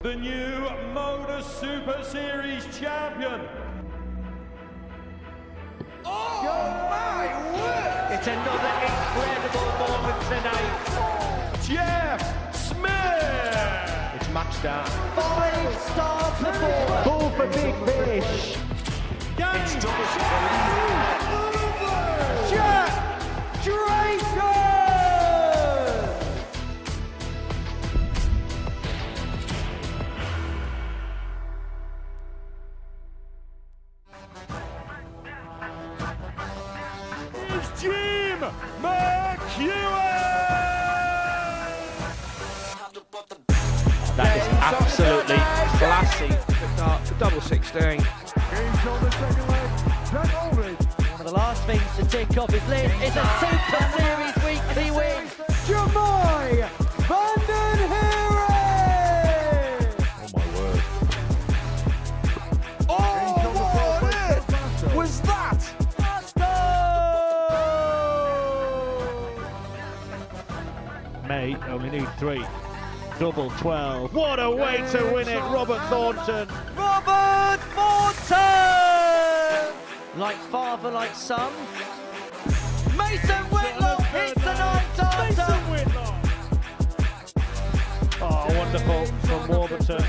The new Modus Super Series champion. Oh my word! It's another incredible moment tonight. Jeff Smith. It's match down. 5-star performance. Ball for big fish. It's double. Jack Drayson! It's Jim McEwen. That is absolutely classy. The double 16. Game's on the second leg. Jack Aldridge. One of the last things to tick off his list is a Super Series weekly win. Jamai Vanden Heren. Oh my word. Oh, what on earth was that? Mate, only need 3. Double 12. What a way to win it, Robert Thornton. Robert Thornton! Like father, like son. Mason Whitlock hits the 9-tarter. Oh, wonderful from Warburton.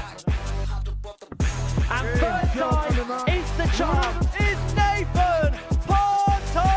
And third time is the charm, is Nathan Porter!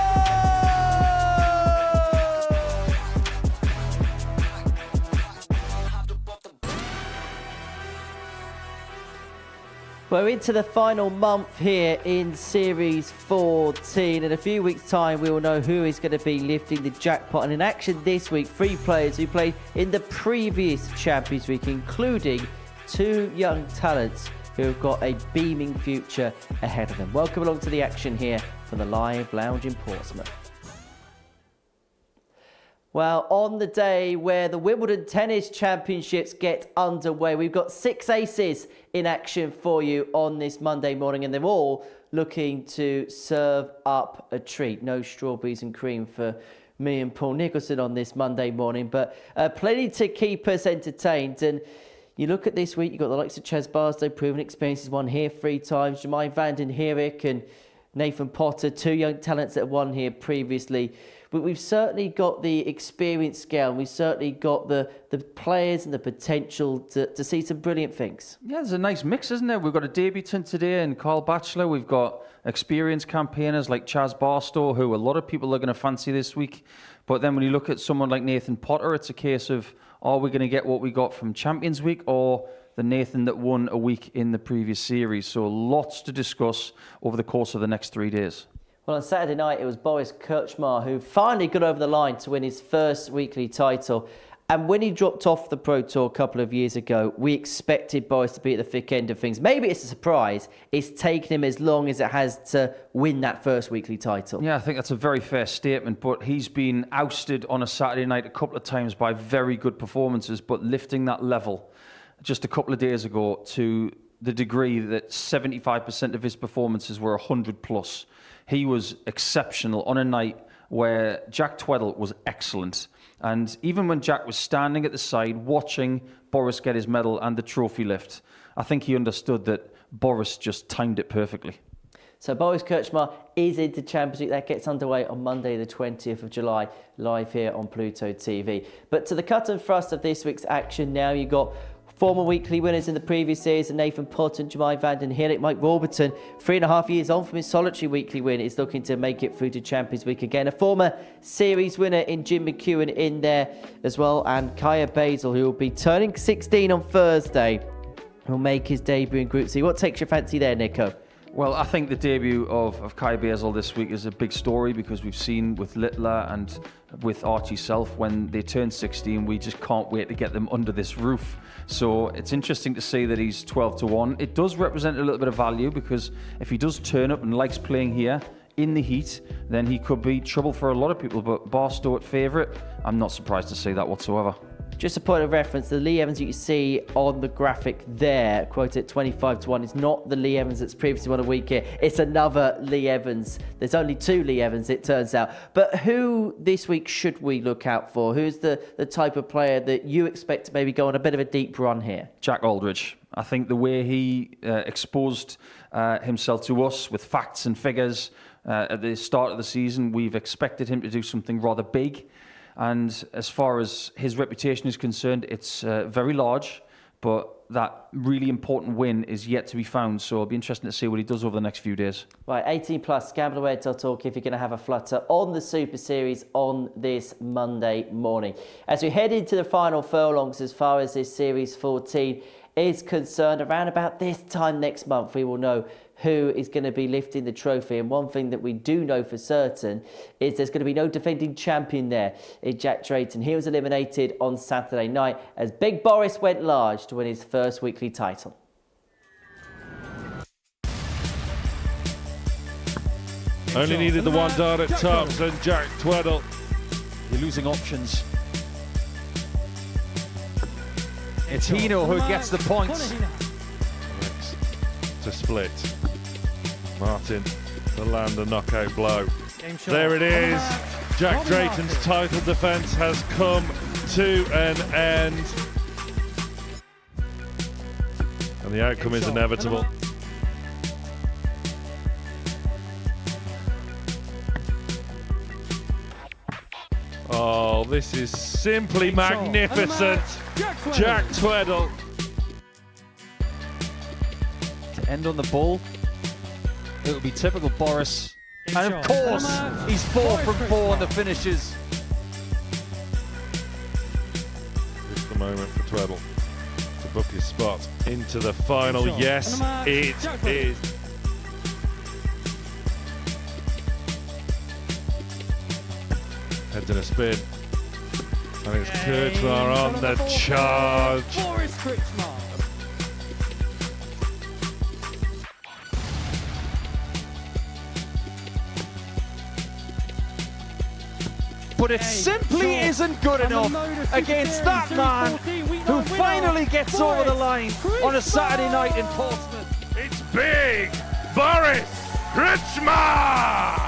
We're into the final month here in Series 14. In a few weeks' time, we will know who is going to be lifting the jackpot. And in action this week, 3 players who played in the previous Champions Week, including 2 young talents who have got a beaming future ahead of them. Welcome along to the action here from the Live Lounge in Portsmouth. Well, on the day where the Wimbledon Tennis Championships get underway, we've got 6 aces in action for you on this Monday morning, and they're all looking to serve up a treat. No strawberries and cream for me and Paul Nicholson on this Monday morning, but plenty to keep us entertained. And you look at this week, you've got the likes of Ches Barsdow, proven experiences, won here 3 times, Jamai Vanden Heren and Nathan Potter, 2 young talents that have won here previously. But we've certainly got the experience scale, and we've certainly got the players and the potential to see some brilliant things. Yeah, there's a nice mix, isn't there? We've got a debutant today in Carl Batchelor. We've got experienced campaigners like Chaz Barstow, who a lot of people are going to fancy this week. But then when you look at someone like Nathan Potter, it's a case of, are we going to get what we got from Champions Week or the Nathan that won a week in the previous series? So lots to discuss over the course of the next 3 days. Well, on Saturday night, it was Boris Kirchmar who finally got over the line to win his first weekly title. And when he dropped off the Pro Tour a couple of years ago, we expected Boris to be at the thick end of things. Maybe it's a surprise. It's taken him as long as it has to win that first weekly title. Yeah, I think that's a very fair statement, but he's been ousted on a Saturday night a couple of times by very good performances, but lifting that level just a couple of days ago to the degree that 75% of his performances were 100 plus. He was exceptional on a night where Jack Tweddle was excellent. And even when Jack was standing at the side watching Boris get his medal and the trophy lift, I think he understood that Boris just timed it perfectly. So Boris Kirchmar is into Champions League. That gets underway on Monday the 20th of July, live here on Pluto TV. But to the cut and thrust of this week's action now, you've got former weekly winners in the previous series, Nathan Potter and Jamai Vanden Heren. Mike Warburton, 3.5 years on from his solitary weekly win, is looking to make it through to Champions Week again. A former series winner in Jim McEwen in there as well, and Kaya Basil, who will be turning 16 on Thursday, will make his debut in Group C. What takes your fancy there, Nico? Well, I think the debut of Kai Basil this week is a big story because we've seen with Littler and with Archie Self, when they turn 16, we just can't wait to get them under this roof. So it's interesting to see that he's 12-1. It does represent a little bit of value because if he does turn up and likes playing here in the heat, then he could be trouble for a lot of people. But Barstow at favourite, I'm not surprised to see that whatsoever. Just a point of reference, the Lee Evans you see on the graphic there, quoted at 25-1, is not the Lee Evans that's previously won a week here. It's another Lee Evans. There's only 2 Lee Evans, it turns out. But who this week should we look out for? Who's the type of player that you expect to maybe go on a bit of a deep run here? Jack Aldridge. I think the way he exposed himself to us with facts and figures at the start of the season, we've expected him to do something rather big. And as far as his reputation is concerned, it's very large, but that really important win is yet to be found. So it'll be interesting to see what he does over the next few days. Right, 18 plus, gambleaware.org if you're going to have a flutter on the Super Series on this Monday morning. As we head into the final furlongs, as far as this Series 14 is concerned, around about this time next month, we will know who is going to be lifting the trophy. And one thing that we do know for certain is there's going to be no defending champion there in Jack Drayton. He was eliminated on Saturday night as Big Boris went large to win his first weekly title. Only needed the one direct tops and Jack Tweddle. You're losing options. It's Hino who gets the points. To split. Martin to land a knockout blow. There it is. Jack Drayton's title defence has come to an end. And the outcome is inevitable. Oh, this is simply magnificent. Jack Tweddle. To end on the ball, it would be typical Boris. And of course, he's 4 from 4 on the finishes. It's the moment for Tweddle to book his spot into the final. Yes, it is. Heads in a spin. And it's Kurtzmar on the charge. But it simply isn't good enough against that man who finally gets over the line on a Saturday night in Portsmouth. It's big Boris Kurtzmar!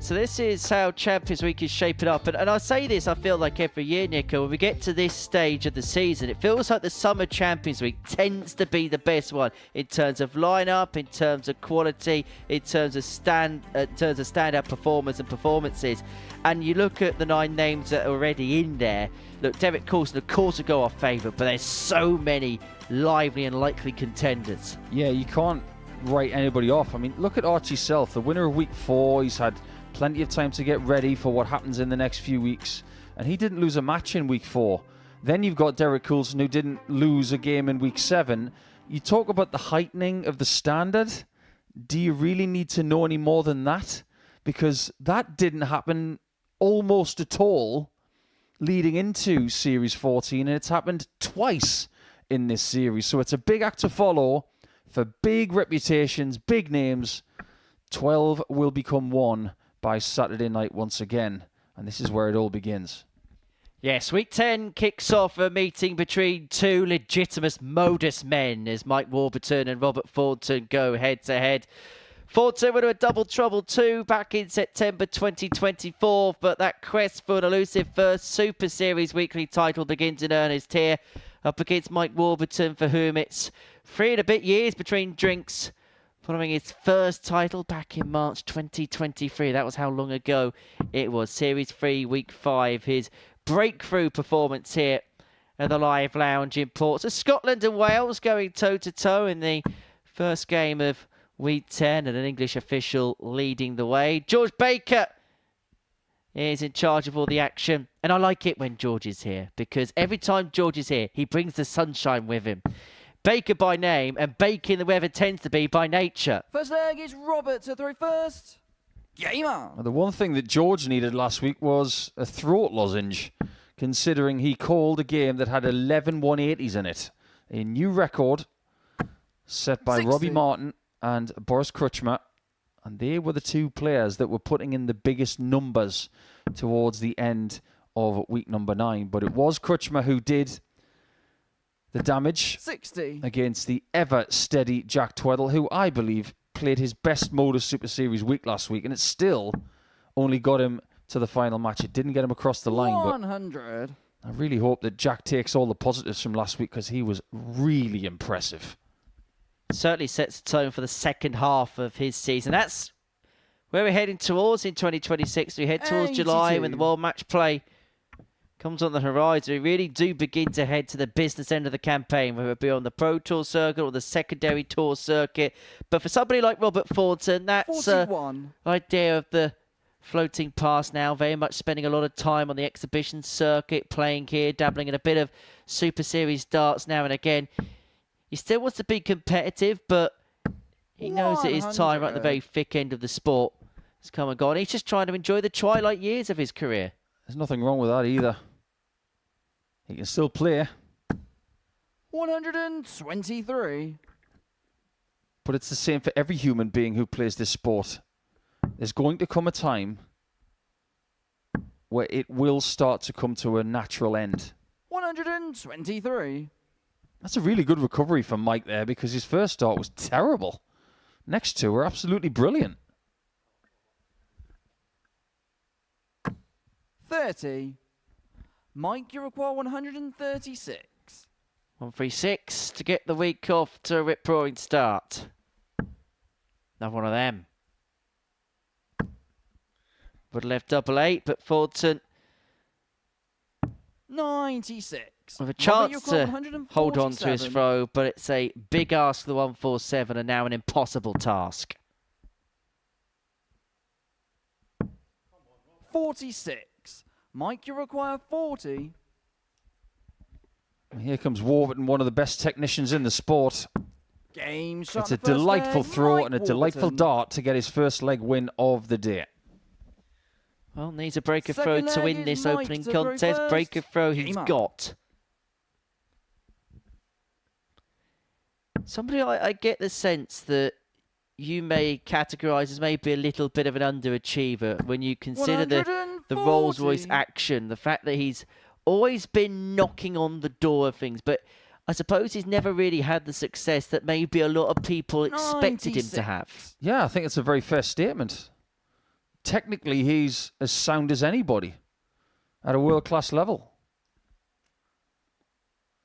So this is how Champions Week is shaping up. And I say this, I feel like every year, Nico, when we get to this stage of the season, it feels like the Summer Champions Week tends to be the best one in terms of lineup, in terms of quality, in terms of standout performers and performances. And you look at the 9 names that are already in there. Look, Derek Coulson, of course, will go off favourite, but there's so many lively and likely contenders. Yeah, you can't write anybody off. I mean, look at Archie Self, the winner of week 4. He's had plenty of time to get ready for what happens in the next few weeks. And he didn't lose a match in week 4. Then you've got Derek Coulson, who didn't lose a game in week 7. You talk about the heightening of the standard. Do you really need to know any more than that? Because that didn't happen almost at all leading into Series 14. And it's happened twice in this series. So it's a big act to follow for big reputations, big names. 12 will become 1 by Saturday night once again. And this is where it all begins. Yes, week 10 kicks off a meeting between 2 legitimate Modus men as Mike Warburton and Robert Thornton go head-to-head. Thornton went to a double trouble 2 back in September 2024, but that quest for an elusive first Super Series weekly title begins in earnest here, up against Mike Warburton, for whom it's 3 and a bit years between drinks, following his first title back in March 2023. That was how long ago it was. Series 3, Week 5. His breakthrough performance here at the Live Lounge in Portsmouth. Scotland and Wales going toe-to-toe in the first game of Week 10, and an English official leading the way. George Baker is in charge of all the action. And I like it when George is here, because every time George is here, he brings the sunshine with him. Baker by name, and baking the weather tends to be by nature. First leg is Robert to throw first. Gamer. The one thing that George needed last week was a throat lozenge, considering he called a game that had 11 180s in it. A new record set by 60. Robbie Martin and Boris Krutschmer. And they were the 2 players that were putting in the biggest numbers towards the end of week number 9. But it was Krutschmer who did the damage 60 against the ever-steady Jack Tweddle, who I believe played his best Modus Super Series week last week, and it still only got him to the final match. It didn't get him across the line, but 100. I really hope that Jack takes all the positives from last week because he was really impressive. Certainly sets the tone for the second half of his season. That's where we're heading towards in 2026. We head towards July when the World Match Play comes on the horizon. We really do begin to head to the business end of the campaign, whether it be on the Pro Tour circuit or the secondary tour circuit. But for somebody like Robert Thornton, that's 41. idea of the floating past now, very much spending a lot of time on the exhibition circuit, playing here, dabbling in a bit of Super Series darts now and again. He still wants to be competitive, but he knows that his time right at the very thick end of the sport has come and gone. He's just trying to enjoy the twilight years of his career. There's nothing wrong with that either. He can still play. 123. But it's the same for every human being who plays this sport. There's going to come a time where it will start to come to a natural end. 123. That's a really good recovery from Mike there because his first start was terrible. Next two were absolutely brilliant. 30. Mike, you require 136. 136 to get the week off to a rip-roaring start. Another one of them. Would have left double eight, but Thornton 96. with a chance to hold on to his throw, but it's a big ask, the 147, and now an impossible task. 46. Mike, you require 40. Here comes Warburton, one of the best technicians in the sport. Game shot. It's a delightful throw and a delightful dart to get his first leg win of the day. Well, needs a breaker throw to win this opening contest. Breaker throw he's got. Somebody I get the sense that you may categorise as maybe a little bit of an underachiever when you consider the Rolls-Royce action, the fact that he's always been knocking on the door of things, but I suppose he's never really had the success that maybe a lot of people expected him to have. Yeah, I think it's a very fair statement. Technically, he's as sound as anybody at a world-class level.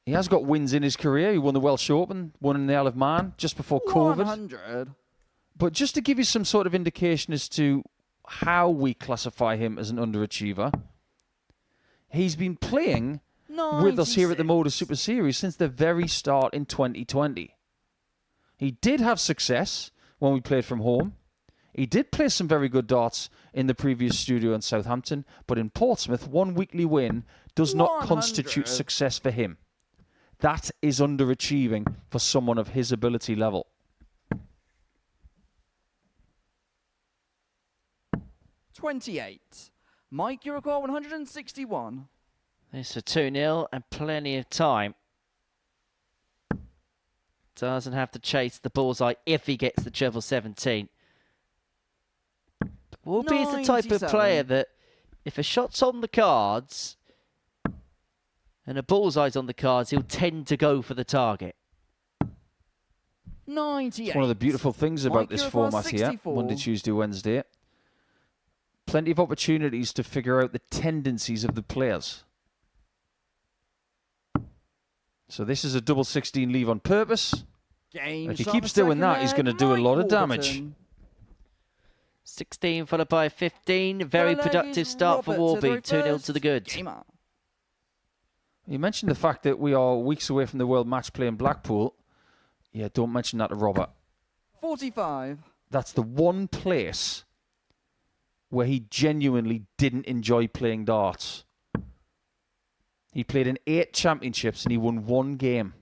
He has got wins in his career. He won the Welsh Open, won in the Isle of Man just before COVID. 100. But just to give you some sort of indication as to how we classify him as an underachiever, he's been playing with us here at the Modus Super Series since the very start in 2020. He did have success when we played from home. He did play some very good darts in the previous studio in Southampton, but in Portsmouth, one weekly win does not constitute success for him. That is underachieving for someone of his ability level. 28. Mike, you require 161. It's a 2-0 and plenty of time. Doesn't have to chase the bullseye if he gets the treble 17. Warby is the type of player that if a shot's on the cards and a bullseye's on the cards, he'll tend to go for the target. 98. It's one of the beautiful things about this format here, Monday, Tuesday, Wednesday. Plenty of opportunities to figure out the tendencies of the players. So this is a double 16 leave on purpose. If he keeps doing that, he's going to do a lot of damage. 16 followed by 15. Very productive start for Warby. 2-0 to the goods. You mentioned the fact that we are weeks away from the World Match Play in Blackpool. Yeah, don't mention that to Robert. 45. That's the one place where he genuinely didn't enjoy playing darts. He played in 8 championships and he won 1 game.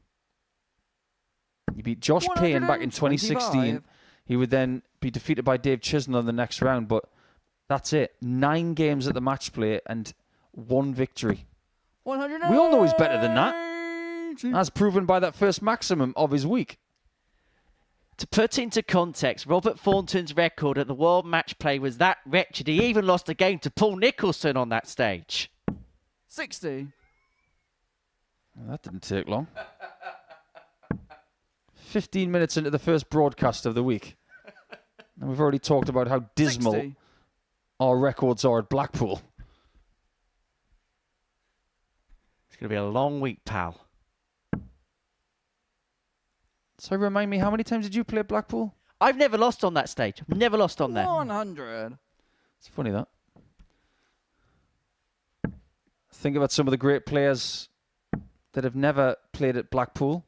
He beat Josh Payne back in 2016. He would then be defeated by Dave Chisnell in the next round, but that's it. 9 games at the match play and 1 victory. We all know he's better than that. As proven by that first maximum of his week. To put into context, Robert Thornton's record at the World Match Play was that wretched. He even lost a game to Paul Nicholson on that stage. 60. Well, that didn't take long. 15 minutes into the first broadcast of the week. And we've already talked about how dismal 60. our records are at Blackpool. It's going to be a long week, pal. So remind me, how many times did you play at Blackpool? I've never lost on that stage. Never lost on there. 100. It's funny that. Think about some of the great players that have never played at Blackpool.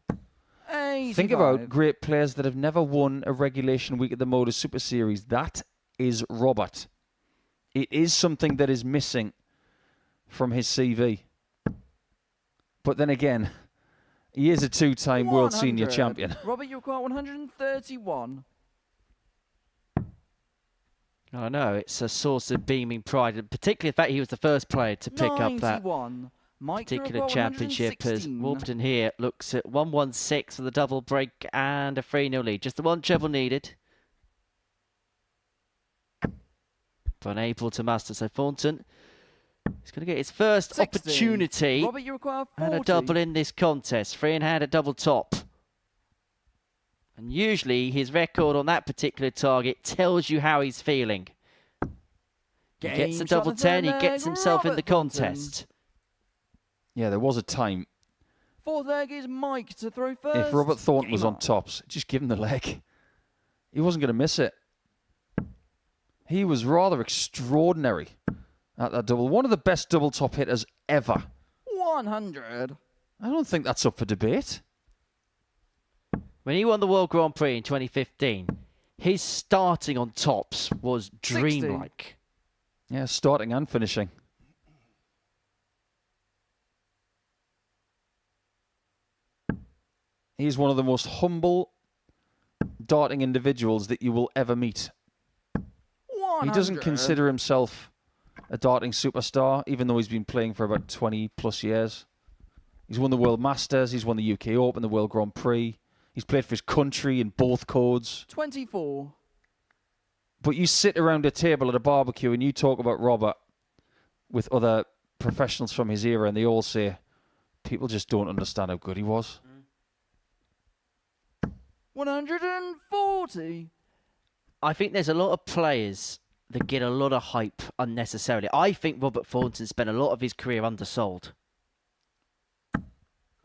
85. Think about great players that have never won a regulation week at the Modus Super Series. That is Robert. It is something that is missing from his CV. But then again, he is a two-time World Senior 100. Champion. Robert, you require 131. I know, it's a source of beaming pride, and particularly the fact he was the first player to pick up that 91. Mike, you particular require championship, as 116. Warburton here looks at 1-1-6 for the double break and a 3-0 lead. Just the one treble needed. But unable to master, so Thornton is going to get his first 60. opportunity Robert, you require 40. and a double in this contest. Free in hand, a double top. And usually his record on that particular target tells you how he's feeling. He gets the Game shot double the 10, he third gets leg, himself in Robert the Thornton. contest. Yeah, there was a time. Fourth leg is Mike to throw first. If Robert Thornton was Game on tops, just give him the leg. He wasn't going to miss it. He was rather extraordinary at that double. One of the best double top hitters ever. 100. I don't think that's up for debate. When he won the World Grand Prix in 2015, his starting on tops was 60. dreamlike. Yeah, starting and finishing. He's one of the most humble darting individuals that you will ever meet. 100. He doesn't consider himself a darting superstar, even though he's been playing for about 20 plus years. He's won the World Masters, he's won the UK Open, the World Grand Prix. He's played for his country in both codes. 24. But you sit around a table at a barbecue and you talk about Robert with other professionals from his era, and they all say, people just don't understand how good he was. 140. I think there's a lot of players that get a lot of hype unnecessarily. I think Robert Thornton spent a lot of his career undersold.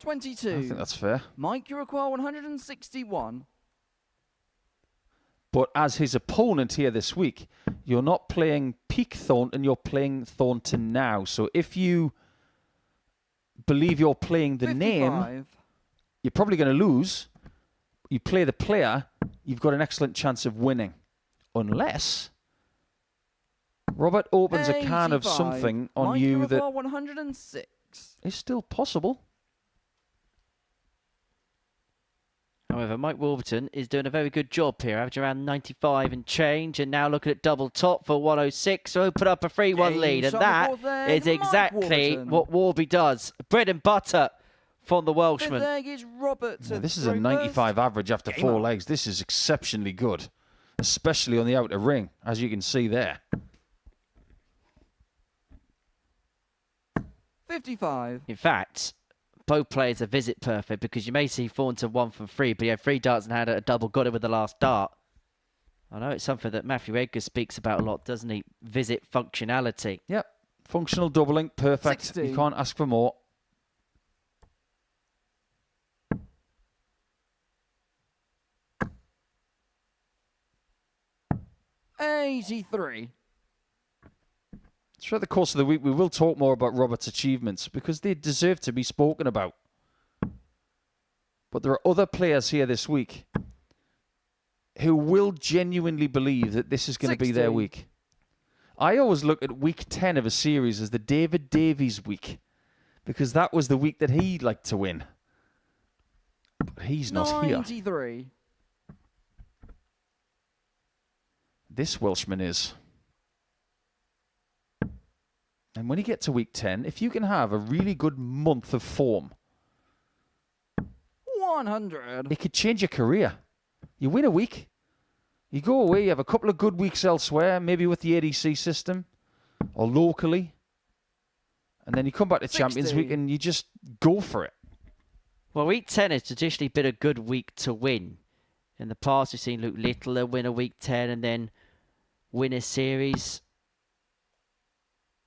22. I think that's fair. Mike, you require 161. But as his opponent here this week, you're not playing peak Thornton, you're playing Thornton now. So if you believe you're playing the 55. name, you're probably going to lose. You play the player, you've got an excellent chance of winning. Unless Robert opens a can of 85. something on Mike, you require that 106. is still possible. However, Mike Warburton is doing a very good job here, averaging around 95 and change, and now looking at double top for 106, so he'll put up a 3-1 lead, and that is exactly what Warby does. Bread and butter from the Fifth Welshman. leg is Robert. Yeah, this is a 95 average after 4 legs. This is exceptionally good, especially on the outer ring, as you can see there. 55. In fact, both players are visit perfect, because you may see Thornton 1 from 3, but he had 3 darts and had a double, got it with the last dart. I know it's something that Matthew Edgar speaks about a lot, doesn't he? Visit functionality. Yep, functional doubling, perfect. 60. You can't ask for more. $83. Throughout the course of the week, we will talk more about Robert's achievements because they deserve to be spoken about. But there are other players here this week who will genuinely believe that this is going to be their 60. week. I always look at week 10 of a series as the David Davies week because that was the week that he liked to win. But he's not here. 93. This Welshman is. And when you get to week 10, if you can have a really good month of form, 100. it could change your career. You win a week, you go away, you have a couple of good weeks elsewhere, maybe with the ADC system or locally, and then you come back to 60. Champions Week and you just go for it. Well, week 10 has traditionally been a good week to win. In the past, we've seen Luke Littler win a week 10 and then win a series.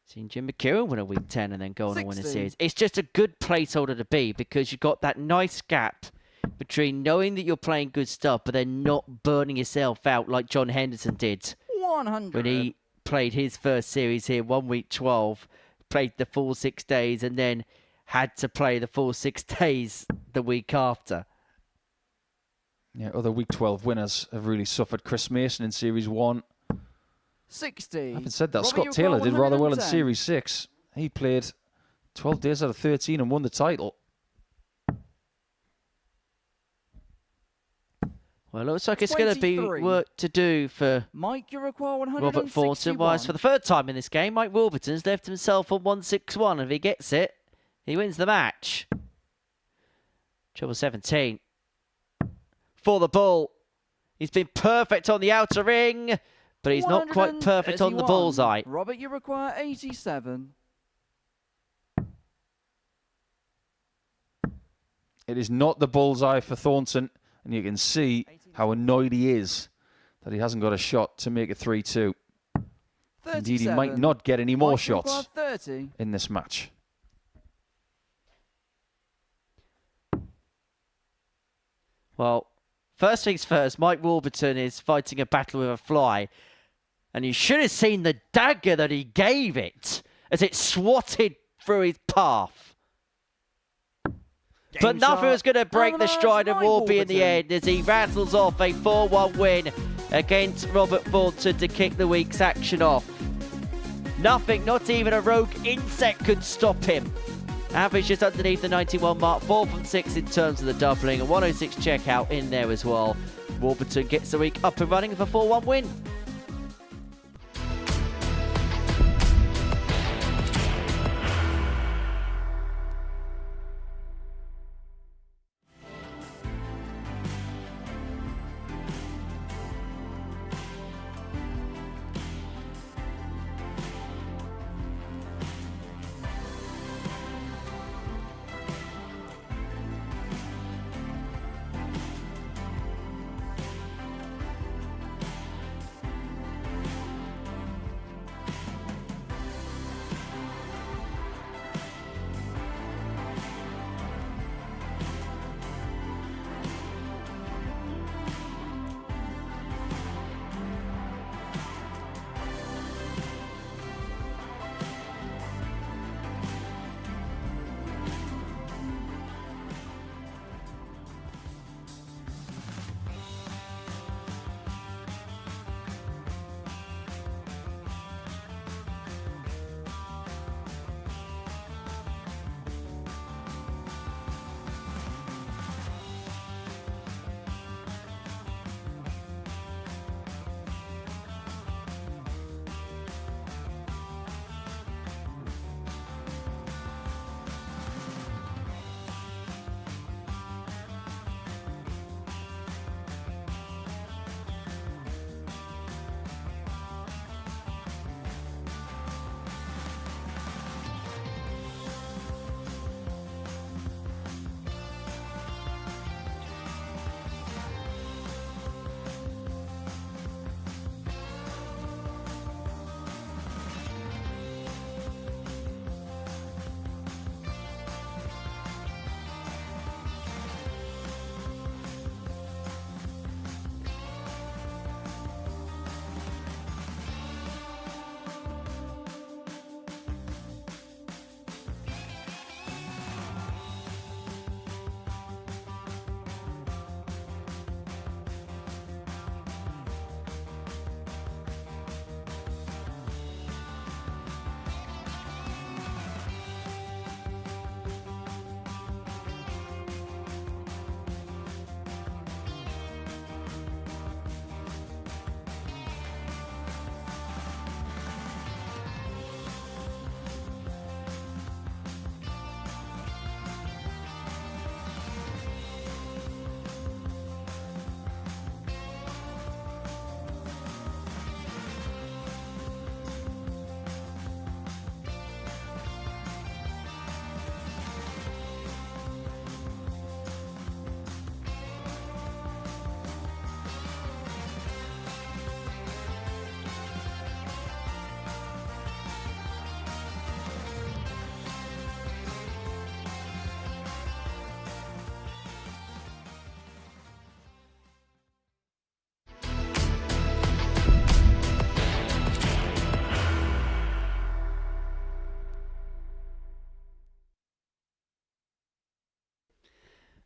Seen Jim McKeown win a week 10 and then go on and win a 60. series. It's just a good placeholder to be because you've got that nice gap between knowing that you're playing good stuff but then not burning yourself out like John Henderson did 100. when he played his first series here, 1 week 12, played the full 6 days and then had to play the full 6 days the week after. Yeah, other week 12 winners have really suffered. Chris Mason in Series 1. 60. Having said that, Robert, Scott you Taylor require did rather well in 110. Series 6. He played 12 days out of 13 and won the title. Well, it looks like it's going to be 23. work to do for Mike, you require 161. Robert Thornton. Whereas for the third time in this game, Mike Wilburton's left himself on 161. If he gets it, he wins the match. Treble 17. For the bull. He's been perfect on the outer ring, but he's not quite perfect on the 131. bullseye. Robert, you require 87. It is not the bullseye for Thornton, and you can see how annoyed he is that he hasn't got a shot to make it 3-2. 37. Indeed, he might not get any more Mike, you require shots 30. in this match. Well, first things first, Mike Wilburton is fighting a battle with a fly. And you should have seen the dagger that he gave it as it swatted through his path. But nothing was going to break the stride of Warby in the end as he rattles off a 4-1 win against Robert Thornton to kick the week's action off. Nothing, not even a rogue insect could stop him. Average just underneath the 91 mark, 4 from 6 in terms of the doubling, a 106 checkout in there as well. Warburton gets the week up and running with a 4-1 win.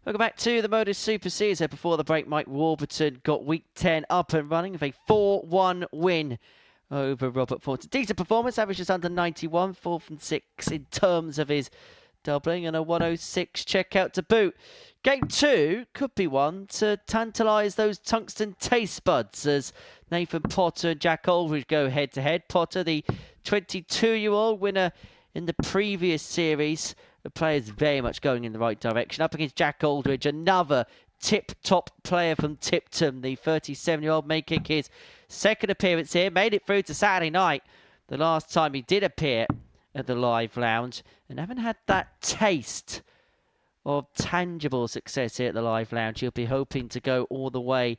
Welcome back to the Modus Super Series. Before the break, Mike Warburton got Week 10 up and running with a 4-1 win over Robert Thornton. Decent performance, average just under 91, 4 from 6 in terms of his doubling, and a 106 checkout to boot. Game 2 could be one to tantalise those tungsten taste buds as Nathan Potter and Jack Aldridge go head-to-head. Potter, the 22-year-old winner in the previous series. The player's very much going in the right direction. Up against Jack Aldridge, another tip-top player from Tipton. The 37-year-old making his second appearance here. Made it through to Saturday night, the last time he did appear at the Live Lounge. And haven't had that taste of tangible success here at the Live Lounge. He'll be hoping to go all the way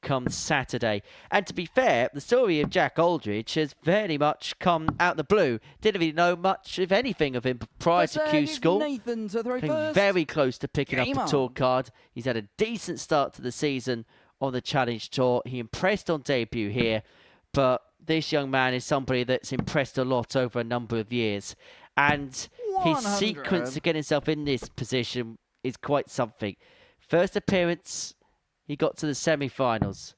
come Saturday. And to be fair, the story of Jack Aldridge has very much come out the blue. Didn't really know much, if anything, of him prior to Q School. Nathan to throw Came first. very close to picking Game up a tour card. He's had a decent start to the season on the Challenge Tour. He impressed on debut here, but this young man is somebody that's impressed a lot over a number of years. And his 100. sequence to get himself in this position is quite something. First appearance, he got to the semi-finals.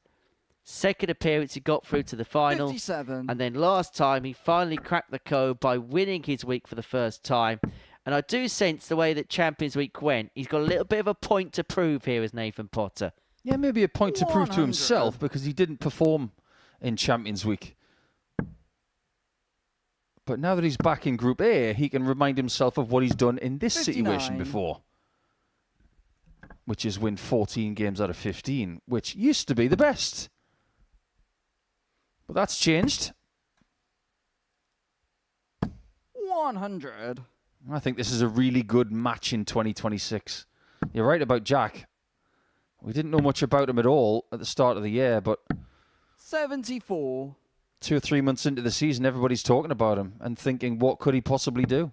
Second appearance, he got through to the final. 57. And then last time, he finally cracked the code by winning his week for the first time. And I do sense the way that Champions Week went, he's got a little bit of a point to prove here as Nathan Potter. Yeah, maybe a point to prove to 100. himself because he didn't perform in Champions Week. But now that he's back in Group A, he can remind himself of what he's done in this 59. situation before, which is win 14 games out of 15, which used to be the best. But that's changed. 100. I think this is a really good match in 2026. You're right about Jack. We didn't know much about him at all at the start of the year, but 74. 2 or 3 months into the season, everybody's talking about him and thinking, what could he possibly do?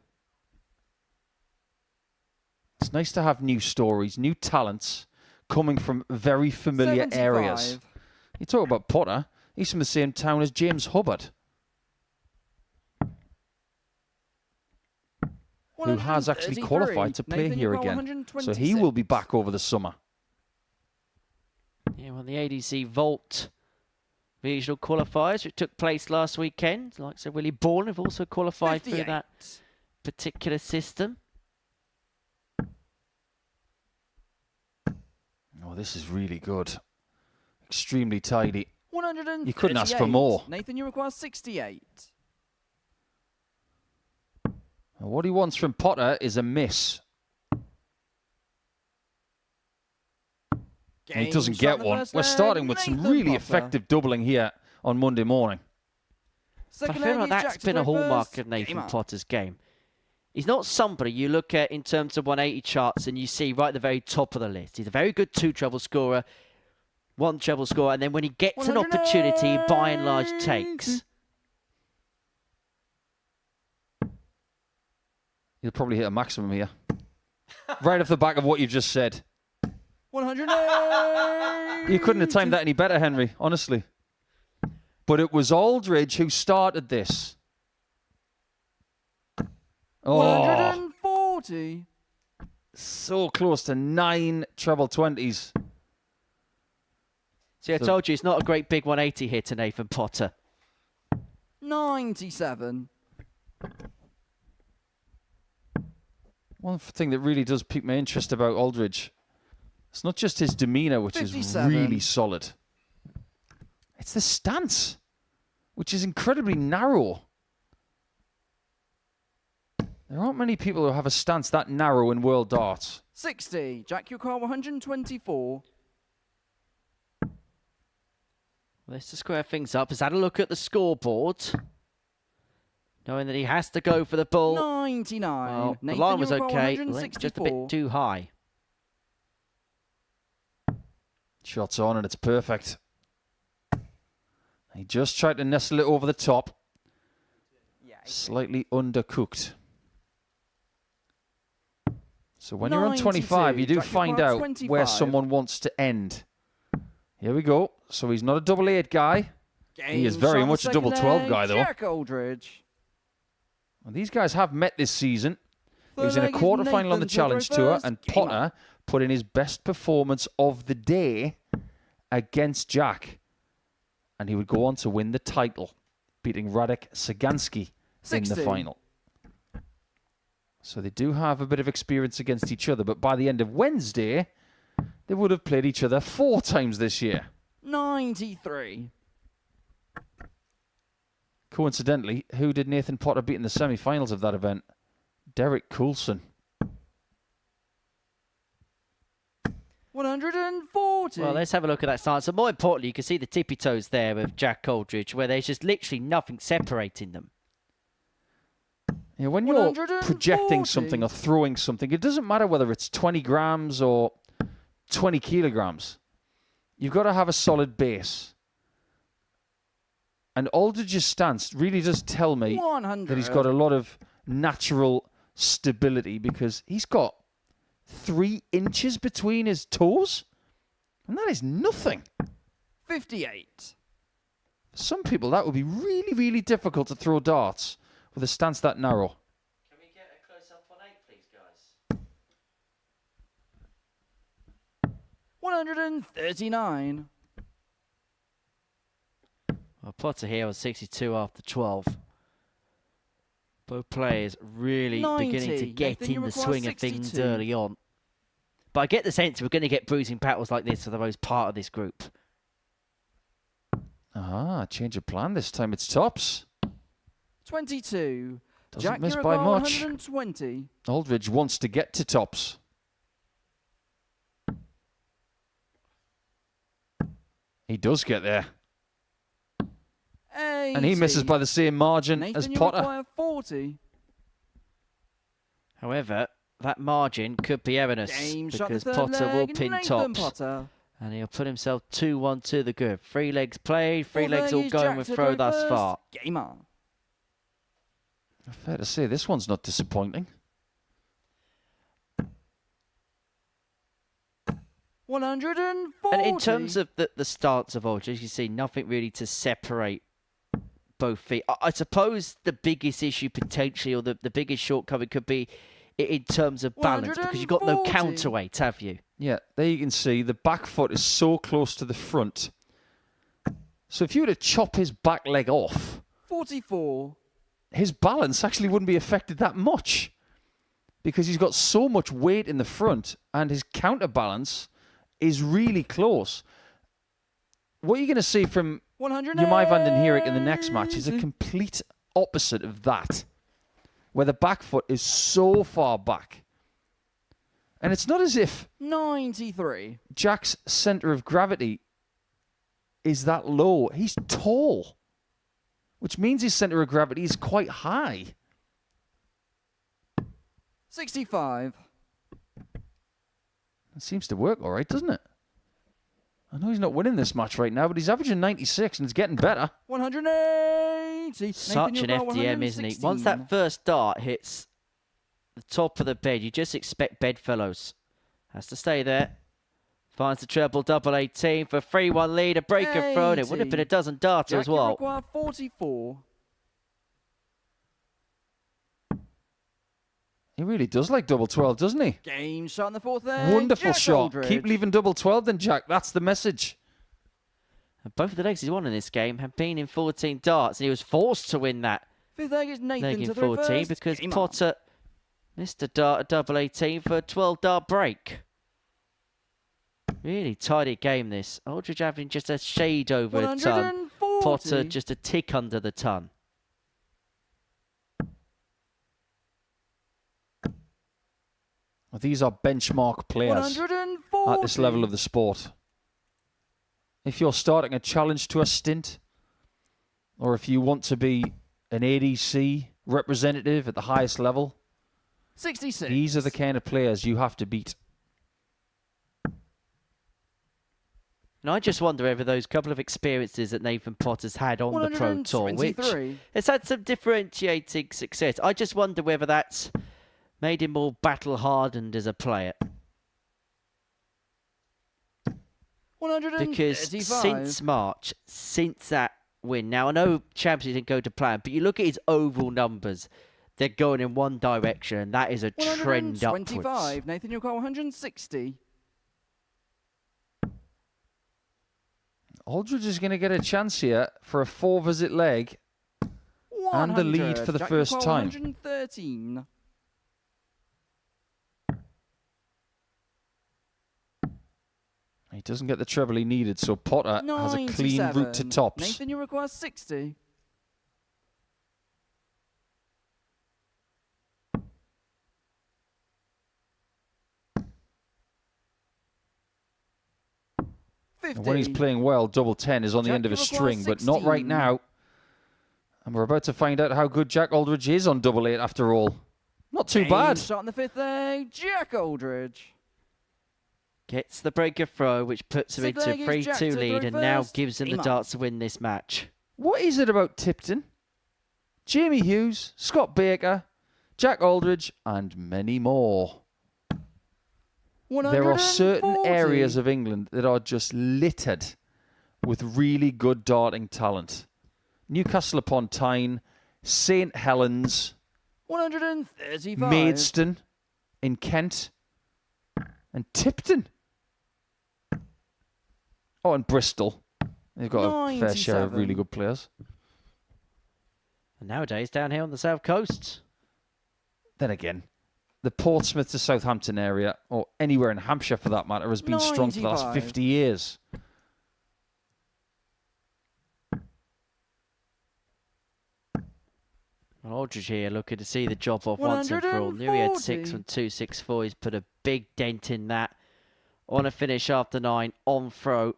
It's nice to have new stories, new talents coming from very familiar 75. areas. You talk about Potter, he's from the same town as James Hubbard, who has actually 133. qualified to play Nathan, here you've got again. So he will be back over the summer. Yeah, well, the ADC Vault regional qualifiers, which took place last weekend. Like so, Willie Bourne have also qualified 58. through that particular system. Oh, this is really good. Extremely tidy. 138. You couldn't ask for more. Nathan, you require 68. And what he wants from Potter is a miss. And he doesn't get one. We're starting with some really effective doubling here on Monday morning. I feel like that's been a hallmark of Nathan Potter's game. He's not somebody you look at in terms of 180 charts and you see right at the very top of the list. He's a very good 2-treble scorer, 1-treble scorer, and then when he gets an opportunity, he by and large takes. He'll probably hit a maximum here. Right off the back of what you've just said. 108. You couldn't have timed that any better, Henry, honestly. But it was Aldridge who started this. Oh, 140. so close to 9 treble 20s. See, I told you, it's not a great big 180 here to Nathan Potter. 97. One thing that really does pique my interest about Aldridge, it's not just his demeanour, which 57. is really solid. It's the stance, which is incredibly narrow. There aren't many people who have a stance that narrow in world darts. 60. Jack, you require 124. Let's just square things up. Has had a look at the scoreboard, knowing that he has to go for the ball. 99. Well, the Nathan, line was you require okay. 164. Just a bit too high. Shots on and it's perfect. He just tried to nestle it over the top. Slightly undercooked. So when you're on 25, you do Jack, find require out 25. where someone wants to end. Here we go. So he's not a double 8 guy. He is very much a double 12 guy, though. Jack Aldridge. Well, these guys have met this season. He was Third in a leg is quarter-final on the Nathan to Challenge throw Tour, first. and Game Potter on. put in his best performance of the day against Jack. And he would go on to win the title, beating Radek Sagansky in the final. So they do have a bit of experience against each other, but by the end of Wednesday, they would have played each other 4 times this year. 93. Coincidentally, who did Nathan Potter beat in the semi-finals of that event? Derek Coulson. 140. Well, let's have a look at that stance. And more importantly, you can see the tippy toes there of Jack Aldridge, where there's just literally nothing separating them. Yeah, when you're projecting something or throwing something, it doesn't matter whether it's 20 grams or 20 kilograms. You've got to have a solid base. And Aldridge's stance really does tell me 100. that he's got a lot of natural stability, because he's got 3 inches between his toes. And that is nothing. 58. For some people, that would be really, really difficult to throw darts with a stance that narrow. Can we get a close-up on 8, please, guys? 139. Well, Potter here on 62 after 12. Both players really 90. beginning to get Nathan, you in the require swing of things 62. early on. But I get the sense we're going to get bruising battles like this for the most part of this group. Ah, change of plan. This time it's tops. 22. Doesn't Jack, miss you by require much. 120. Aldridge wants to get to tops. He does get there. 80. And he misses by the same margin Nathan, as you Potter. require 40. However, that margin could be erroneous Game shot the because third Potter will leg, pin Nathan tops. Potter. And he'll put himself 2-1 to the good. 3 legs played, 3 Fourth legs leg all is going Jack with to throw throw thus first. far. Game on. Fair to say, this one's not disappointing. 140. And in terms of the stance of Aldridge, you see nothing really to separate both feet. I suppose the biggest issue potentially, or the biggest shortcoming could be in terms of balance, because you've got no 140. counterweight, have you? Yeah, there you can see the back foot is so close to the front. So if you were to chop his back leg off, 44. his balance actually wouldn't be affected that much, because he's got so much weight in the front and his counterbalance is really close. What you're going to see from Jemai van den Herik in the next match is a complete opposite of that, where the back foot is so far back. And it's not as if 93. Jack's center of gravity is that low. He's tall, which means his center of gravity is quite high. 65. It seems to work all right, doesn't it? I know he's not winning this match right now, but he's averaging 96 and it's getting better. 180. Such an FDM, isn't he? Once that first dart hits the top of the bed, you just expect bedfellows. Has to stay there. Finds the treble double 18 for 3-1 lead. A breaker thrown. It would have been a dozen darter as well. Require 44. He really does like double 12, doesn't he? Game shot in the fourth leg. Wonderful Jack shot. Aldridge. Keep leaving double 12 then, Jack. That's the message. And both of the legs he's won in this game have been in 14 darts, and he was forced to win that Fifth leg is Nathan leg in to throw 14 first. because Game on. Potter missed a dart at double 18 for a 12 dart break. Really tidy game this. Aldridge having just a shade over a ton. 140. Potter just a tick under the ton. Well, these are benchmark players 140. at this level of the sport. If you're starting a challenge to a stint, or if you want to be an ADC representative at the highest level, 66. these are the kind of players you have to beat. And I just wonder over those couple of experiences that Nathan Potter's had on the Pro Tour, which 123. has had some differentiating success. I just wonder whether that's made him more battle-hardened as a player. 135. Because since March, since that win, now I know Champions didn't go to plan, but you look at his overall numbers, they're going in one direction. That is a trend upwards. 125. Nathan, you've got 160. Aldridge is going to get a chance here for a 4-visit leg and the lead for the Jack first Nicole, time. 113. He doesn't get the treble he needed, so Potter has a clean route to 97. tops. Nathan, you require 60. And when he's playing well, double 10 is on the end of a string, but not right now. And we're about to find out how good Jack Aldridge is on double 8 after all. Not too bad. Shot in the 5th leg, Jack Aldridge. Gets the breaker throw, which puts him into a 3-2 lead and now gives him the darts to win this match. What is it about Tipton, Jamie Hughes, Scott Baker, Jack Aldridge, and many more? There are certain areas of England that are just littered with really good darting talent. Newcastle upon Tyne, St Helens, 135. Maidstone in Kent, and Tipton. Oh, and Bristol. They've got a fair share of really good players. And nowadays, down here on the south coast. Then again, the Portsmouth to Southampton area, or anywhere in Hampshire for that matter, has been strong for the last 50 years. Well, Aldridge here looking to see the job off once and for all. Knew he had 6 on 264. He's put a big dent in that. On a finish after 9, on throw.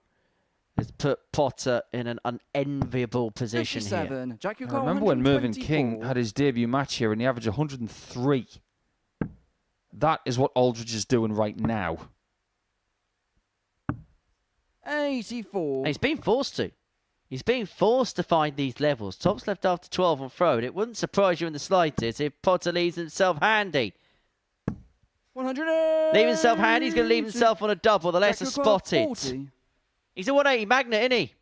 Has put Potter in an unenviable position 57. here. Jack, I remember when Mervyn King had his debut match here and he averaged 103. That is what Aldridge is doing right now. 84. And he's being forced to. He's being forced to find these levels. Tops left after 12 on throw. And it wouldn't surprise you in the slightest if Potter leaves himself handy. 100. Leave himself handy. He's going to leave himself on a double. The lesser spotted. 40. He's a 180 magnet, isn't he?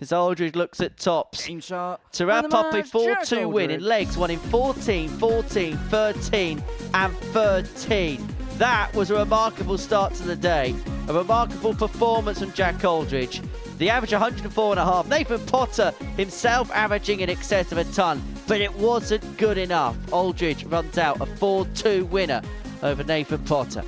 As Aldridge looks at tops. Game shot. To wrap up a 4-2 win in legs, won in 14, 14, 13 and 13. That was a remarkable start to the day. A remarkable performance from Jack Aldridge. The average 104.5. Nathan Potter himself averaging in excess of a ton, but it wasn't good enough. Aldridge runs out a 4-2 winner over Nathan Potter.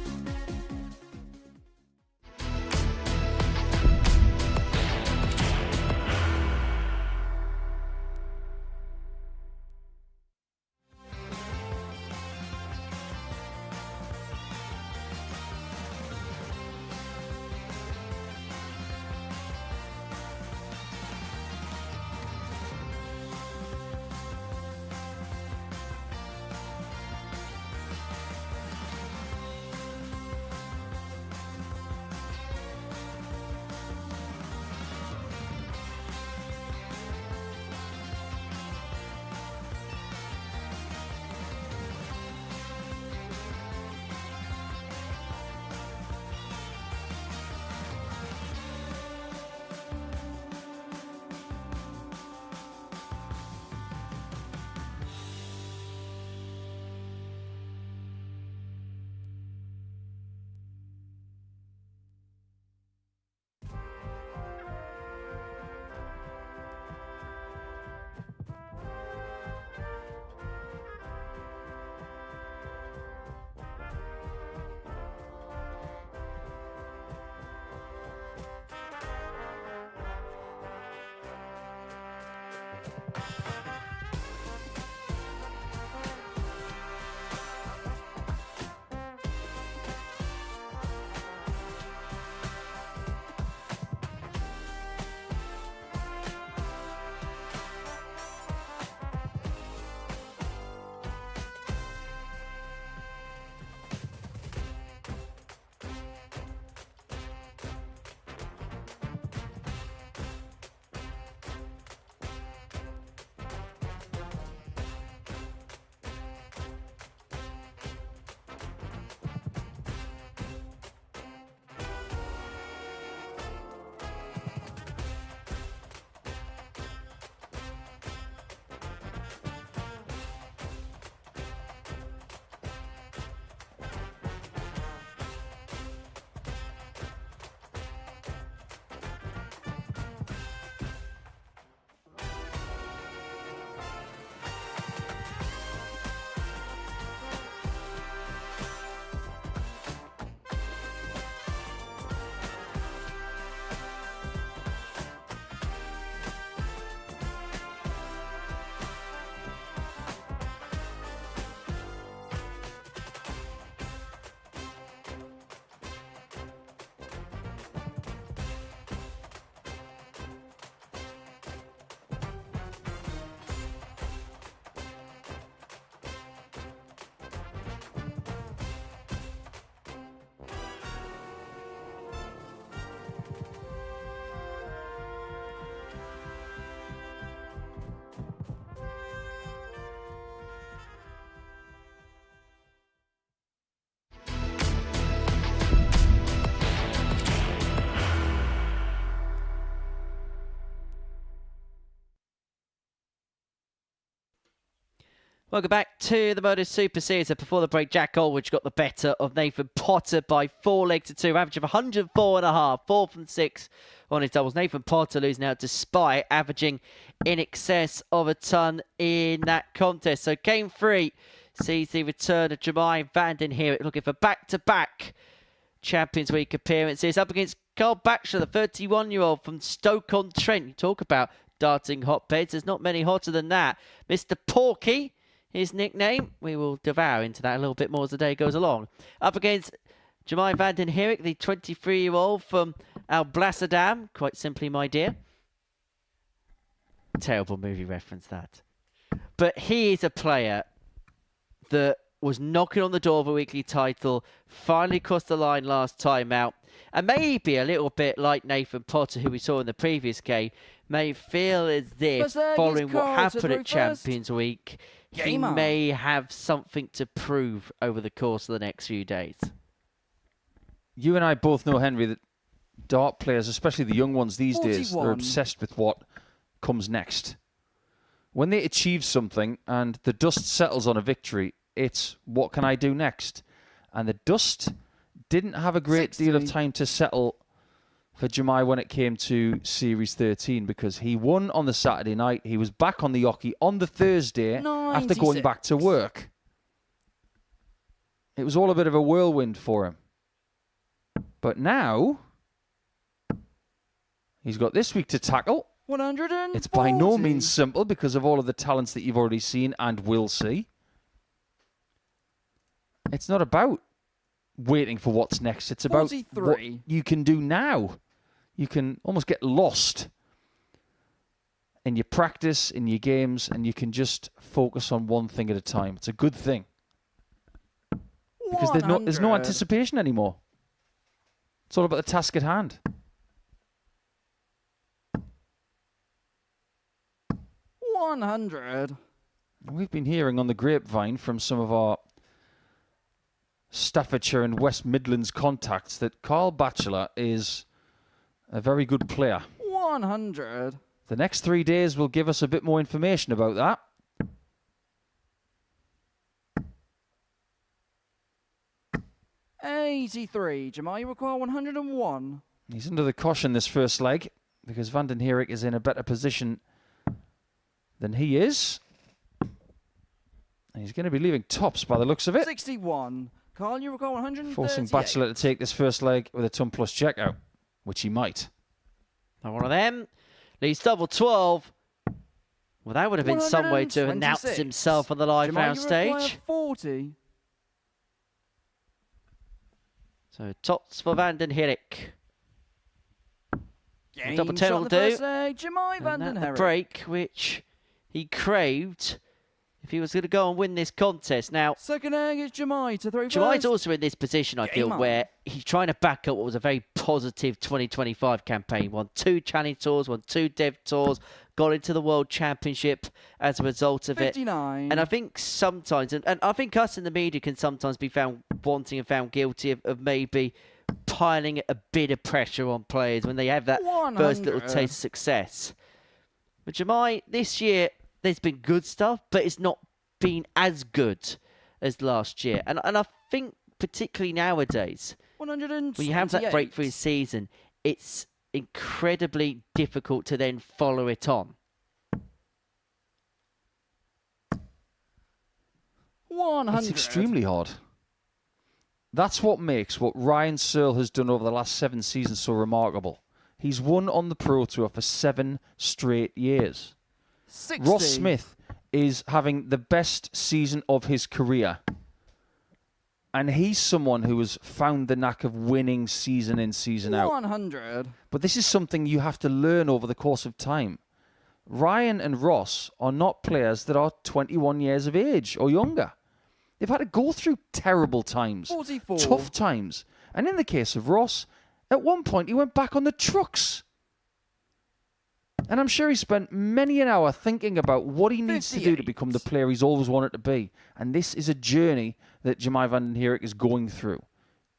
Welcome back to the Modus Super Series. Before the break, Jack Olwich got the better of Nathan Potter by 4 legs to 2, average of 104.5, 4 from 6 on his doubles. Nathan Potter losing out despite averaging in excess of a ton in that contest. So game 3 sees the return of Jemai van den Herik looking for back-to-back Champions Week appearances up against Carl Batchelor, the 31-year-old from Stoke-on-Trent. You talk about darting hotbeds. There's not many hotter than that. Mr. Porky, his nickname. We will devour into that a little bit more as the day goes along. Up against Jemai van den Herik, the 23-year-old from Alblasserdam. Quite simply, my dear. Terrible movie reference, that. But he is a player that was knocking on the door of a weekly title, finally crossed the line last time out, and maybe a little bit like Nathan Potter, who we saw in the previous game, may feel as if, following what happened at Champions Week, he may have something to prove over the course of the next few days. You and I both know, Henry, that dart players, especially the young ones these days, they're obsessed with what comes next. When they achieve something and the dust settles on a victory, it's what can I do next? And the dust didn't have a great deal of time to settle for Jemai when it came to Series 13, because he won on the Saturday night. He was back on the Yockey on the Thursday after going back to work. It was all a bit of a whirlwind for him. But now, he's got this week to tackle. 140. It's by no means simple because of all of the talents that you've already seen and will see. It's not about waiting for what's next. It's about what you can do now. You can almost get lost in your practice, in your games, and you can just focus on one thing at a time. It's a good thing. Because there's no anticipation anymore. It's all about the task at hand. 100. We've been hearing on the grapevine from some of our Staffordshire and West Midlands contacts that Carl Batchelor is a very good player. 100. The next 3 days will give us a bit more information about that. $83. Jemai, you require 101. He's under the caution this first leg because van den Herik is in a better position than he is. And he's going to be leaving tops by the looks of it. 61. Carl, you require 138. Forcing Batchelor to take this first leg with a ton plus checkout, which he might. Now one of them leads double 12. Well, that would have been some way to announce himself on the live round stage. 40. So tops for van den Herik. Double 10 will do. Jemai van den Herik. Break, which he craved if he was going to go and win this contest. Now, second egg is Jemai to throw Jemai's also in this position, I feel, where he's trying to back up what was a very positive 2025 campaign. Won 2 Challenge Tours, won 2 Dev Tours, got into the World Championship as a result of 59. it. And I think sometimes, and I think us in the media can sometimes be found wanting and found guilty of maybe piling a bit of pressure on players when they have that 100. first little taste of success. But Jemai, this year, there's been good stuff, but it's not been as good as last year. And I think particularly nowadays, when you have that breakthrough season, it's incredibly difficult to then follow it on. 100. It's extremely hard. That's what makes what Ryan Searle has done over the last 7 seasons so remarkable. He's won on the Pro Tour for 7 straight years. 60. Ross Smith is having the best season of his career. And he's someone who has found the knack of winning season in, season out. 100. But this is something you have to learn over the course of time. Ryan and Ross are not players that are 21 years of age or younger. They've had to go through terrible times, 44. tough times. And in the case of Ross, at one point he went back on the trucks. And I'm sure he spent many an hour thinking about what he needs to do to become the player he's always wanted to be. And this is a journey that Jemai van den Herik is going through.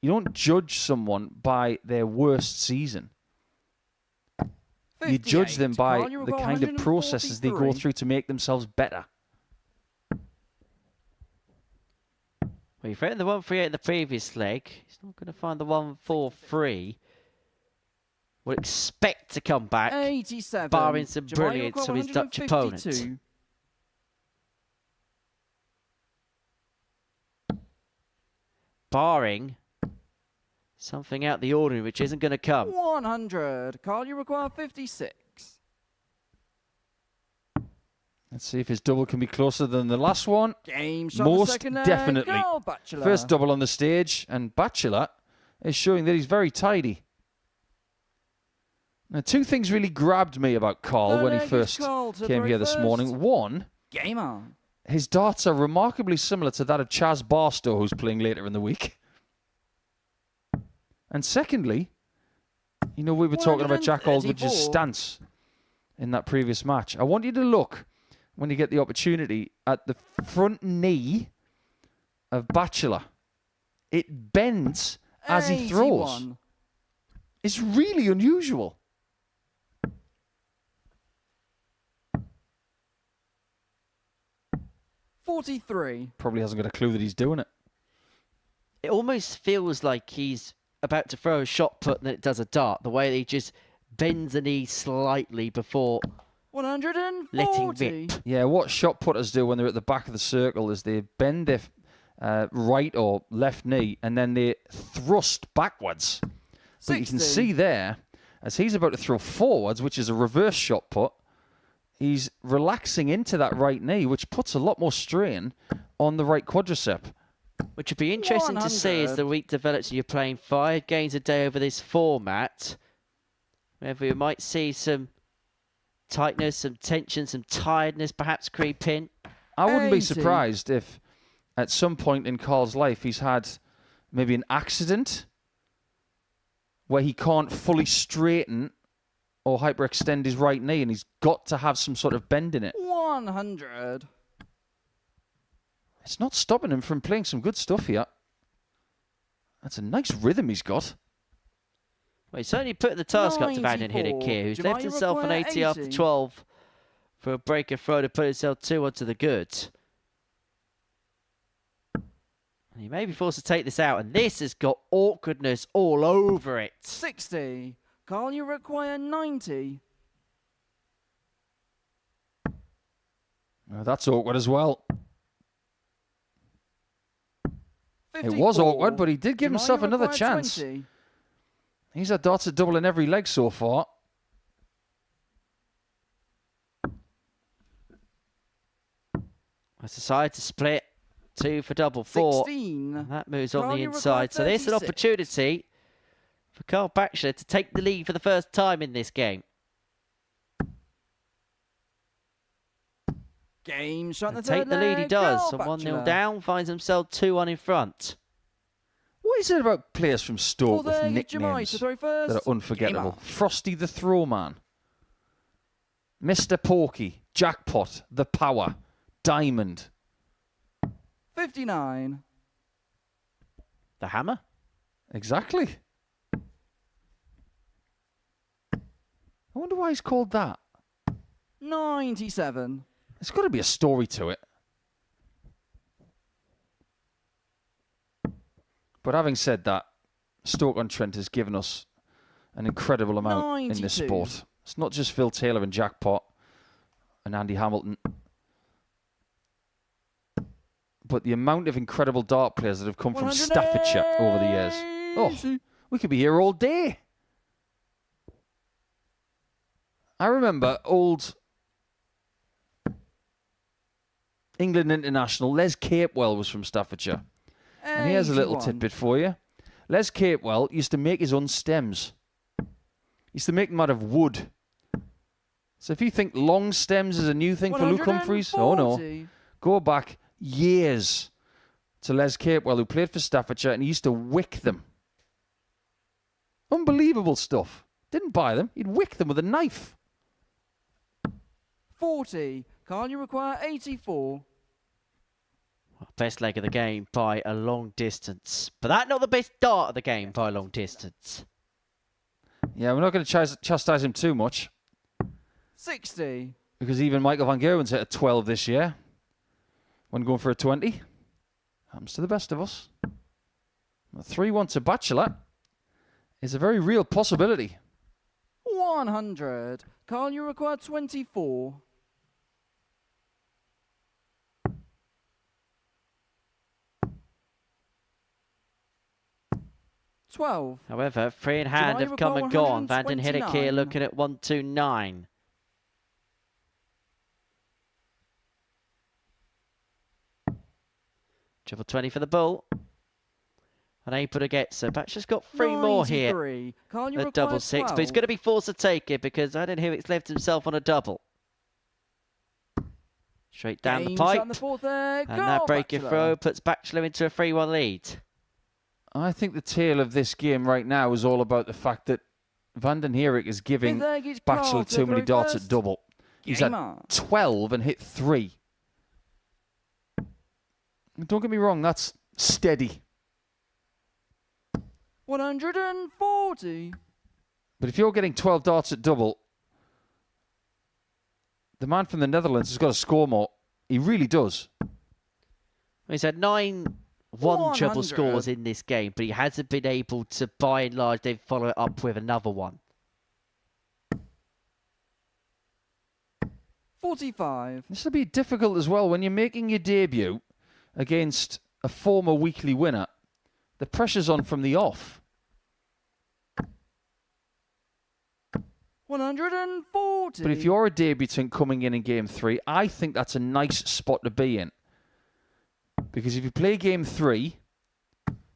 You don't judge someone by their worst season. You judge them by the kind of processes they go through to make themselves better. Well, he found the 138 in the previous leg. He's not going to find the 143. Would expect to come back, 87. barring some brilliance from his Dutch opponent. 152. Barring something out the ordinary, which isn't going to come. 100. Carl, you require 56. Let's see if his double can be closer than the last one. Game shot. Most the second leg. definitely. Carl Batchelor. First double on the stage, and Batchelor is showing that he's very tidy. Now, two things really grabbed me about Carl when he first came here this morning. One, Game on. his darts are remarkably similar to that of Chaz Barstow, who's playing later in the week. And secondly, you know, we were talking about Jack Aldridge's stance in that previous match. I want you to look, when you get the opportunity, at the front knee of Batchelor. It bends as he throws. 81. It's really unusual. $43. Probably hasn't got a clue that he's doing it. It almost feels like he's about to throw a shot put and then it does a dart. The way that he just bends the knee slightly before 140. letting rip. Yeah, what shot putters do when they're at the back of the circle is they bend their right or left knee and then they thrust backwards. But you can see there, as he's about to throw forwards, which is a reverse shot put, he's relaxing into that right knee, which puts a lot more strain on the right quadricep. Which would be interesting to see as the week develops and you're playing 5 games a day over this format. Whether you might see some tightness, some tension, some tiredness perhaps creep in. I wouldn't be surprised if at some point in Carl's life he's had maybe an accident where he can't fully straighten or hyperextend his right knee and he's got to have some sort of bend in it. 100. It's not stopping him from playing some good stuff here. That's a nice rhythm he's got. Well, he's certainly put the task up to Vanden Hidek, who's left himself an 80 after 12 for a breaker throw to put himself 2 onto the good. And he may be forced to take this out, and this has got awkwardness all over it. 60. Carl, you require 90. Well, that's awkward as well. 54. It was awkward, but he did give himself another chance. 20. He's had darts at double in every leg so far. Has decided to split 2 for double 4. 16. And that moves on the inside. So there's an opportunity for Carl Batchelor to take the lead for the first time in this game. Game shot the Take the lead he does. And 1-0 down, finds himself 2-1 in front. What is it about players from Stoke with Jamai nicknames to throw first. that are unforgettable? Frosty the Throwman, Mr. Porky, Jackpot, The Power, Diamond. 59. The Hammer? Exactly. I wonder why he's called that. 97. There's got to be a story to it. But having said that, Stoke-on-Trent has given us an incredible amount in this sport. It's not just Phil Taylor and Jackpot and Andy Hamilton, but the amount of incredible dart players that have come from Staffordshire over the years. Oh, we could be here all day. I remember old England international Les Capewell was from Staffordshire. And here's a little tidbit for you. Les Capewell used to make his own stems. He used to make them out of wood. So if you think long stems is a new thing for Luke Humphreys, oh no. Go back years to Les Capewell, who played for Staffordshire, and he used to wick them. Unbelievable stuff. Didn't buy them. He'd wick them with a knife. 40. Carl, you require 84. Best leg of the game by a long distance. But that's not the best dart of the game by a long distance. Yeah, we're not going to chastise him too much. 60. Because even Michael van Gerwen's hit a 12 this year. When going for a 20. Happens to the best of us. 3-1 to Bachelor is a very real possibility. 100. Carl, you require 24. However, free in hand have come and gone. Van den Hidek here looking at 129. Triple 20 for the bull. Unable to get so Batcher's got 3 more here. Carl, At double 6, but he's going to be forced to take it because Van den Hidek's left himself on a double. Straight down the pipe. And that breaking throw puts Bachelor into a 3-1 lead. I think the tale of this game right now is all about the fact that Van den Hidek is giving Bachelor too many darts at double. He's at 12 and hit 3. Don't get me wrong, that's steady. 140. But if you're getting 12 darts at double, the man from the Netherlands has got to score more. He really does. He's had 9 treble scores in this game, but he hasn't been able to, by and large, then follow it up with another one. 45. This will be difficult as well when you're making your debut against a former weekly winner. The pressure's on from the off. 140. But if you're a debutant coming in game 3, I think that's a nice spot to be in. Because if you play game 3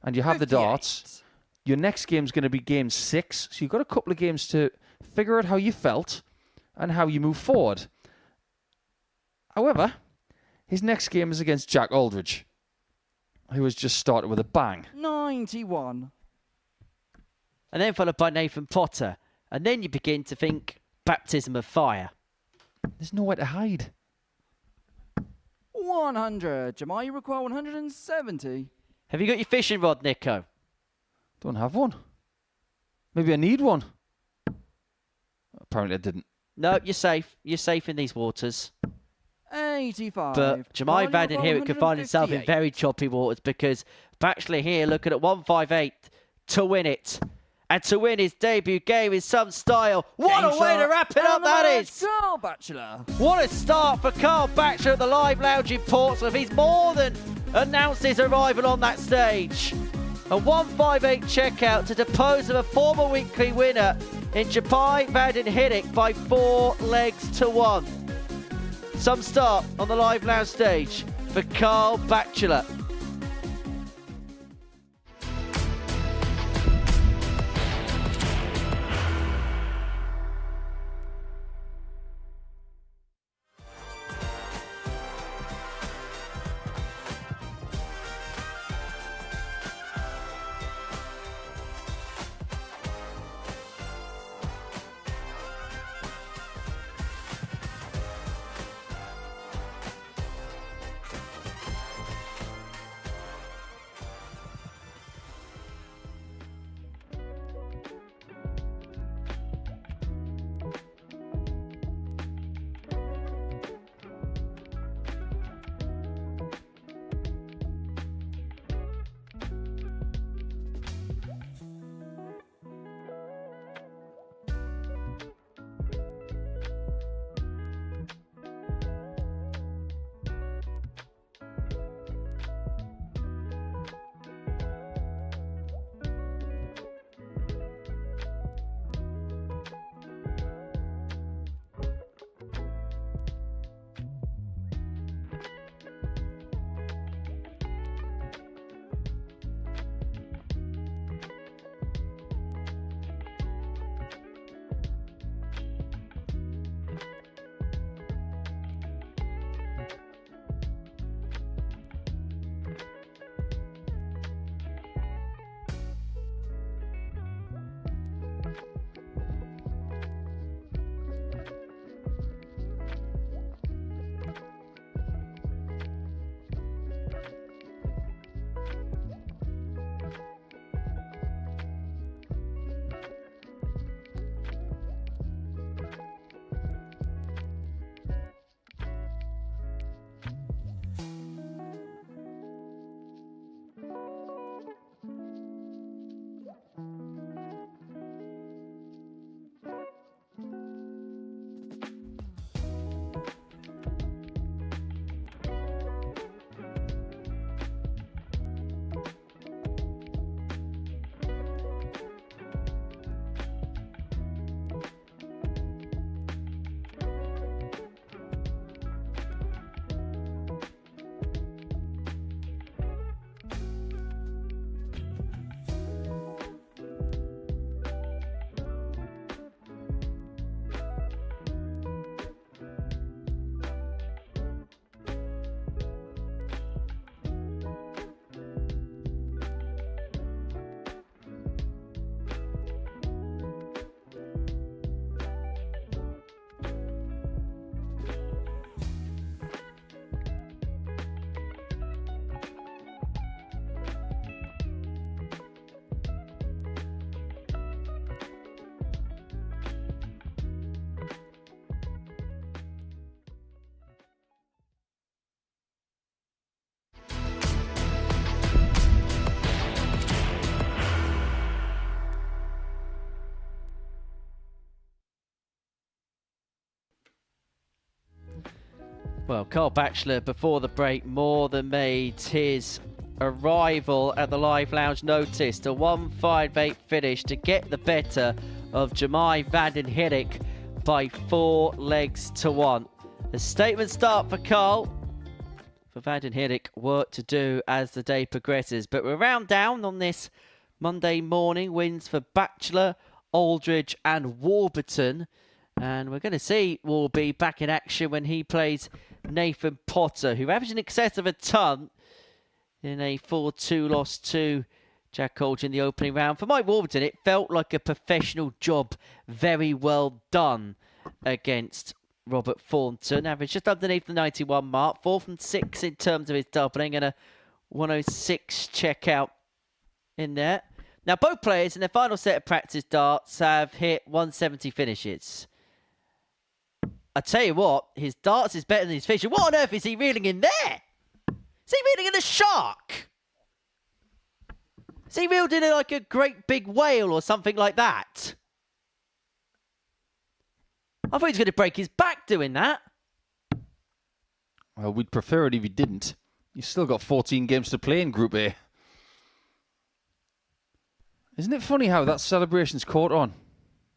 and you have 58. The darts, your next game's going to be game 6. So you've got a couple of games to figure out how you felt and how you move forward. However, his next game is against Jack Aldridge, who has just started with a bang. 91. And then followed by Nathan Potter. And then you begin to think baptism of fire. There's nowhere to hide. 100. Jamal, you require 170. Have you got your fishing rod, Nico? Don't have one. Maybe I need one. Apparently I didn't. No, you're safe. You're safe in these waters. 85. But Jamal Van den Hidek could find himself in very choppy waters because Bachelor here looking at 158 to win it. And to win his debut game in some style. What a way to wrap it up that is! Carl Bachelor. What a start for Carl Bachelor at the Live Lounge in Portsmouth. He's more than announced his arrival on that stage. A 158 checkout to depose of a former weekly winner in Japai Van den Hidek by 4 legs to 1. Some start on the Live Lounge stage for Carl Bachelor. Well, Carl Batchelor, before the break, more than made his arrival at the Live Lounge noticed. A 1.58 finish to get the better of Jemai van den Herik by 4 legs to 1. A statement start for Carl. For van den Herik, work to do as the day progresses. But we're round down on this Monday morning. Wins for Batchelor, Aldridge and Warburton. And we're going to see Warby back in action when he plays Nathan Potter, who averaged in excess of a ton in a 4-2 loss to Jack Aldridge in the opening round. For Mike Warburton, it felt like a professional job. Very well done against Robert Thornton. Averaged just underneath the 91 mark. 4 from 6 in terms of his doubling and a 106 checkout in there. Now, both players in their final set of practice darts have hit 170 finishes. I tell you what, his darts is better than his fishing. What on earth is he reeling in there? Is he reeling in a shark? Is he reeled in like a great big whale or something like that? I thought he was going to break his back doing that. Well, we'd prefer it if he didn't. You've still got 14 games to play in Group A. Isn't it funny how that celebration's caught on?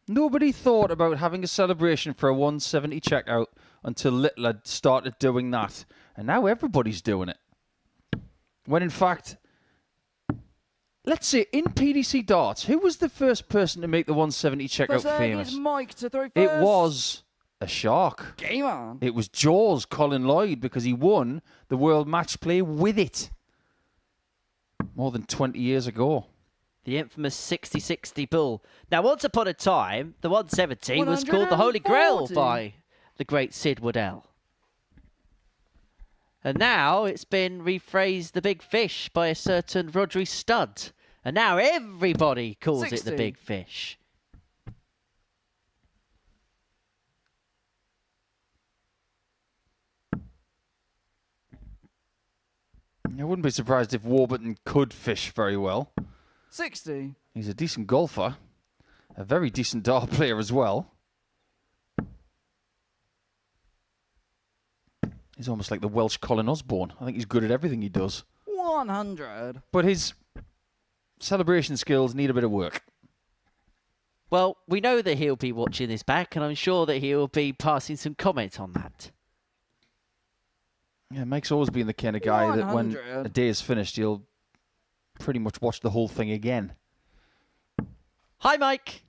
Nobody thought about having a celebration for a 170 checkout until Little had started doing that. And now everybody's doing it. When in fact, let's say in PDC darts, who was the first person to make the 170 checkout famous? Mike to throw first. It was a shark. Game on. It was Jaws, Colin Lloyd, because he won the World Match Play with it more than 20 years ago. The infamous 60-60 bull. Now, once upon a time, the 170 was called the Holy Grail by the great Sid Waddell. And now it's been rephrased the Big Fish by a certain Rodri Stud. And now everybody calls it the Big Fish. I wouldn't be surprised if Warburton could fish very well. 60. He's a decent golfer. A very decent dart player as well. He's almost like the Welsh Colin Osborne. I think he's good at everything he does. 100. But his celebration skills need a bit of work. Well, we know that he'll be watching this back, and I'm sure that he'll be passing some comment on that. Yeah, Mike's always been the kind of guy 100. that when a day is finished, he'll pretty much watch the whole thing again. Hi, Mike.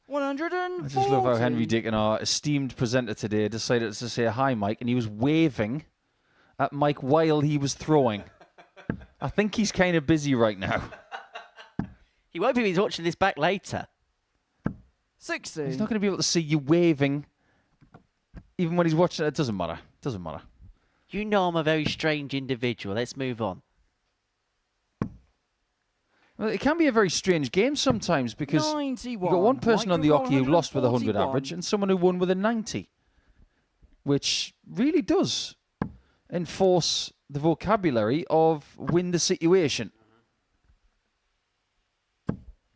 140. I just love how Henry Dickon, our esteemed presenter today, decided to say hi, Mike, and he was waving at Mike while he was throwing. I think he's kind of busy right now. He won't be watching this back later. 60. He's not going to be able to see you waving even when he's watching it. It doesn't matter. It doesn't matter. You know I'm a very strange individual. Let's move on. Well, it can be a very strange game sometimes because 91. you've got one person on the hockey who lost with a 100 141. average and someone who won with a 90, which really does enforce the vocabulary of win the situation.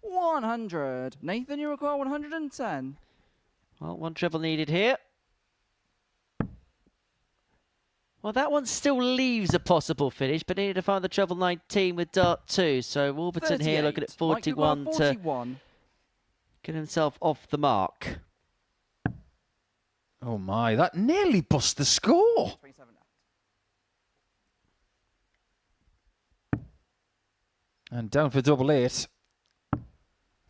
100. Nathan, you require 110. Well, one treble needed here. Well, that one still leaves a possible finish, but needed to find the treble 19 with dart 2. So Warburton here looking at 41 to get himself off the mark. Oh my, that nearly bust the score. And down for double 8.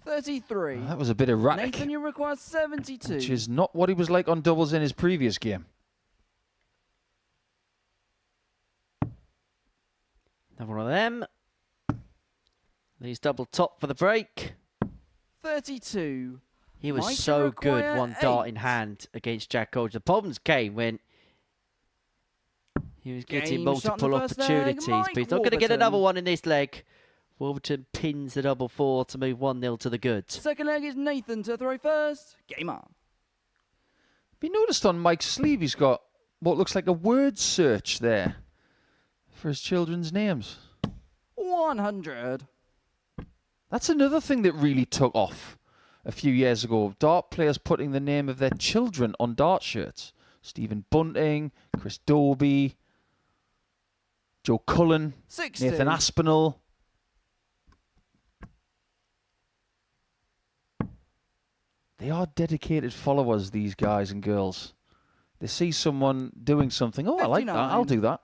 33. That was a bit erratic. Nathan, you require 72. Which is not what he was like on doubles in his previous game. Another one of them. These double top for the break. 32. He was Mike, so you good, require one dart 8. in hand against Jack Aldridge. The problems came when he was getting Game shot in the multiple first leg, opportunities, Mike but he's not going to get Warburton. another one in this leg. Warburton pins the double 4 to move 1-0 to the good. Second leg is Nathan to throw first. Game on. Have you noticed on Mike's sleeve he's got what looks like a word search there for his children's names? 100. That's another thing that really took off a few years ago. Dart players putting the name of their children on dart shirts. Stephen Bunting, Chris Dobie, Joe Cullen, 60. Nathan Aspinall. They are dedicated followers, these guys and girls. They see someone doing something. Oh, I like that. I'll do that.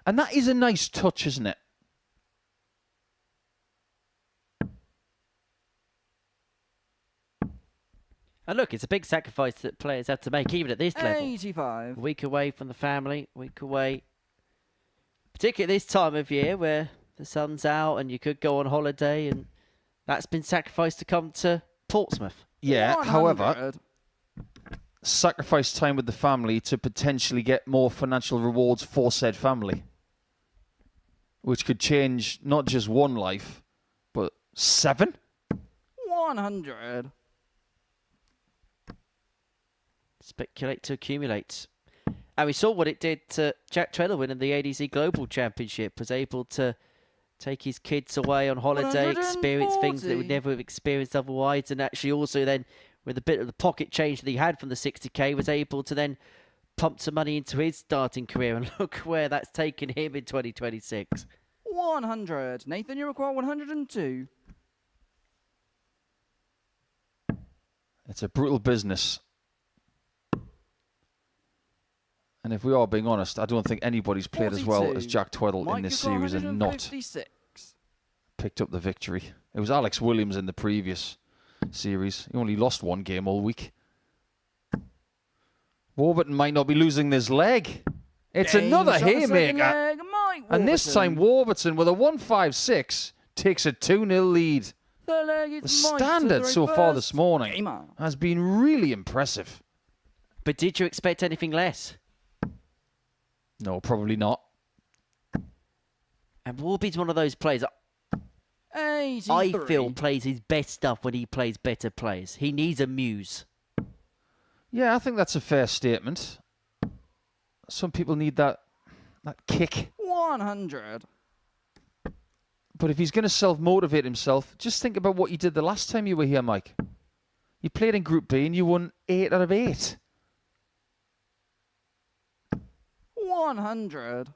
And that is a nice touch, isn't it? And look, it's a big sacrifice that players have to make, even at this level. 85. A week away from the family, a week away. Particularly this time of year where the sun's out and you could go on holiday, and that's been sacrificed to come to Portsmouth. Yeah, 100. however, sacrifice time with the family to potentially get more financial rewards for said family, which could change not just one life, but 7. 100. Speculate to accumulate. And we saw what it did to Jack Trelawin in the ADZ Global Championship. Was able to take his kids away on holiday, experience things that they would never have experienced otherwise, and actually also then, with a bit of the pocket change that he had from the 60k, was able to then pump some money into his starting career. And look where that's taken him in 2026. 100. Nathan, you require 102. It's a brutal business. And if we are being honest, I don't think anybody's played as well as Jack Tweddle in this series and not picked up the victory. It was Alex Williams in the previous series. He only lost one game all week. Warburton might not be losing this leg. It's another haymaker. And this time Warburton with a 1-5-6 takes a 2-0 lead. The standard so far this morning has been really impressive. But did you expect anything less? No, probably not. And Warby's one of those players I feel plays his best stuff when he plays better players. He needs a muse. Yeah, I think that's a fair statement. Some people need that kick. 100. But if he's going to self-motivate himself, just think about what you did the last time you were here, Mike. You played in Group B and you won 8 out of 8. 100.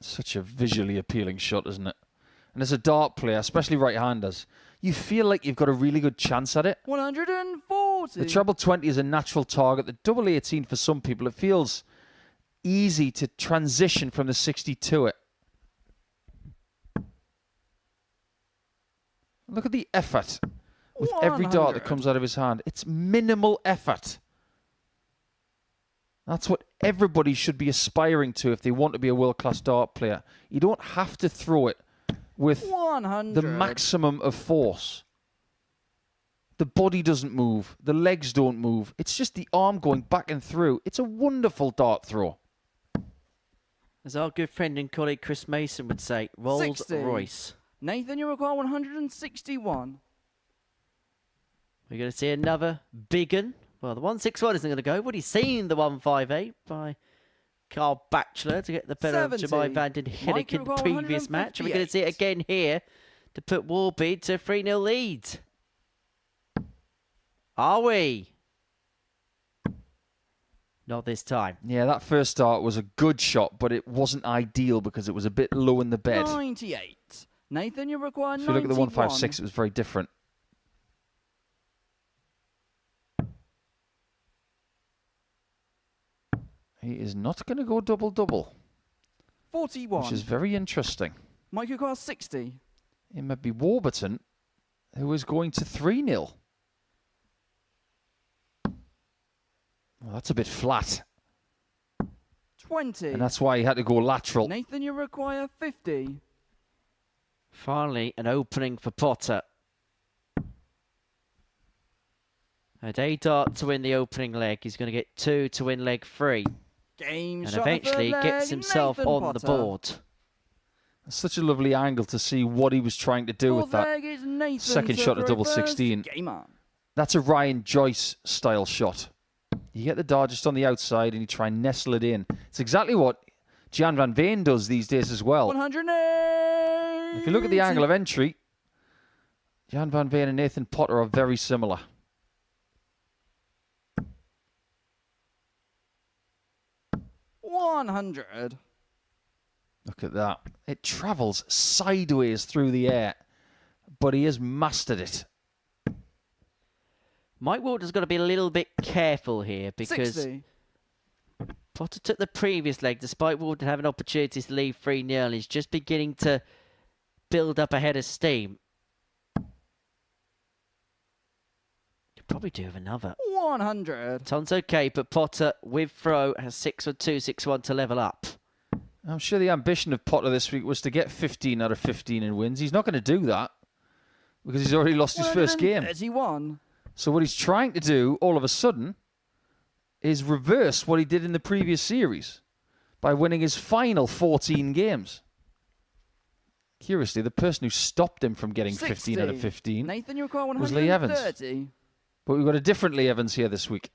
Such a visually appealing shot, isn't it? And as a dart player, especially right-handers, you feel like you've got a really good chance at it. 140. The treble 20 is a natural target. The double 18 for some people, it feels easy to transition from the 60 to it. Look at the effort with every dart that comes out of his hand. It's minimal effort. That's what everybody should be aspiring to if they want to be a world-class dart player. You don't have to throw it with 100. the maximum of force. The body doesn't move. The legs don't move. It's just the arm going back and through. It's a wonderful dart throw. As our good friend and colleague Chris Mason would say, Rolls 60. Royce. Nathan, you require 161. We're going to see another big un. Well, the 161 isn't going to go. What he's seen the 158 by Carl Batchelor to get the better 70. of Jemai van den Hinnik in the previous match. And we're going to see it again here to put Warby to 3-0 lead. Are we? Not this time. Yeah, that first dart was a good shot, but it wasn't ideal because it was a bit low in the bed. 98. Nathan, you require 91. If you look at the 156, it was very different. He is not going to go double-double. 41. Which is very interesting. Mike requires 60. It might be Warburton, who is going to 3-0. Well, that's a bit flat. 20. And that's why he had to go lateral. Nathan, you require 50. Finally, an opening for Potter. At a dart to win the opening leg. He's going to get 2 to win leg 3. Game and shot eventually gets himself Nathan on Potter. the board. That's such a lovely angle to see what he was trying to do with that second shot at double 16. That's a Ryan Joyce style shot. You get the dart just on the outside and you try and nestle it in. It's exactly what Jan van Veen does these days as well. 180. If you look at the angle of entry, Jan van Veen and Nathan Potter are very similar. $100. Look at that. It travels sideways through the air, but he has mastered it. Mike Walter's got to be a little bit careful here because 60. Potter took the previous leg despite Walter having opportunities to leave 3-0 and he's just beginning to build up a head of steam. Could probably do with another. 100. Ton's okay, but Potter with throw has 6-2, 6-1 to level up. I'm sure the ambition of Potter this week was to get 15 out of 15 in wins. He's not going to do that because he's already lost his first game. 31. So what he's trying to do, all of a sudden, is reverse what he did in the previous series by winning his final 14 games. Curiously, the person who stopped him from getting 15 out of 15 Nathan, you require 130. was Lee Evans. But we've got a different Lee Evans here this week.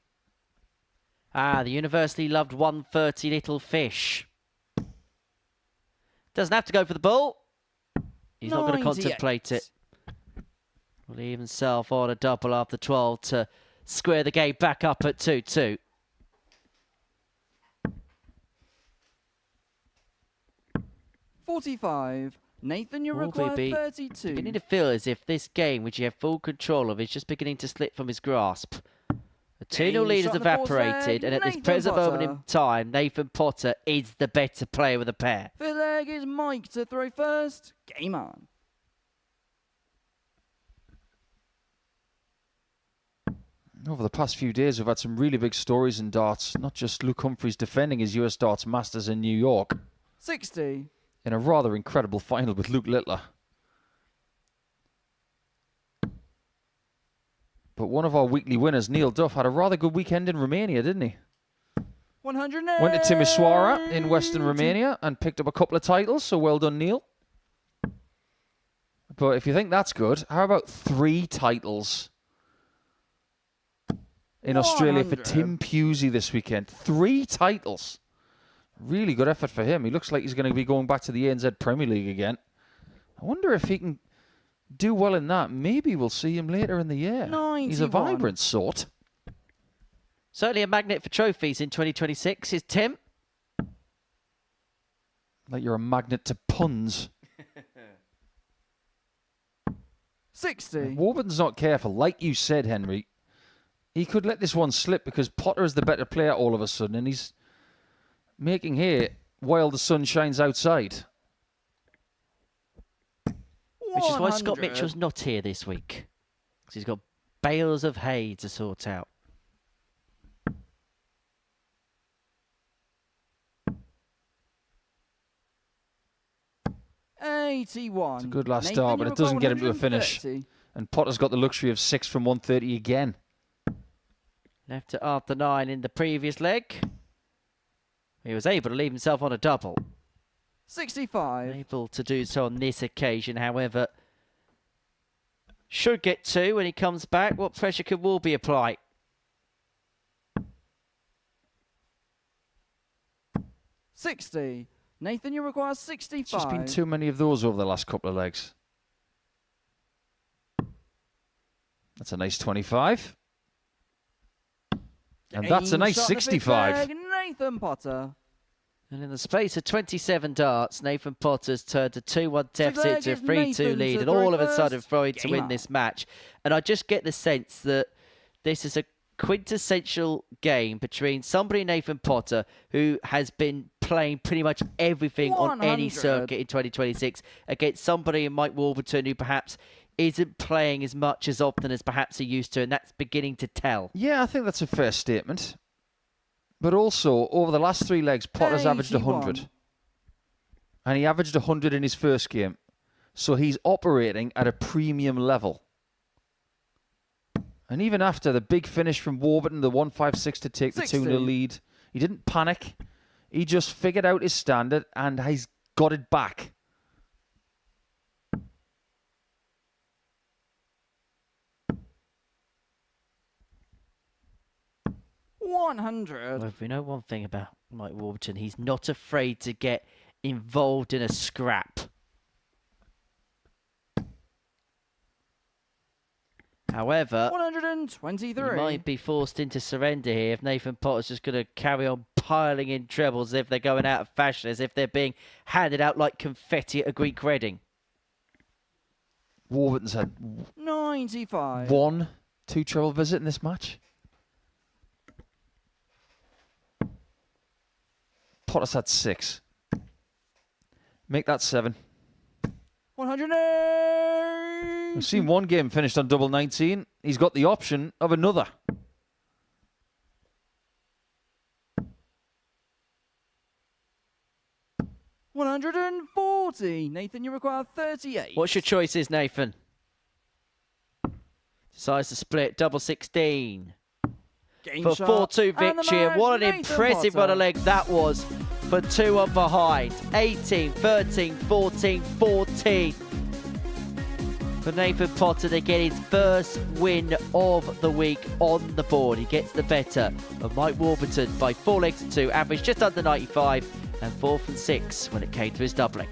Ah, the universally loved 130 little fish. Doesn't have to go for the ball. He's not going to 98. contemplate it. Will leave himself on a double after 12 to square the game back up at 2-2. $45. Nathan, you Will require be 32. Beginning to feel as if this game, which you have full control of, is just beginning to slip from his grasp. The 2-0 lead has shot on the fourth evaporated, leg, and at this Nathan present moment Potter. in time, Nathan Potter is the better player of the pair. Fifth leg is Mike to throw first. Game on. Over the past few days, we've had some really big stories in darts. Not just Luke Humphries defending his US Darts Masters in New York 60. in a rather incredible final with Luke Littler. But one of our weekly winners, Neil Duff, had a rather good weekend in Romania, didn't he? 100. Went to Timisoara in Western Romania and picked up a couple of titles, so well done, Neil. But if you think that's good, how about 3 titles in Australia for 100. Tim Pusey this weekend? 3 titles. Really good effort for him. He looks like he's going to be going back to the ANZ Premier League again. I wonder if he can do well in that. Maybe we'll see him later in the year. 91. He's a vibrant sort. Certainly a magnet for trophies in 2026 is Tim. Like you're a magnet to puns. 60. If Warburton's not careful, like you said, Henry, he could let this one slip because Potter is the better player all of a sudden, and he's making hay while the sun shines outside. Which is why Scott 100. Mitchell's not here this week. Because he's got bales of hay to sort out. $81. It's a good last Nathan, start, you but it require doesn't get him to a finish. 130. And Potter's got the luxury of 6 from 130 again. Left it after 9 in the previous leg. He was able to leave himself on a double. 65. Able to do so on this occasion, however. Should get 2 when he comes back. What pressure could Wolby apply? $60. Nathan, you require 65. It's just been too many of those over the last couple of legs. That's a nice 25. And that's a nice Shot on the fifth 65. leg, Nathan Potter. And in the space of 27 darts, Nathan Potter's turned a 2-1 deficit leg to a is 3-2 Nathan lead, to and all of a throw sudden first. throwing to Game win on. this match. And I just get the sense that this is a quintessential game between somebody, Nathan Potter, who has been playing pretty much everything on any 100. circuit in 2026, against somebody in Mike Warburton who perhaps isn't playing as much as often as perhaps he used to, and that's beginning to tell. Yeah, I think that's a fair statement. But also, over the last 3 legs, Potter's averaged 100. 81. And he averaged 100 in his first game. So he's operating at a premium level. And even after the big finish from Warburton, the 156 to take the 60. 2-0 lead, he didn't panic. He just figured out his standard and he's got it back. $100. Well, if we know one thing about Mike Warburton, he's not afraid to get involved in a scrap. However, 123. he might be forced into surrender here if Nathan Potter's just going to carry on piling in trebles, as if they're going out of fashion, as if they're being handed out like confetti at a Greek wedding. Warburton's had 95. 1-2 treble visit in this match. Potter's had 6. Make that 7. 108. We've seen one game finished on double 19. He's got the option of another. $140. Nathan, you require 38. What's your choices, Nathan? Decides to split double 16 Game for shot. 4-2 And the victory. And man, what an Nathan impressive Potter. run of legs that was for 2 on behind. 18, 13, 14, 14. For Nathan Potter to get his first win of the week on the board. He gets the better of Mike Warburton by 4 legs to 2, average just under 95, and 4th and 6 when it came to his doubling.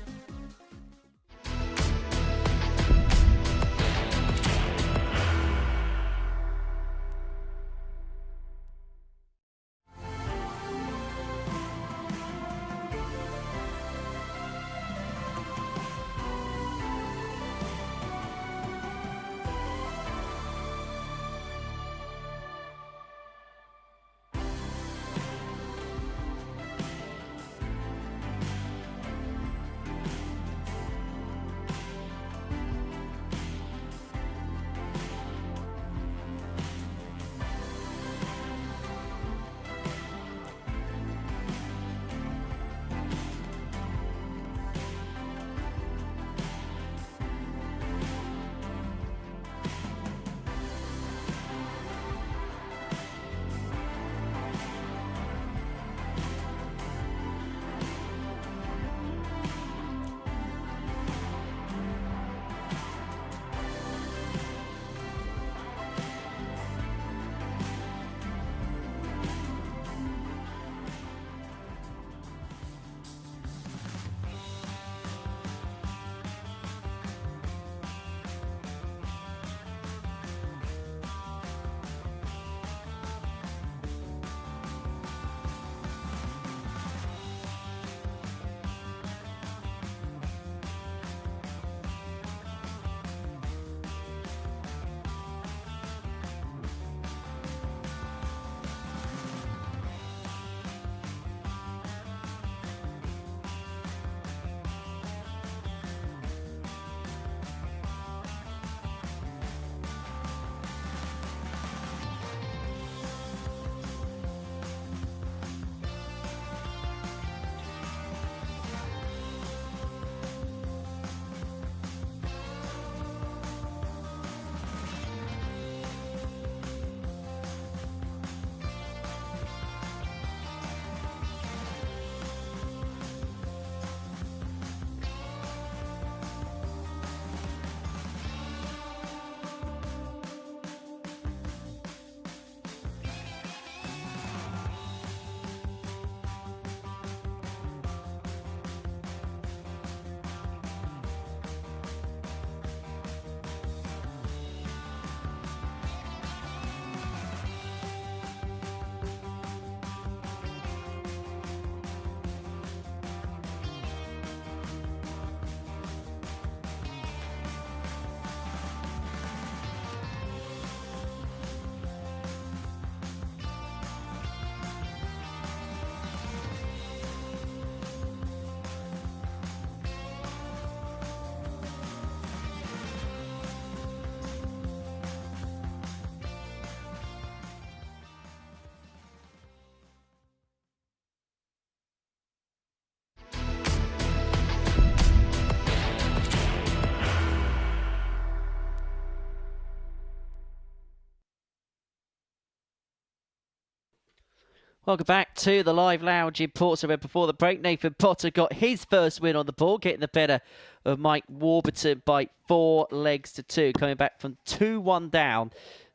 Welcome back to the live lounge in Portsmouth. Before the break, Nathan Potter got his first win on the board, getting the better of Mike Warburton by 4 legs to 2, coming back from 2-1 down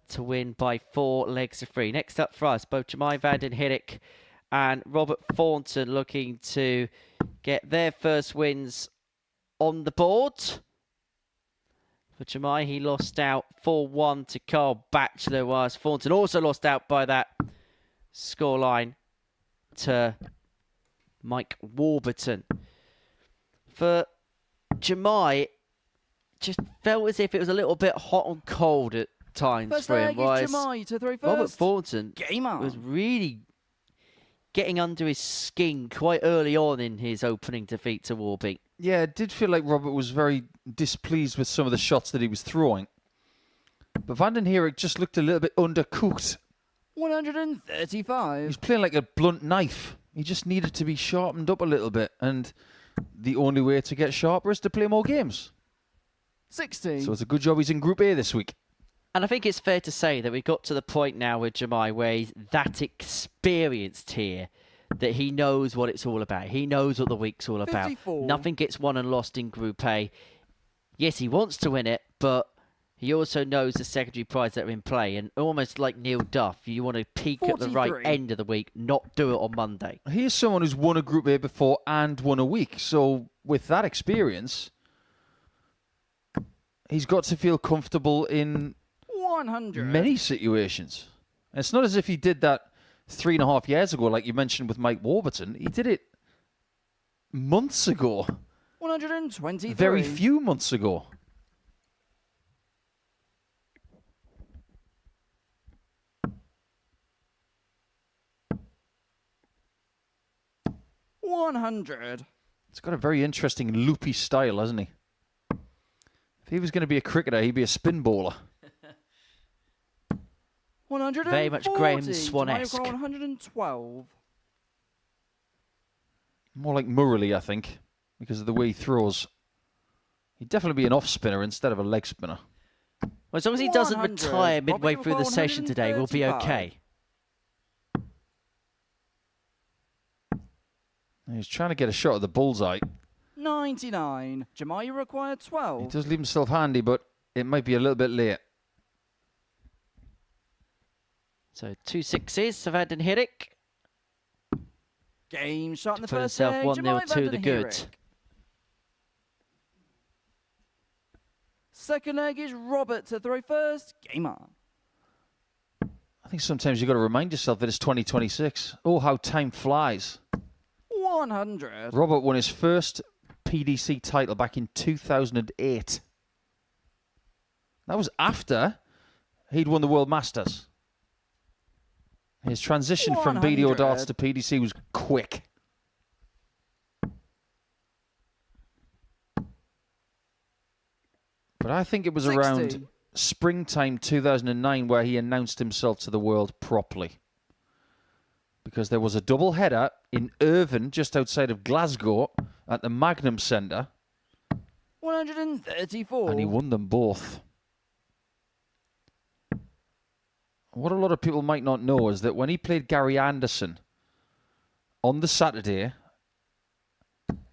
to win by 4 legs to 3. Next up for us, both Jemai Vanden Hidek and Robert Thornton looking to get their first wins on the board. For Jemai, he lost out 4-1 to Carl Batchelor, whilst Thornton also lost out by that scoreline to Mike Warburton. For Jemai, just felt as if it was a little bit hot and cold at times First for him. leg is Whilst Jemai to throw first. Robert Thornton Game on. was really getting under his skin quite early on in his opening defeat to Warby. Yeah, it did feel like Robert was very displeased with some of the shots that he was throwing. But Van den Herik just looked a little bit undercooked. 135. He's playing like a blunt knife. He just needed to be sharpened up a little bit. And the only way to get sharper is to play more games. 60. So it's a good job he's in Group A this week. And I think it's fair to say that we've got to the point now with Jemai where he's that experienced here that he knows what it's all about. He knows what the week's all about. 54. Nothing gets won and lost in Group A. Yes, he wants to win it, but he also knows the secondary prizes that are in play. And almost like Neil Duff, you want to peak at the right 43. end of the week, not do it on Monday. Here's someone who's won a Group A before and won a week. So with that experience, he's got to feel comfortable in 100. many situations. And it's not as if he did that 3.5 years ago, like you mentioned with Mike Warburton. He did it months ago. 123. Very few months ago. $100. He's got a very interesting loopy style, hasn't he? If he was going to be a cricketer, he'd be a spin bowler. 140. Very much Graham Swan-esque. 112. More like Murley, I think, because of the way he throws. He'd definitely be an off spinner instead of a leg spinner. Well, as long as he doesn't 100. retire midway Bobby through the Require session today, we'll be 135. okay. He's trying to get a shot at the bullseye. 99. Jemai required He 12. does leave himself handy, but it might be a little bit late. So 2 sixes for Van den Herik. Game shot in the Put first himself leg. 1-0 Jemai to Van the den good. Herik. Second leg is Robert to throw first. Game on. I think sometimes you've got to remind yourself that it's 2026. Oh, how time flies. 100. Robert won his first PDC title back in 2008. That was after he'd won the World Masters. His transition from BDO 100. darts to PDC was quick. But I think it was 60. around springtime 2009 where he announced himself to the world properly. Because there was a double header in Irvine, just outside of Glasgow, at the Magnum Centre, 134. and he won them both. What a lot of people might not know is that when he played Gary Anderson on the Saturday,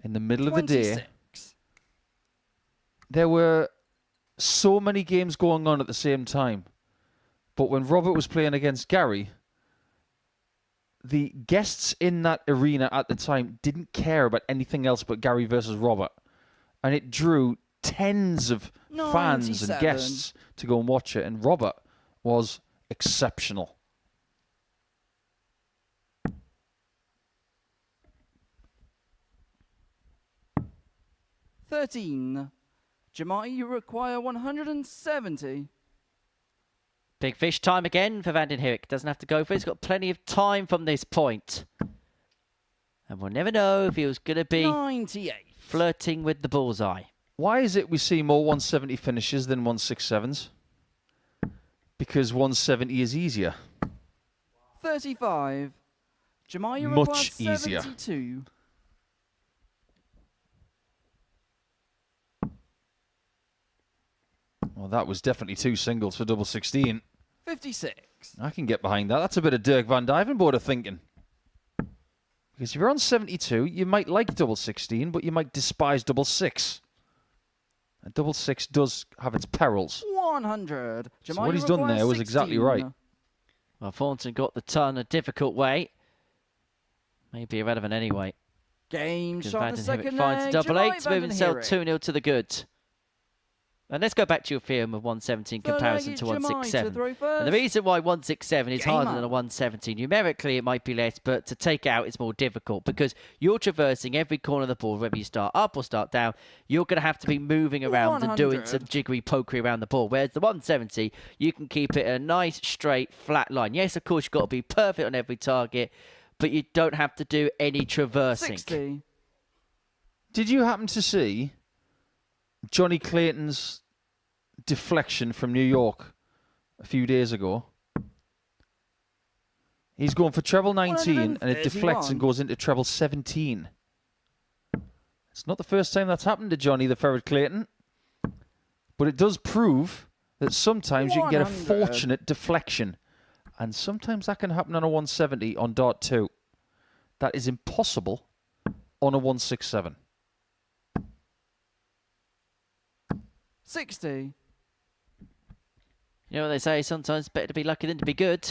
in the middle of the day, 26. there were so many games going on at the same time. But when Robert was playing against Gary, the guests in that arena at the time didn't care about anything else but Gary versus Robert. And it drew tens of fans and 97. guests to go and watch it. And Robert was exceptional. $13. Jemai, you require 170. Big fish time again for Van den Herik. Doesn't have to go for it. He's got plenty of time from this point. And we'll never know if he was going to be 98. flirting with the bullseye. Why is it we see more 170 finishes than 167s? Because 170 is easier. 35. Jemai, you Much require easier. 72. Well, that was definitely 2 singles for double 16. 56. I can get behind that. That's a bit of Dirk van Dijvenbode thinking. Because if you're on 72, you might like double 16, but you might despise double 6. And double 6 does have its perils. 100. Jemai, So what he's you done require there was exactly 16. right. Well, Thornton got the ton a difficult way. Maybe irrelevant anyway. Game Because shot Van in the den Herik second finds leg. double Jemai 8, Van moving den himself Herik. 2-0 to the good. And let's go back to your theorem of 170 in comparison to 167. throw first. And the reason why 167 is harder than a 170, numerically it might be less, but to take out it's more difficult because you're traversing every corner of the board, whether you start up or start down. You're going to have to be moving around and doing some jiggery pokery around the board. Whereas the 170, you can keep it a nice, straight, flat line. Yes, of course, you've got to be perfect on every target, but you don't have to do any traversing. 60. Did you happen to see Johnny Clayton's deflection from New York a few days ago? He's going for treble 19 and it deflects and goes into treble 17. It's not the first time that's happened to Johnny the Ferret Clayton, but it does prove that sometimes you can get a fortunate deflection, and sometimes that can happen on a 170 on dart 2. That is impossible on a 167. 60. You know what they say, sometimes it's better to be lucky than to be good.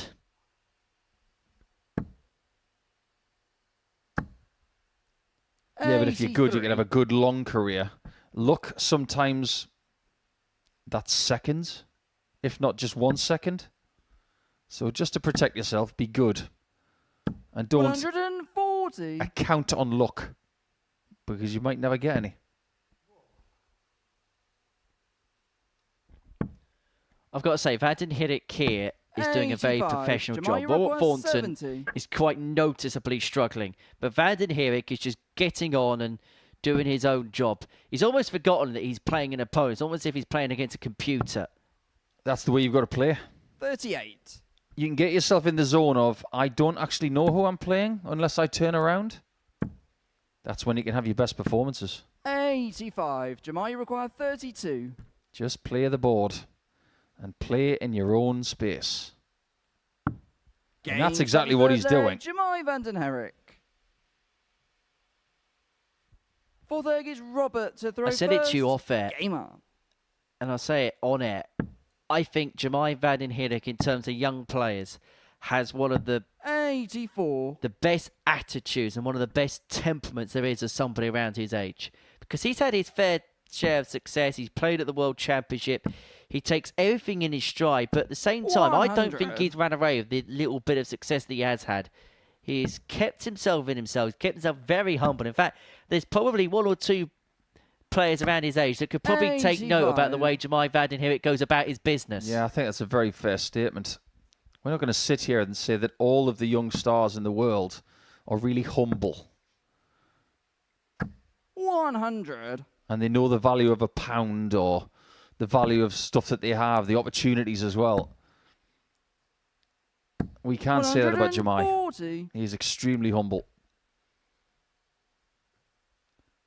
Yeah, but if you're good, you can have a good long career. Luck, sometimes that's seconds, if not just 1 second. So just to protect yourself, be good. And don't 140. account on luck, because you might never get any. I've got to say, Vanden Hirik here is doing a very 85. professional Jamal, job. you Robert require Thornton 70. is quite noticeably struggling. But Vanden Hirik is just getting on and doing his own job. He's almost forgotten that he's playing an opponent. It's almost as if he's playing against a computer. That's the way you've got to play. 38. You can get yourself in the zone of, I don't actually know who I'm playing unless I turn around. That's when you can have your best performances. 85. Jamal, you require 32. Just play the board and play in your own space. And that's exactly what he's doing. Jamal Vanden Hirik. Fourth egg is Robert to throw I said it to you off air, Gamer. and I'll say it on air. I think Jamal Vanden Hirik, in terms of young players, has one of the 84. best attitudes and one of the best temperaments there is of somebody around his age. Because he's had his fair share of success. He's played at the World Championship. He takes everything in his stride. But at the same time, I don't think 100. he's ran away with the little bit of success that he has had. He's kept himself in himself. He's kept himself very humble. In fact, there's probably one or two players around his age that could probably take note about the way Jamal Vanden Hirik goes about his business. Yeah, I think that's a very fair statement. We're not going to sit here and say that all of the young stars in the world are really humble. 100. And they know the value of a pound or the value of stuff that they have, the opportunities as well. We can't say that about Jamal. 140. He's extremely humble.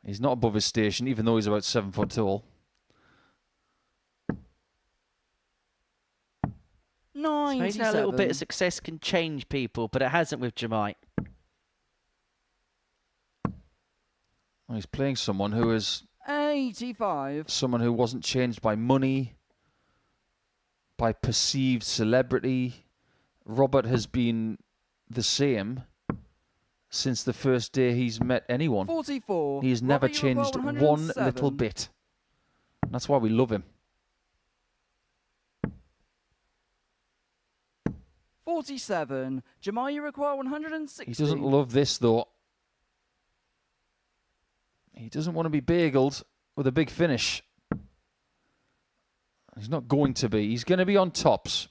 He's not above his station, even though he's about 7 foot tall. 97. Maybe a little bit of success can change people, but it hasn't with Jamal. Well, he's playing someone who is 85. someone who wasn't changed by money, by perceived celebrity. Robert has been the same since the first day he's met anyone. 44. He has never Robert, you require changed one 107. little bit. That's why we love him. 47. Jamal, you require 160. He doesn't love this, though. He doesn't want to be bageled with a big finish. He's not going to be. He's going to be on tops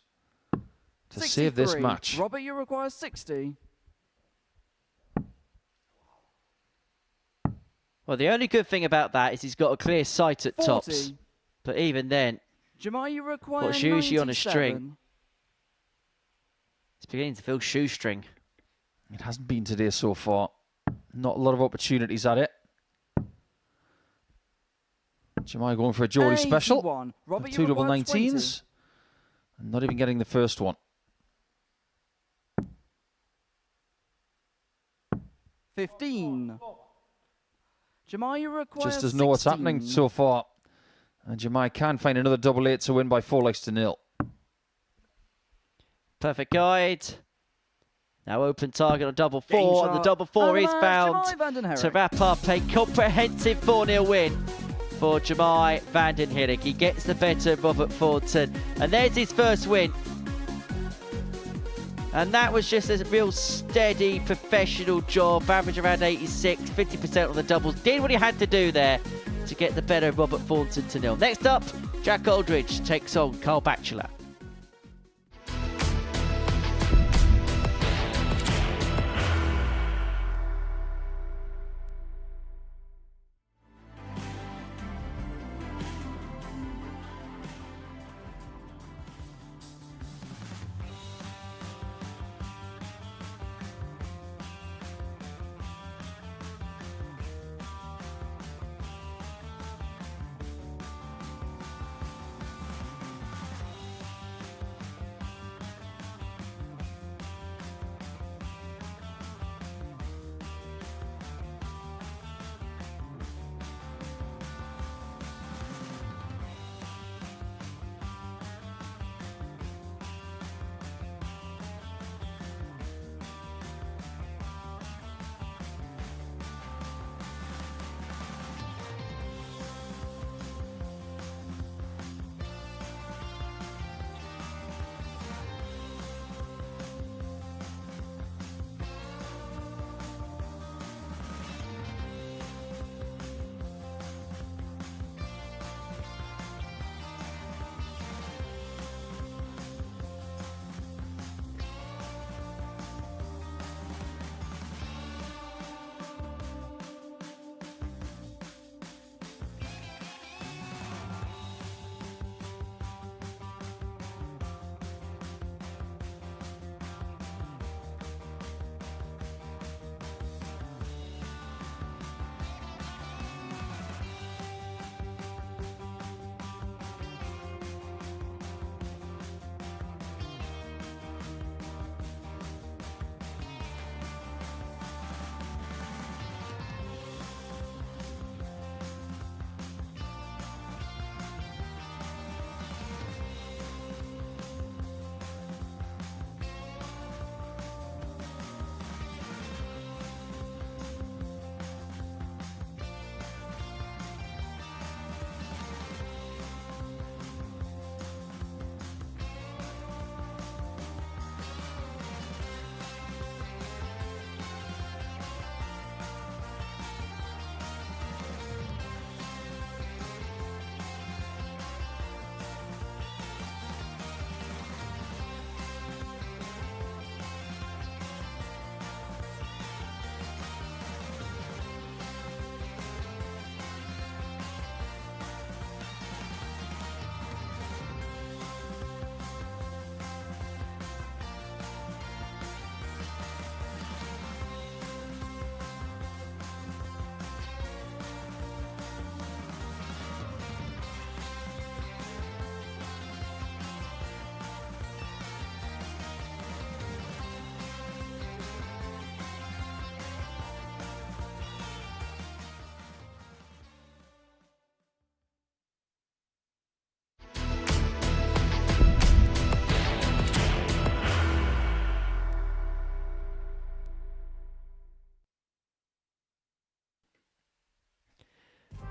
to save this 63. match. Robert, you require 60. Well, the only good thing about that is he's got a clear sight at 40. tops. But even then, Jamal, you require What's usually on a 97. string? it's beginning to feel shoestring. It hasn't been today so far. Not a lot of opportunities at it. Jamal going for a Geordie special. 81. Robert, With you two double require 20. 19s. And not even getting the first one. 15. Jamal, you require Just doesn't know what's happening 16. so far. And Jamal can find another double 8 to win by 4-0. Perfect guide. Now open target on double 4, and the double 4 is found to wrap up a comprehensive 4-0 win for Jemai van den Herik. He gets the better of Robert Thornton, and there's his first win. And that was just a real steady, professional job, average around 86, 50% on the doubles. Did what he had to do there to get the better of Robert Thornton to nil. Next up, Jack Aldridge takes on Carl Batchelor.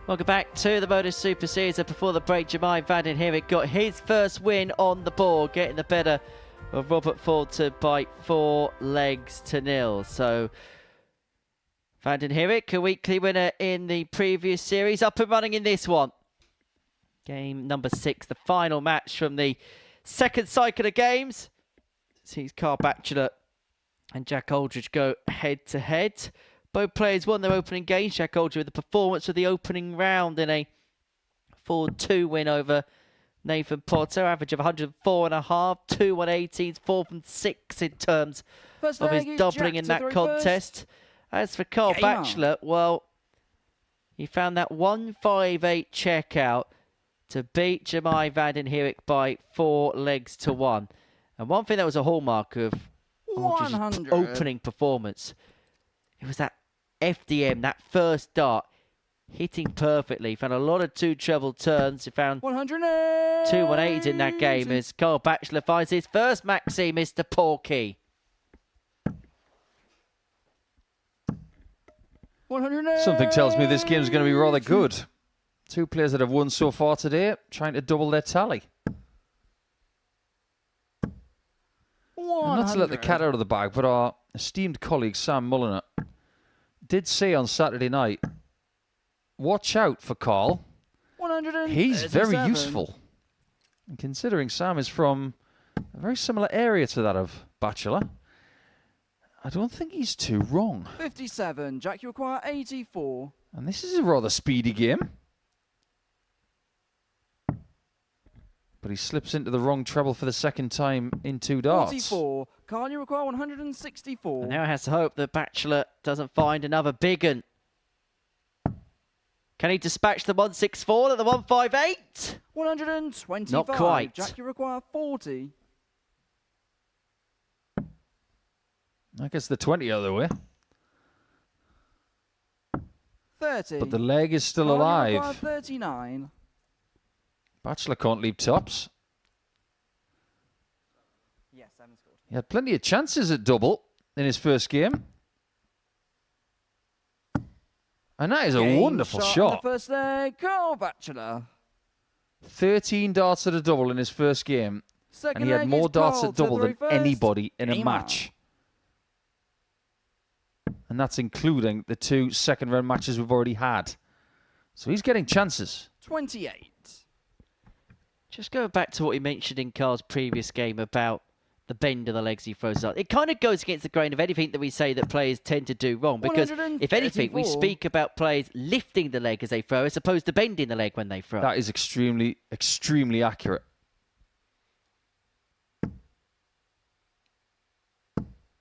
Welcome back to the Modus Super Series. And before the break, Jemai van den Herik got his first win on the board, getting the better of Robert Thornton by 4-0. So van den Herik, a weekly winner in the previous series, up and running in this one. Game number 6, the final match from the second cycle of games. Sees Carl Batchelor and Jack Aldridge go head to head. Both players won their opening games. Jack Aldridge with the performance of the opening round in a 4-2 win over Nathan Potter. Average of 104.5, 2 118s, 4 from 6 in terms of his doubling in that contest. As for Carl Batchelor, well, he found that 158 checkout to beat Jemai van den Herik by 4-1. And one thing that was a hallmark of Aldridge's opening performance, it was that FDM, that first dart, hitting perfectly. Found a lot of two treble turns. He found 2 180s in that game as Carl Batchelor finds his first maxi, Mr. Porky. 100. Something tells me this game's going to be rather good. Two players that have won so far today, trying to double their tally. And not to let the cat out of the bag, but our esteemed colleague Sam Mulliner did say on Saturday night, watch out for Carl. He's very useful. And considering Sam is from a very similar area to that of Bachelor, I don't think he's too wrong. 57. Jack, you require 84. And this is a rather speedy game. But he slips into the wrong treble for the second time in 2 darts. 44. Carl, you require 164. And now has to hope that Bachelor doesn't find another big un. Can he dispatch the 164 at the 158? 125. Not quite. Jack, you require 40. I guess the 20 other way. 30. But the leg is still Carl, you alive. require 39. Bachelor can't leave tops. Yes, 7 scored. He had plenty of chances at double in his first game. And that is a Game wonderful in shot. the first leg, Carl Bachelor. 13 darts at a double in his first game. Second And he had leg more is darts Carl at double to the than very first. anybody in a Game match. And that's including the 2 second-round matches we've already had. So he's getting chances. 28. Just going back to what he mentioned in Carl's previous game about the bend of the legs he throws out. It kind of goes against the grain of anything that we say that players tend to do wrong. Because if anything, we 134. speak about players lifting the leg as they throw as opposed to bending the leg when they throw. That is extremely, extremely accurate.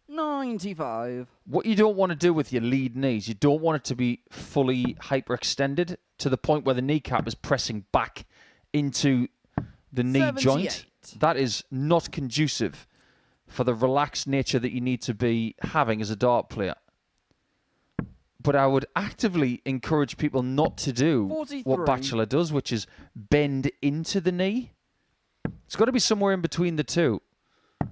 95. What you don't want to do with your lead knees, you don't want it to be fully hyperextended to the point where the kneecap is pressing back into the knee 78. joint. That is not conducive for the relaxed nature that you need to be having as a dart player. But I would actively encourage people not to do 43. what Bachelor does, which is bend into the knee. It's got to be somewhere in between the two.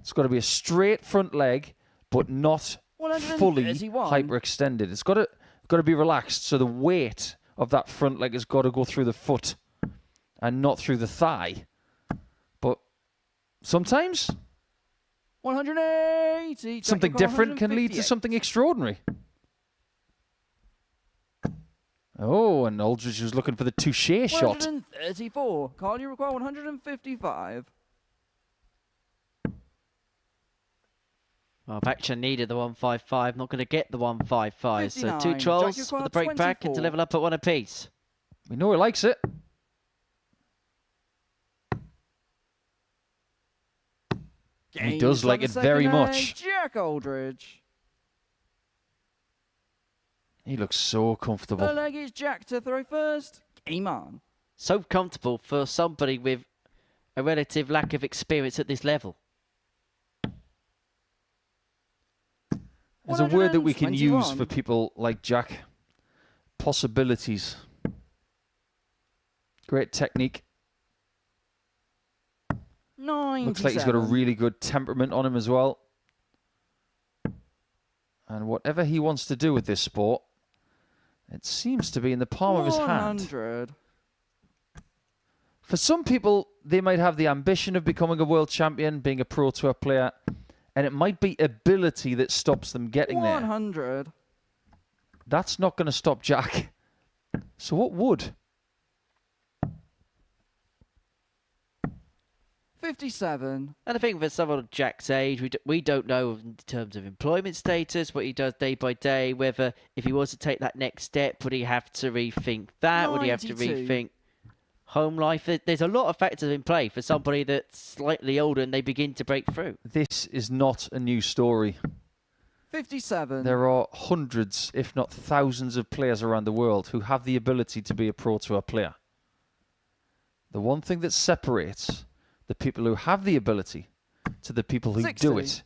It's got to be a straight front leg, but not fully 131. hyperextended. It's got to be relaxed, so the weight of that front leg has got to go through the foot and not through the thigh. But sometimes 180. something Jack, different can lead to 158. something extraordinary. Oh, and Aldridge was looking for the touche shot. 134. Carl, you require 155. Well, Bachelor needed the 155, not going to get the 155. So 2 59. trolls Jack, for the you break require back and to 24. level up at 1 apiece. We know he likes it. He does like it very much. Jack Aldridge. He looks so The comfortable. leg is Jack to throw first. Game on. So comfortable for somebody with a relative lack of experience at this level. There's a word that we can use 121. for people like Jack. Possibilities. Great technique. 97. Looks like he's got a really good temperament on him as well. And whatever he wants to do with this sport, it seems to be in the palm of his hand. 100. For some people, they might have the ambition of becoming a world champion, being a pro tour player, and it might be ability that stops them getting there. 100. That's not going to stop Jack. So what would? 57. And I think for someone of Jack's age, we don't know in terms of employment status, what he does day by day, whether if he was to take that next step, would he have to rethink that? Would he have to 92. rethink home life? There's a lot of factors in play for somebody that's slightly older and they begin to break through. This is not a new story. 57. There are hundreds, if not thousands, of players around the world who have the ability to be a pro tour player. The one thing that separates the people who have the ability to the people who 60. do it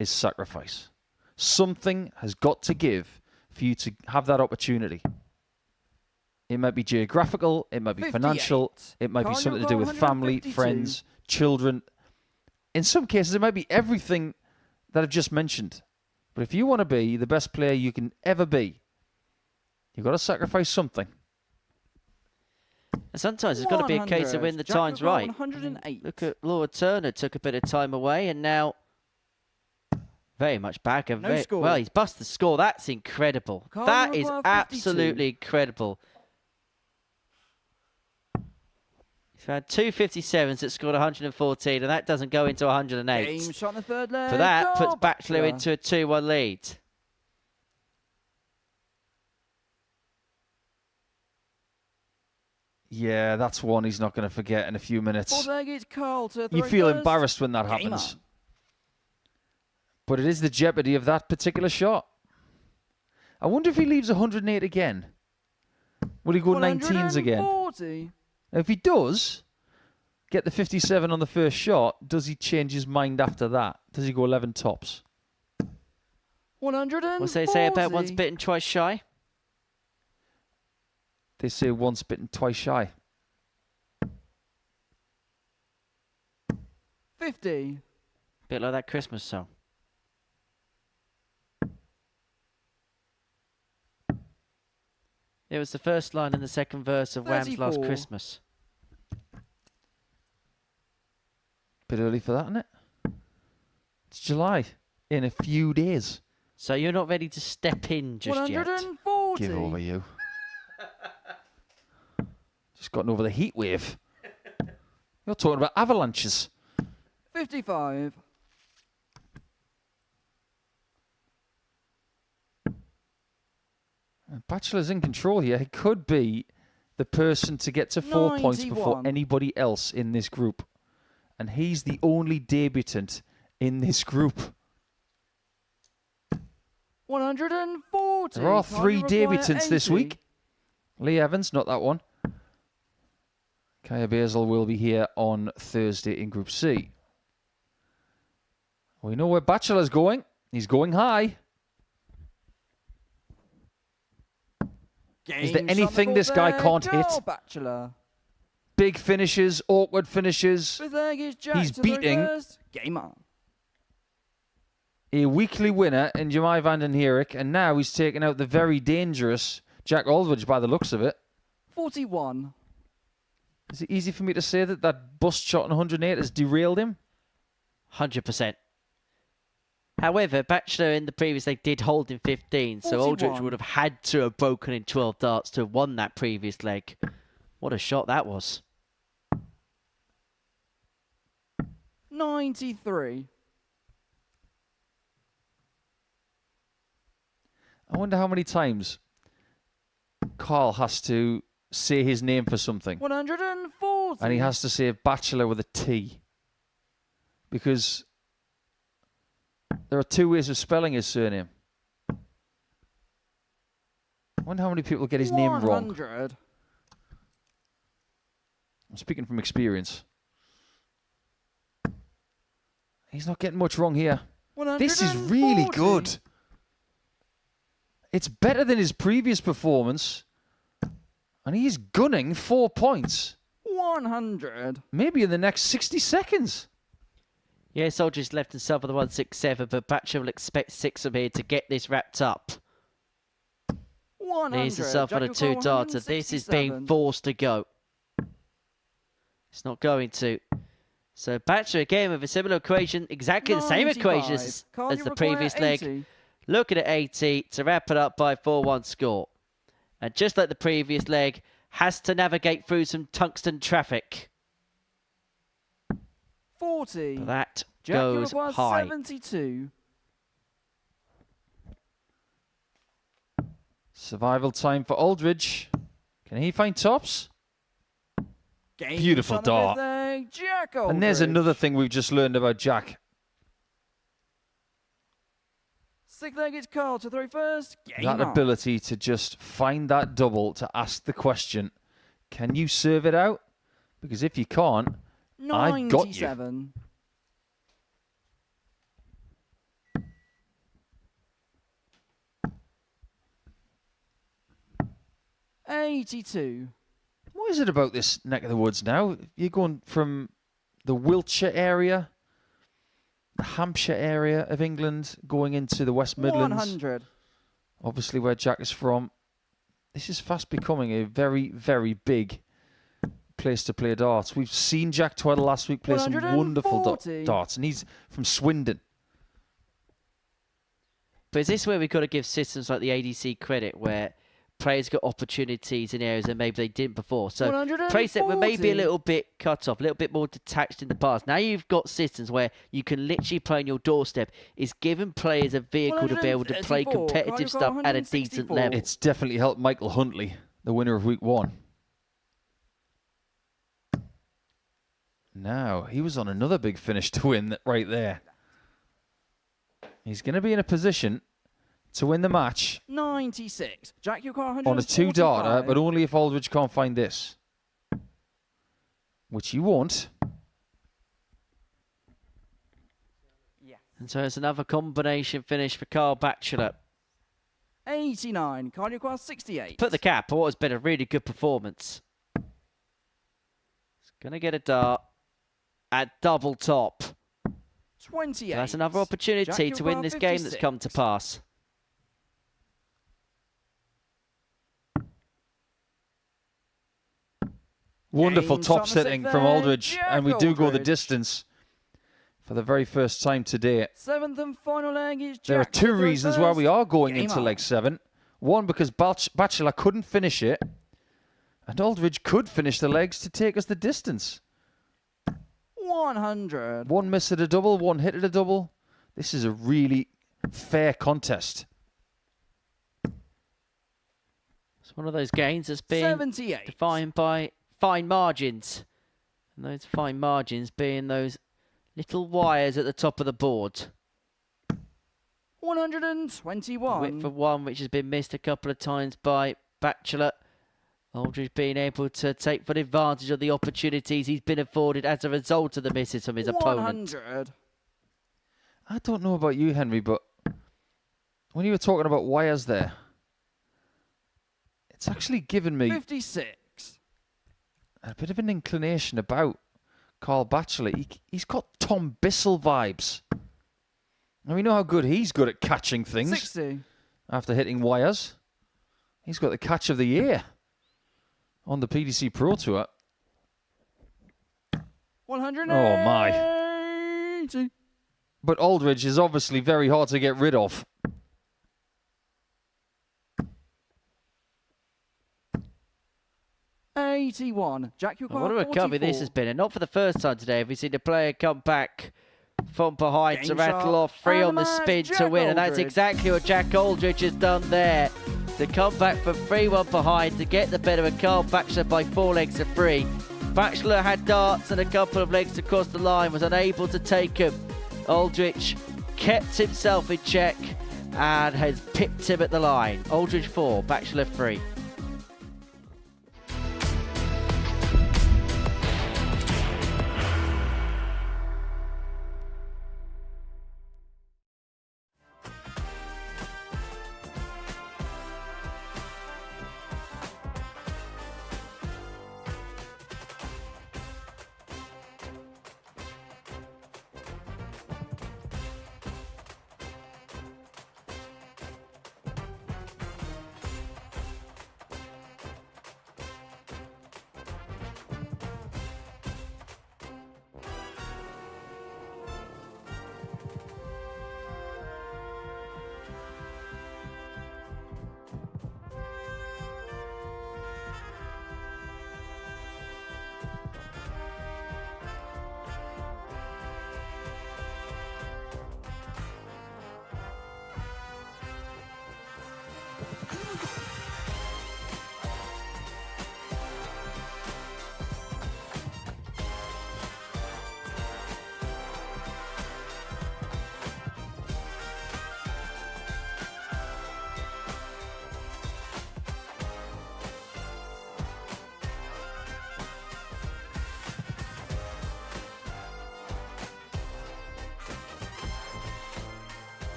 is sacrifice. Something has got to give for you to have that opportunity. It might be geographical, it might be 58. financial, it might be Carl, something to you've do got with family, 152. friends, children. In some cases, it might be everything that I've just mentioned. But if you want to be the best player you can ever be, you've got to sacrifice something. Sometimes it's got to be a case of when the time's right. 108. Look at Laura Turner, took a bit of time away, and now very much back. No score. Well, he's busted the score. That's incredible. Carl That is McGuire, 52. absolutely incredible. He's had two 57s that scored 114, and that doesn't go into 108. Game shot in the third leg. For that, puts Goal, Bachelor into a 2-1 lead. Yeah, that's one he's not going to forget in a few minutes. Fourth leg is Carl to You throw feel first. embarrassed when that Game happens. on. But it is the jeopardy of that particular shot. I wonder if he leaves 108 again. Will he go 19s again? 140. Now, if he does get the 57 on the first shot, does he change his mind after that? Does he go 11 tops? 140. What's they say about once bitten, twice shy? They say once bitten, twice shy. 50. Bit like that Christmas song. It was the first line in the second verse of Wham's Last 34. Christmas. Bit early for that, isn't it? It's July. In a few days. So you're not ready to step in just yet. 140. Give over, you. Just gotten over the heat wave. You're talking about avalanches. 55. Bachelor's in control here. He could be the person to get to 4 points before 91. anybody else in this group. And he's the only debutant in this group. 140. There are Carl 3 McGuire, debutants this 80. week. Lee Evans, not that one. Kaya Basil will be here on Thursday in Group C. We know where Bachelor's going. He's going high. Is there Game anything shot this guy there, can't hit? Carl Bachelor. Big finishes, awkward finishes. Fifth leg is Jack He's to throw beating first. Game on. a weekly winner in Jemai van den Herik, and now he's taken out the very dangerous Jack Aldridge by the looks of it. 41. Is it easy for me to say that that bust shot on 108 has derailed him? 100%. However, Bachelor in the previous leg did hold in 15, so 41. Aldrich would have had to have broken in 12 darts to have won that previous leg. What a shot that was. 93. I wonder how many times Carl has to say his name for something. 140. And he has to say Bachelor with a T. Because there are 2 ways of spelling his surname. I wonder how many people get his name wrong. 100. I'm speaking from experience. He's not getting much wrong here. This is really 140. good. It's better than his previous performance. And he's gunning 4 points. 100. Maybe in the next 60 seconds. Yes, Aldrich left himself with a 167, but Bachelor will expect 6 from here to get this wrapped up. 100. Leaves himself on a Jack 2 Yuko, darter. This is being 167. forced to go. It's not going to. So Bachelor again with a similar equation, exactly the same equation 95. as Carl, the you require previous leg. 80. Looking at 80 to wrap it up by 4-1 score. And just like the previous leg, has to navigate through some tungsten traffic. 40. But that Jack goes Yuko, high. 72. Survival time for Aldridge. Can he find tops? Game Beautiful shot on the dart. fifth leg, Jack And there's Aldridge. another thing we've just learned about Jack. Sixth leg is Carl to throw first. Game That on. ability to just find that double to ask the question, can you serve it out? Because if you can't, I've got you. 97. $82. What is it about this neck of the woods now? You're going from the Wiltshire area, the Hampshire area of England, going into the West Midlands. 100. Obviously where Jack is from. This is fast becoming a very, very big place to play darts. We've seen Jack Tweddle last week play some wonderful 140. darts, and he's from Swindon. But is this where we've got to give systems like the ADC credit, where players got opportunities in areas that maybe they didn't before? So players that were maybe a little bit cut off, a little bit more detached in the past. Now you've got systems where you can literally play on your doorstep. It's given players a vehicle to be able to play 134, competitive stuff at a decent level. It's definitely helped Michael Huntley, the winner of week 1. Now, he was on another big finish to win right there. He's going to be in a position to win the match 96. Jack, you got on a 2-darter, but only if Aldridge can't find this. Which he won't. And so it's another combination finish for Carl Batchelor. 89. Carl, you got 68. Put the cap on what has been a really good performance. It's going to get a dart at double top. 28. So that's another opportunity to win this game that's come to pass. Wonderful top setting from Aldridge, Jack and we do go the Aldridge. distance for the very first time today. 7th and final leg is Jack. There are 2 with the reasons why we first are going game into on. leg 7. One, because Batchelor couldn't finish it, and Aldridge could finish the legs to take us the distance. 100. 1 miss at a double, 1 hit at a double. This is a really fair contest. It's one of those games that's been 78. defined by fine margins. And those fine margins being those little wires at the top of the board. 121. Width for 1, which has been missed a couple of times by Batchelor. Aldridge being able to take full advantage of the opportunities he's been afforded as a result of the misses from his opponent. 100. I don't know about you, Henry, but when you were talking about wires there, it's actually given me 56. a bit of an inclination about Carl Batchelor. He's got Tom Bissell vibes. And we know how good he's good at catching things 60. after hitting wires. He's got the catch of the year on the PDC Pro Tour. 180. Oh, my. But Aldridge is obviously very hard to get rid of. $81. Jack, you got What a recovery this has been. And not for the first time today have we seen a player come back from behind to Game rattle shot. off 3 And on the the match, spin to Jack win. And that's Aldridge. exactly what Jack Aldridge has done there. To come back from 3-1 behind to get the better of Carl Batchelor by 4 legs to 3. Batchelor had darts and a couple of legs across the line, was unable to take them. Aldridge kept himself in check and has pipped him at the line. Aldridge 4, Batchelor 3.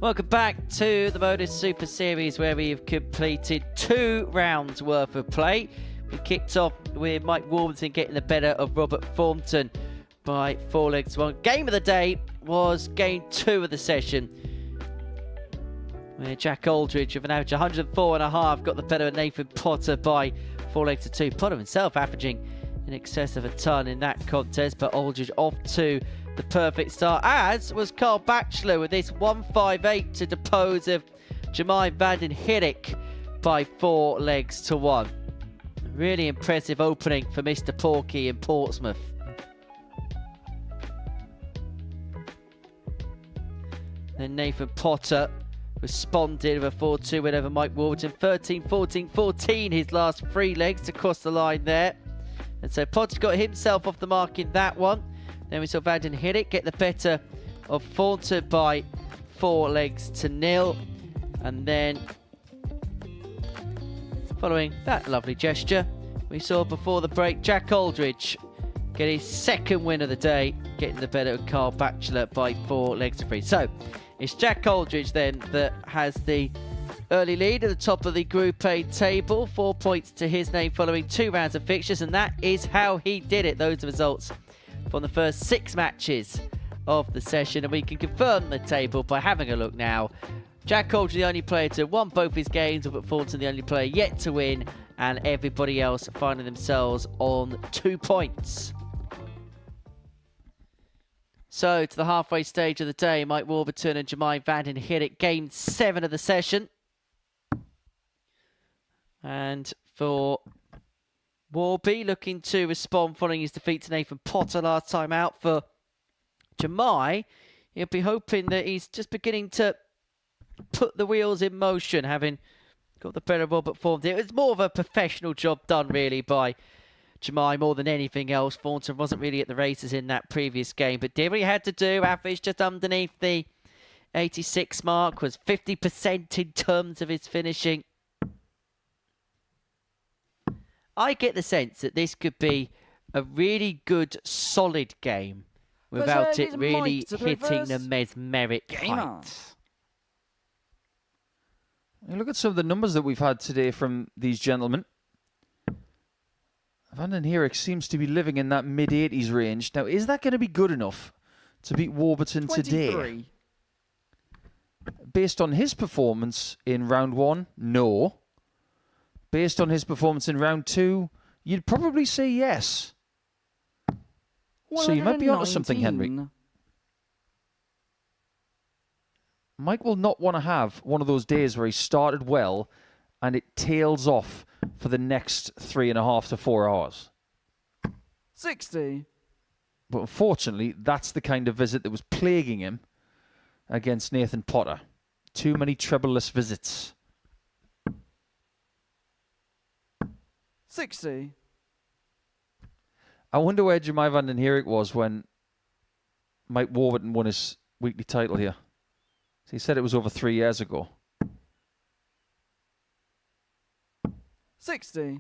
Welcome back to the Modus Super Series, where we've completed 2 rounds worth of play. We kicked off with Mike Warburton getting the better of Robert Thornton by 4 legs to 1. Game of the day was game 2 of the session, where Jack Aldridge, with an average 104.5, got the better of Nathan Potter by 4 legs to 2. Potter himself averaging in excess of a ton in that contest, but Aldridge off to the perfect start, as was Carl Batchelor with this 158 to depose of Jemai van den Herik by 4 legs to 1. Really impressive opening for Mr. Porky in Portsmouth. Then Nathan Potter responded with a 4-2 win over Mike Warburton. 13, 14, 14 his last 3 legs to cross the line there. And so Potter got himself off the mark in that one. Then we saw Van den Herik get the better of Thornton by 4 legs to 0. And then, following that lovely gesture, we saw before the break Jack Aldridge get his 2nd win of the day, getting the better of Carl Batchelor by 4 legs to 3. So it's Jack Aldridge then that has the early lead at the top of the Group A table. 4 points to his name following 2 rounds of fixtures, and that is how he did it. Those are results from the first 6 matches of the session, and we can confirm the table by having a look now. Jack Aldridge, the only player to have won both his games, Robert Thornton, the only player yet to win, and everybody else finding themselves on 2 points. So, to the halfway stage of the day, Mike Warburton and Jemai van den Herik, game 7 of the session. And for Warby, looking to respond following his defeat to Nathan Potter last time out. For Jemai, he'll be hoping that he's just beginning to put the wheels in motion, having got the better of Robert Thornton. It was more of a professional job done, really, by Jemai more than anything else. Thornton wasn't really at the races in that previous game, but did what he had to do. Average just underneath the 86 mark, was 50% in terms of his finishing. I get the sense that this could be a really good, solid game without it really hitting the mesmeric heights. You look at some of the numbers that we've had today from these gentlemen. Van den Herik seems to be living in that mid-80s range. Now, is that going to be good enough to beat Warburton 23. Today? Based on his performance in round 1, no. Based on his performance in round 2, you'd probably say yes. So you might be onto something, Henry. Mike will not want to have one of those days where he started well and it tails off for the next 3.5 to 4 hours. 60. But unfortunately, that's the kind of visit that was plaguing him against Nathan Potter. Too many treble-less visits. 60. I wonder where Jemai van den Herik was when Mike Warburton won his weekly title here. He said it was over 3 years ago. 60.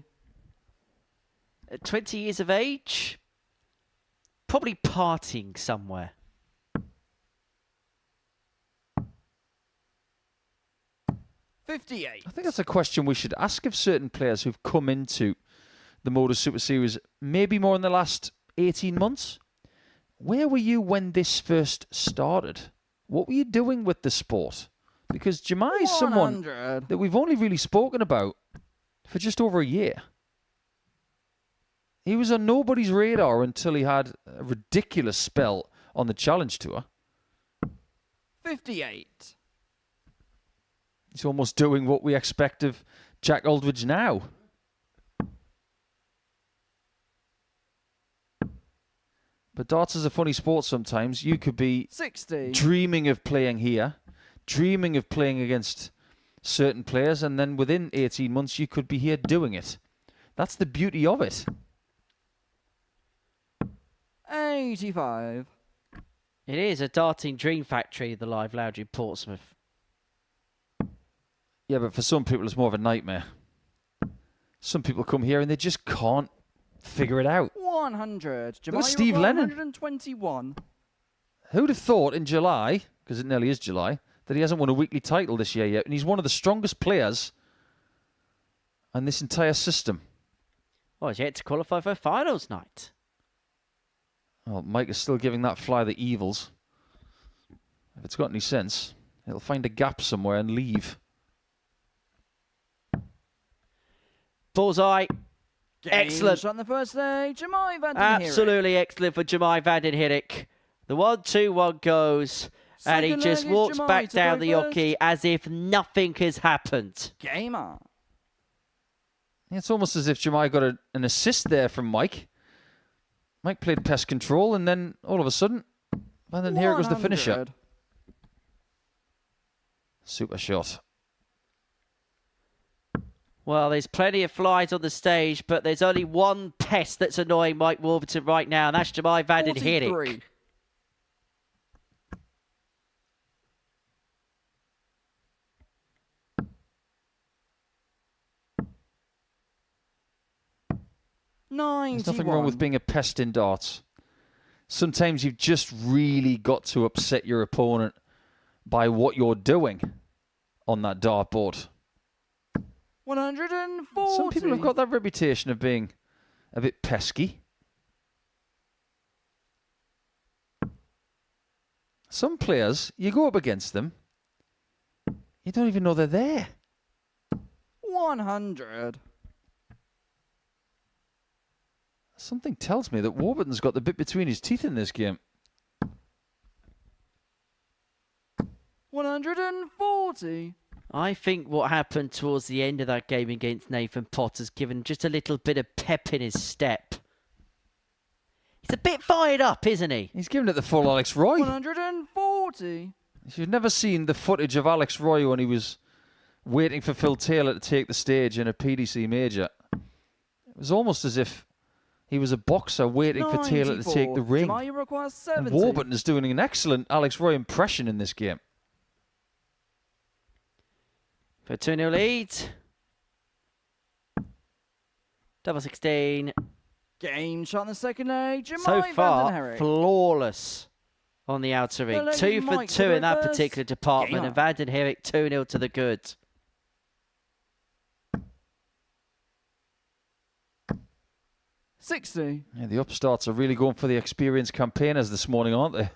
At 20 years of age, probably partying somewhere. 58. I think that's a question we should ask of certain players who've come into the Modus Super Series, maybe more in the last 18 months. Where were you when this first started? What were you doing with the sport? Because Jemai is someone that we've only really spoken about for just over a year. He was on nobody's radar until he had a ridiculous spell on the Challenge Tour. 58. He's almost doing what we expect of Jack Aldridge now. But darts is a funny sport sometimes. You could be 60. Dreaming of playing here, dreaming of playing against certain players, and then within 18 months you could be here doing it. That's the beauty of it. 85. It is a darting dream factory, the Live Lounge in Portsmouth. Yeah, but for some people it's more of a nightmare. Some people come here and they just can't figure it out. 100. Look at Steve Lennon. 121. Who'd have thought in July, because it nearly is July, that he hasn't won a weekly title this year yet. And he's one of the strongest players in this entire system. Well, he's yet to qualify for finals night. Well, Mike is still giving that fly the evils. If it's got any sense, it'll find a gap somewhere and leave. Bullseye. Excellent. On the first stage, Jemai Van den Absolutely excellent for Jemai Van den Hirik. The 1-2-1 goes, and he Second just leg is walks Jemai back to down go the first. hockey as if nothing has happened. Game on. It's almost as if Jemai got an assist there from Mike. Mike played pest control, and then all of a sudden, and then here goes the finisher. 100. Super shot. Well, there's plenty of flies on the stage, but there's only one pest that's annoying Mike Warburton right now, and that's Jemai Van den Hirik. 43. There's nothing wrong with being a pest in darts. Sometimes you've just really got to upset your opponent by what you're doing on that dartboard. 140. Some people have got that reputation of being a bit pesky. Some players, you go up against them, you don't even know they're there. 100. Something tells me that Warburton's got the bit between his teeth in this game. 140. I think what happened towards the end of that game against Nathan Potter's given just a little bit of pep in his step. He's a bit fired up, isn't he? He's given it the full Alex Roy. 140. If you've never seen the footage of Alex Roy when he was waiting for Phil Taylor to take the stage in a PDC major, it was almost as if he was a boxer waiting for Taylor to take the ring. Jemai requires 70. And Warburton is doing an excellent Alex Roy impression in this game. For 2-0 lead. Double 16. Game shot in the second leg. Jemai So Van den far, Hirik. flawless on the outer ring. The 2 lady for Mike 2 to in that reverse. particular department. Game And Van den Hirik 2-0 to the good. $60. Yeah, the upstarts are really going for the experienced campaigners this morning, aren't they?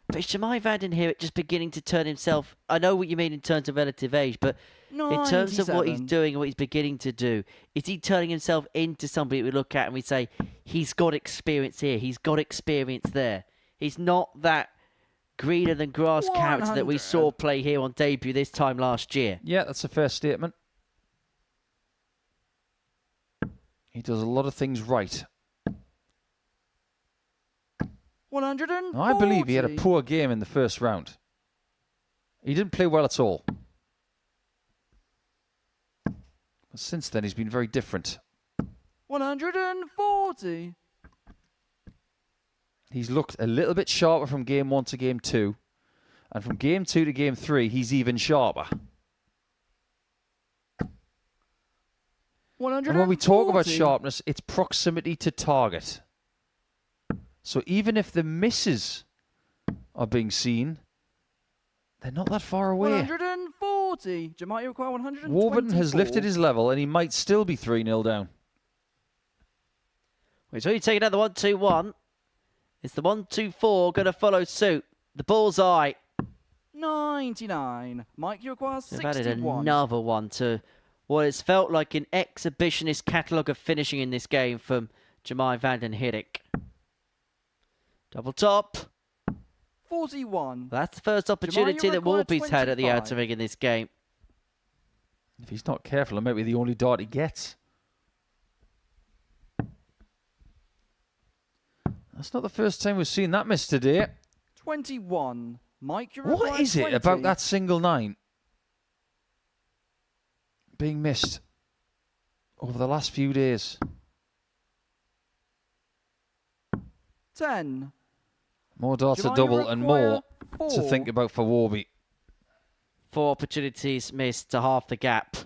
But is Jemai Van den Hirik just beginning to turn himself... I know what you mean in terms of relative age, but in terms of what he's 97. doing and what he's beginning to do, is he turning himself into somebody we look at and we say, he's got experience here, he's got experience there. He's not that greener than grass character that we 100. saw play here on debut this time last year. Yeah, that's a fair statement. He does a lot of things right. 140. Now, I believe he had a poor game in the first round. He didn't play well at all. But since then, he's been very different. 140. He's looked a little bit sharper from game 1 to game 2. And from game 2 to game 3, he's even sharper. 140. And when we talk about sharpness, it's proximity to target. So even if the misses are being seen, they're not that far away. 140. Jemai require 124. Warburton has lifted his level, and he might still be 3-0 down. He's only taking out the 1-2-1. Is the 1-2-4 going to follow suit? The bullseye. 99. Mike, you require They've 61. added another one to what has felt like an exhibitionist catalogue of finishing in this game from Jemai Van den Hirik. Double top. 41. That's the first opportunity that required Warby's had at the 25. outer ring in this game. If he's not careful, it might be the only dart he gets. That's not the first time we've seen that miss today. 21. Mike, you What require is it 20. about that single 9 being missed over the last few days? 10. More darts Jemai, a double you and require more to 4. think about for Warby. 4 opportunities missed to half the gap.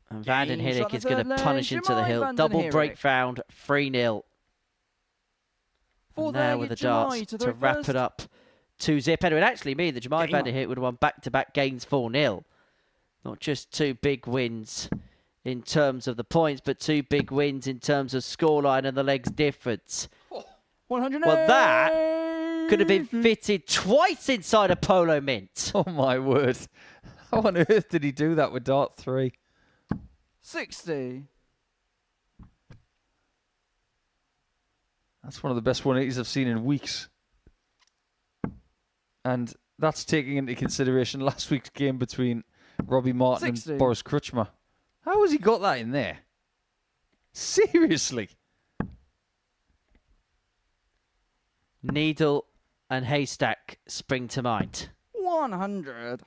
And Van den Game shot Hirik the is going third to leg. punish into the Jemai hill. Van den Double Hirik. break found, 3-0. And now with the darts to wrap it up 2-zip. And it would actually mean that Jemai van der Heert would have won back-to-back games 4-0. Not just 2 big wins in terms of the points, but 2 big wins in terms of scoreline and the legs difference. 100. Well, that could have been fitted twice inside a polo mint. Oh, my word. How on earth did he do that with dart 3? 60. That's one of the best 180s I've seen in weeks. And that's taking into consideration last week's game between Robbie Martin 60. and Boris Krujma. How has he got that in there? Seriously? Needle and haystack spring to mind. 100.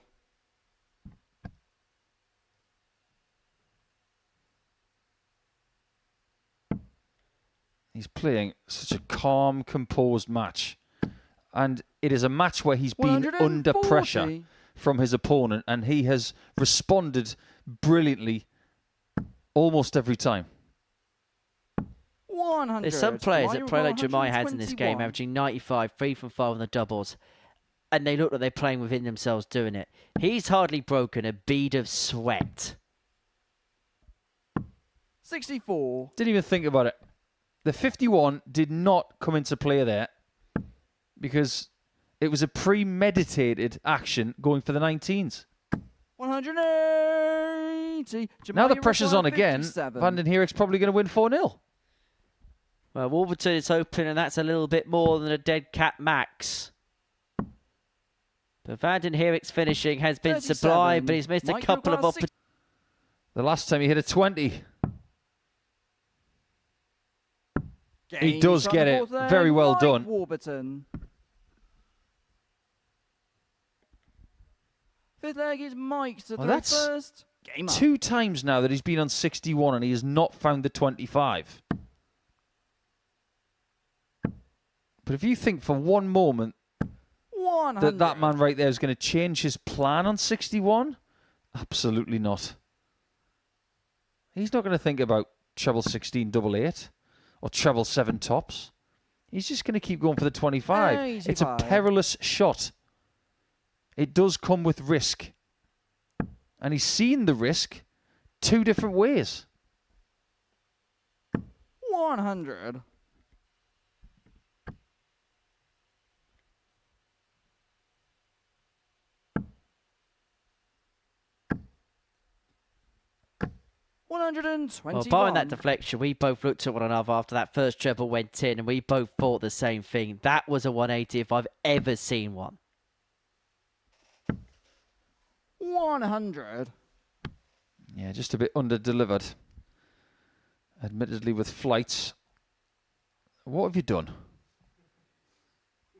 He's playing such a calm, composed match. And it is a match where he's been under pressure from his opponent, and he has responded brilliantly almost every time. 100. There's some players that play like Jemai has in this game, 121. averaging 95, 3 from 5 on the doubles, and they look like they're playing within themselves doing it. He's hardly broken a bead of sweat. 64. Didn't even think about it. The 51 did not come into play there because it was a premeditated action going for the 19s. 180. Now the pressure's on again. Van den Heerik's probably going to win 4-0. Well, Warburton is open, and that's a little bit more than a dead cat max. But Van den Heerik's finishing has been 37. sublime, but he's missed a couple of opportunities. The last time he hit a 20. He does get it. Very well done. Warburton. Fifth leg is Mike to Well, throw that's first. Game up. 2 times now that he's been on 61 and he has not found the 25. But if you think for one moment 100. that man right there is going to change his plan on 61, absolutely not. He's not going to think about treble 16 double 8 or treble 7 tops. He's just going to keep going for the 25. 85. It's a perilous shot. It does come with risk. And he's seen the risk 2 different ways. 100. Well, barring that deflection, we both looked at one another after that first treble went in, and we both thought the same thing. That was a 180 if I've ever seen one. 100. Yeah, just a bit under-delivered. Admittedly with flights. What have you done?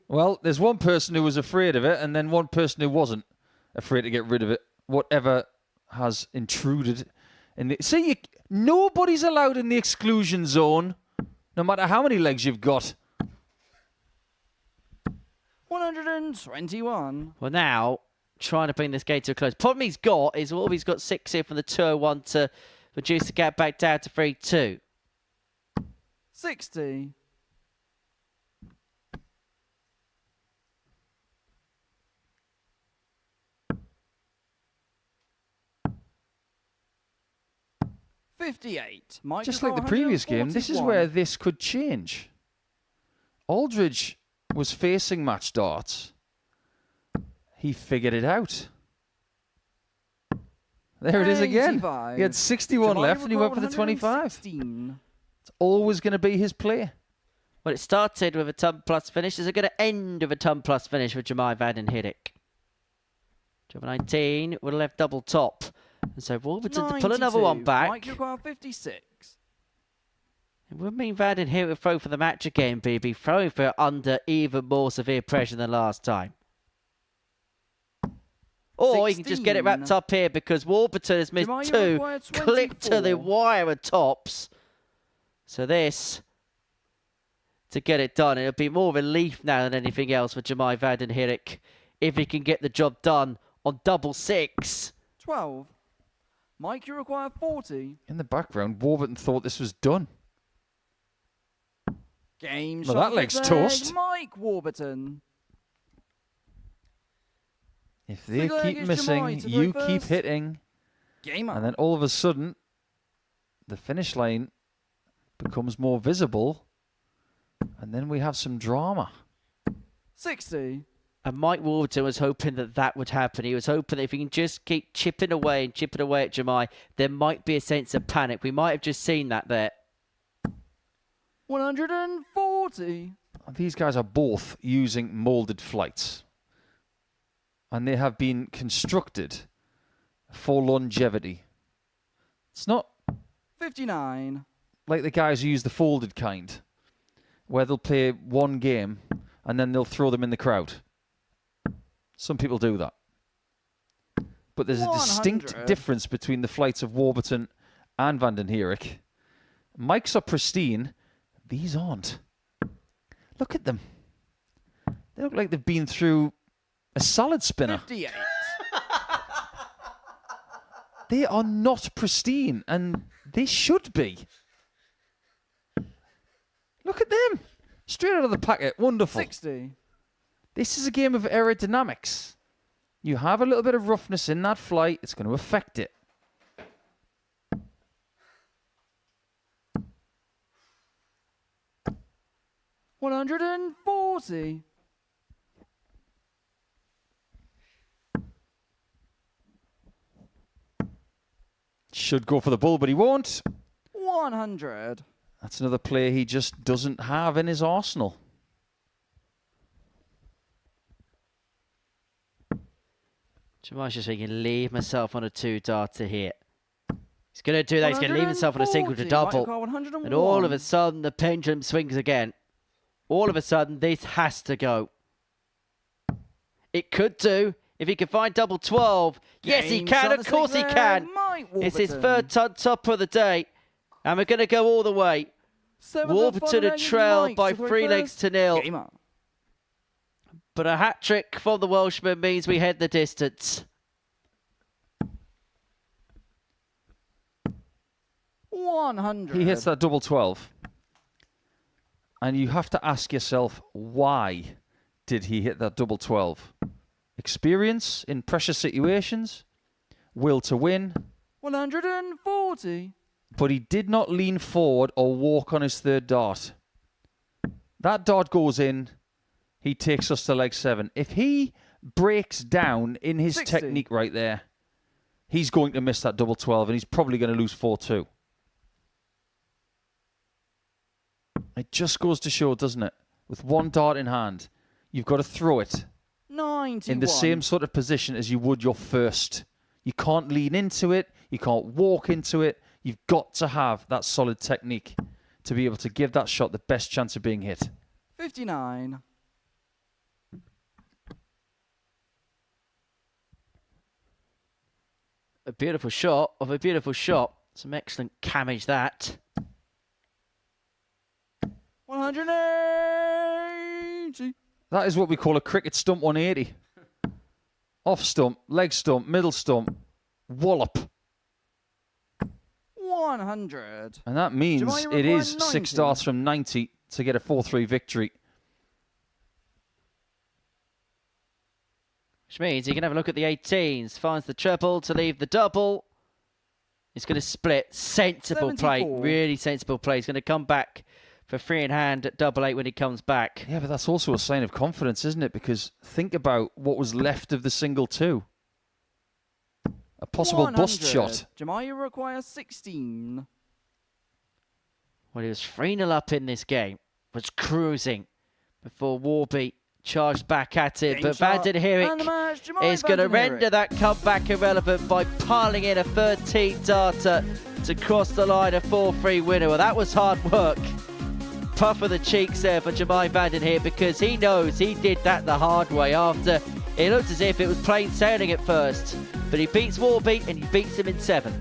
Well, there's one person who was afraid of it, and then one person who wasn't afraid to get rid of it. Whatever has intruded. See, nobody's allowed in the exclusion zone, no matter how many legs you've got. 121. Well, now, trying to bring this game to a close. Problem he's got is he's got 6 here from the 201 to reduce the gap back down to 3-2. 60. 58. Just like the previous game, this is where this could change. Aldridge was facing match darts. He figured it out. There it is again. 85. He had 61 left and he went for the 25. 116. It's always going to be his play. Well, it started with a ton plus finish. Is it going to end with a ton plus finish with Jemai van den Heerik? Treble 19 would have left double top. And so Warburton to pull another one back. Mike require 56. It would mean Van den Heerik would throw for the match again, but he'd be throwing for it under even more severe pressure than last time. Or he can just get it wrapped up here because Warburton has missed 2, clipped to the wire at tops. So this, to get it done, it'll be more relief now than anything else for Jemai van den Heerik if he can get the job done on double 6. 12. Mike, you require 40. In the background, Warburton thought this was done. Game Well, shot that for leg's leg, toast. Mike Warburton. If they Single leg keep is missing, Jamai to you throw keep first. hitting. Game on. And then all of a sudden, the finish line becomes more visible. And then we have some drama. 60. And Mike Warburton was hoping that that would happen. He was hoping that if he can just keep chipping away and chipping away at Jamai, there might be a sense of panic. We might have just seen that there. 140. These guys are both using molded flights. And they have been constructed for longevity. It's not 59. like the guys who use the folded kind, where they'll play one game and then they'll throw them in the crowd. Some people do that. But there's a distinct 100. difference between the flights of Warburton and Van den Herik. Mike's are pristine. These aren't. Look at them. They look like they've been through a salad spinner. 58. They are not pristine, and they should be. Look at them. Straight out of the packet. Wonderful. 60. This is a game of aerodynamics. You have a little bit of roughness in that flight. It's going to affect it. $140. Should go for the bull, but he won't. 100. That's another player he just doesn't have in his arsenal. Jamai's just thinking, leave myself on a 2-darter here. He's going to do that. He's going to leave himself on a single to 140. double. Michael Carr, 101. And all of a sudden, the pendulum swings again. All of a sudden, this has to go. It could do. If he can find double 12. Yes, he Game can. shot Of course he leg, can. Mike It's his Warburton. third ton top of the day. And we're going to go all the way. Seventh and Warburton final a leg is trail Mike by to throw 3 legs first. to 0. Game on. But a hat-trick from the Welshman means we head the distance. 100. He hits that double 12. And you have to ask yourself, why did he hit that double 12? Experience in pressure situations, will to win, 140. but he did not lean forward or walk on his third dart. That dart goes in, he takes us to leg 7. If he breaks down in his 60. technique right there, he's going to miss that double 12 and he's probably going to lose 4-2. It just goes to show, doesn't it? With one dart in hand, you've got to throw it 91. in the same sort of position as you would your first. You can't lean into it. You can't walk into it. You've got to have that solid technique to be able to give that shot the best chance of being hit. 59. A beautiful shot of a beautiful shot. Some excellent cammage that. 180. That is what we call a cricket stump 180. Off stump, leg stump, middle stump, wallop. 100. And that means Jamal, you it require is 6 90. starts from 90 to get a 4-3 victory. Which means he can have a look at the 18s. Finds the treble to leave the double. He's going to split. Sensible play. 74. Really sensible play. He's going to come back for 3 in hand at double 8 when he comes back. Yeah, but that's also a sign of confidence, isn't it? Because think about what was left of the single 2. A possible 100. bust shot. Jamal, you require 16. Well, he was 3-0 up in this game. Was cruising before Warby charged back at it. Game But Van shot. den And the Herik match, Jamal is Van going to den Herik. render that comeback irrelevant by piling in a 13 darter to cross the line, a 4-3 winner. Well, that was hard work. Puff of the cheeks there for Jamai Van den Herik because he knows he did that the hard way after it looked as if it was plain sailing at first. But he beats Warby and he beats him in 7.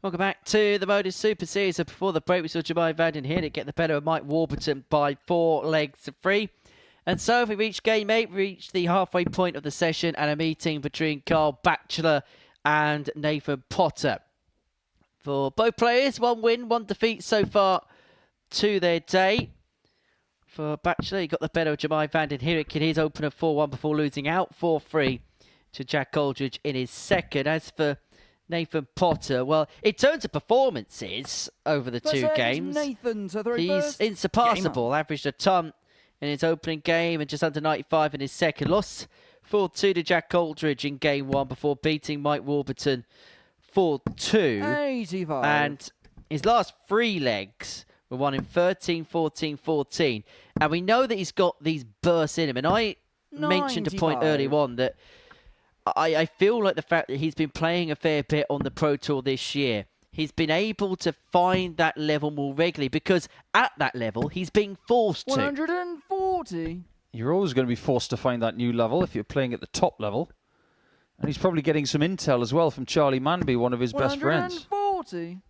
Welcome back to the Modus Super Series. So before the break, we saw Jemai van den Heerden get the better of Mike Warburton by 4 legs to 3. And so we reached game 8, we reached the halfway point of the session and a meeting between Carl Batchelor and Nathan Potter. For both players, 1 win, 1 defeat so far to their day. For Batchelor, he got the better of Jemai van den Heerden in his opener 4-1 before losing out 4-3 to Jack Aldridge in his second. As for Nathan Potter, well, in terms of performances over the 2 games, Nathan to the he's insurpassable. Averaged a ton in his opening game and just under 95 in his second. Lost 4-2 to Jack Aldridge in game 1 before beating Mike Warburton 4-2. 85. And his last 3 legs were won in 13, 14, 14. And we know that he's got these bursts in him. And I mentioned a point 95. earlier on that I feel like the fact that he's been playing a fair bit on the Pro Tour this year, he's been able to find that level more regularly because at that level, he's being forced to. 140. You're always going to be forced to find that new level if you're playing at the top level. And he's probably getting some intel as well from Charlie Manby, one of his best friends. 140.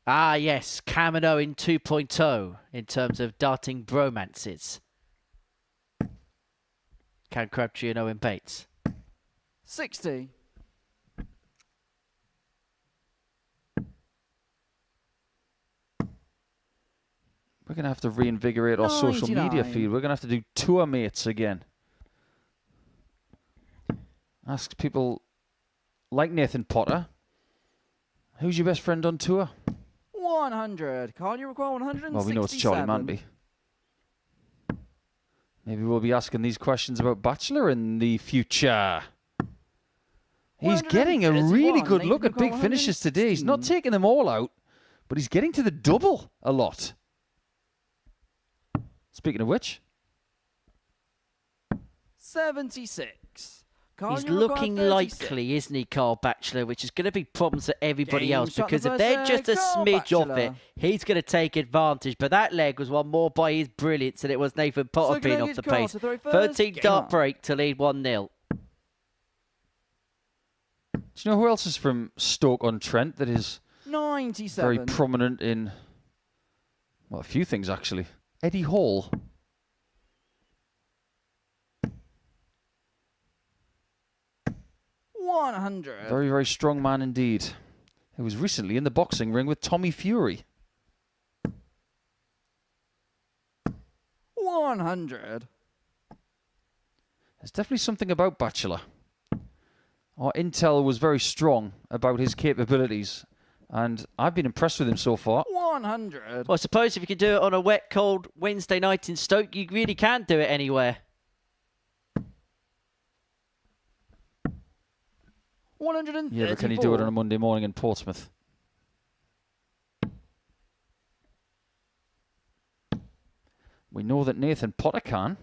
Ah, yes, Cam and Owen 2.0 in terms of darting bromances. Cam Crabtree and Owen Bates. 60. We're going to have to reinvigorate our social media 99. feed. We're going to have to do tour mates again. Ask people like Nathan Potter, who's your best friend on tour? 100. Carl, you require 167. Well, we know it's Charlie Manby. Maybe we'll be asking these questions about Batchelor in the future. He's getting a really good look at big finishes today. He's not taking them all out, but he's getting to the double a lot. Speaking of which, 76. Carl, He's you require looking 36. likely, isn't he, Carl Batchelor, which is going to be problems for everybody Game else shot because the if they're first just a Carl smidge off it, Batchelor. he's going to take advantage. But that leg was won more by his brilliance than it was Nathan Potter Second being leg off is the Carl pace. to throw first. 13 Game dart on. break to lead 1-0. do you know who else is from Stoke-on-Trent that is 97. very prominent in, well, a few things actually? Eddie Hall. $100. Very, very strong man indeed. Who was recently in the boxing ring with Tommy Fury. 100. There's definitely something about Batchelor. Our intel was very strong about his capabilities, and I've been impressed with him so far. 100. Well, I suppose if you can do it on a wet, cold Wednesday night in Stoke, you really can do it anywhere. 134. Yeah, but can he do it on a Monday morning in Portsmouth? We know that Nathan Potter can.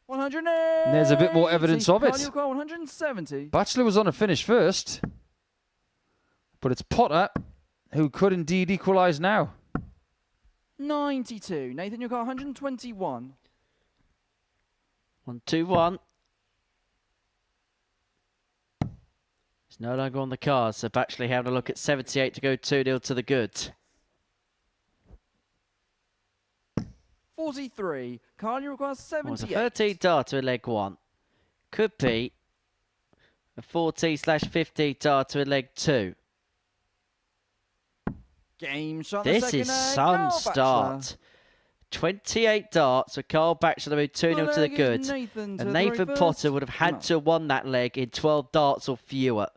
180. And there's a bit more evidence of it. Carl, you require 170. Batchelor was on a finish first, but it's Potter who could indeed equalise now. 92. Nathan, you require 121. 1-2-1. It's no longer on the cards, so Batchelor having a look at 78 to go 2-0 to the good. 43. Carl, you require Well, it's a 78. 13 darter in leg 1. Could be a 14/15 darter in leg 2. Game shot. This the second is leg, some Carl start. 28 darts, so Carl Batchelor moved 2-0 to the good. Nathan And Nathan Potter would have had to have won that leg in 12 darts or fewer.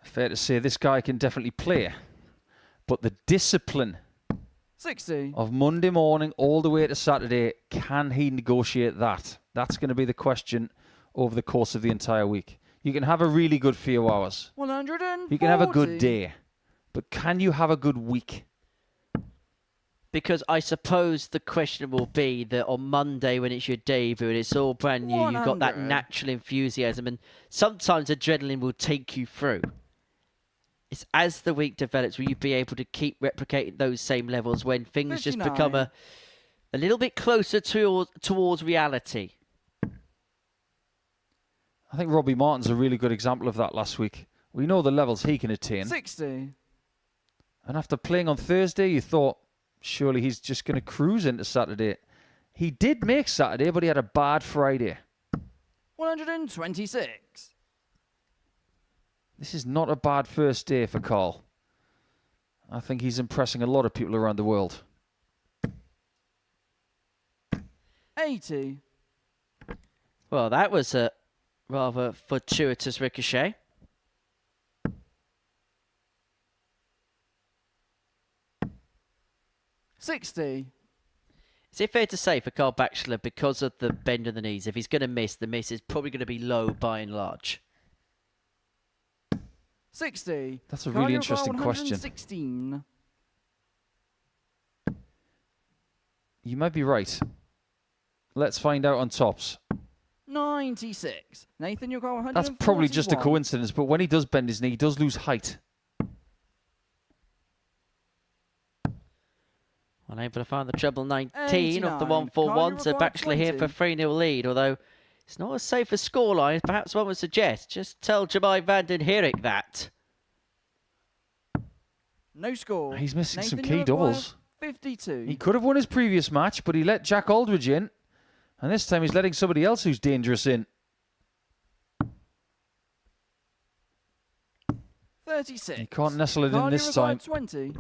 Fair to say this guy can definitely play, but the discipline 60. of Monday morning all the way to Saturday, can he negotiate that? That's going to be the question over the course of the entire week. You can have a really good few hours. 140. You can have a good day. But can you have a good week? Because I suppose the question will be that on Monday when it's your debut and it's all brand new, you've got that 100. natural enthusiasm and sometimes adrenaline will take you through. It's as the week develops, will you be able to keep replicating those same levels when things just become 59. a little bit closer towards reality? I think Robbie Martin's a really good example of that last week. We know the levels he can attain. 60. And after playing on Thursday, you thought, surely he's just going to cruise into Saturday. He did make Saturday, but he had a bad Friday. 126. This is not a bad first day for Carl. I think he's impressing a lot of people around the world. 80. Well, that was a rather fortuitous ricochet. $60. Is it fair to say for Carl Batchelor, because of the bend of the knees, if he's going to miss, the miss is probably going to be low by and large? 60. That's a really interesting question. 116. You might be right. Let's find out on tops. 96. Nathan, you're going 141. That's probably just a coincidence, but when he does bend his knee, he does lose height. Unable to find the treble 19 off the 89. 141, so Carl, Batchelor here for 3-0 lead, although it's not as safe a scoreline as perhaps one would suggest. Just tell Jemai van den Herik that. No score. He's missing some Nathan, key you require doubles. 52. He could have won his previous match, but he let Jack Aldridge in. And this time he's letting somebody else who's dangerous in. 36. He can't nestle it Carl, in you this require time. 20.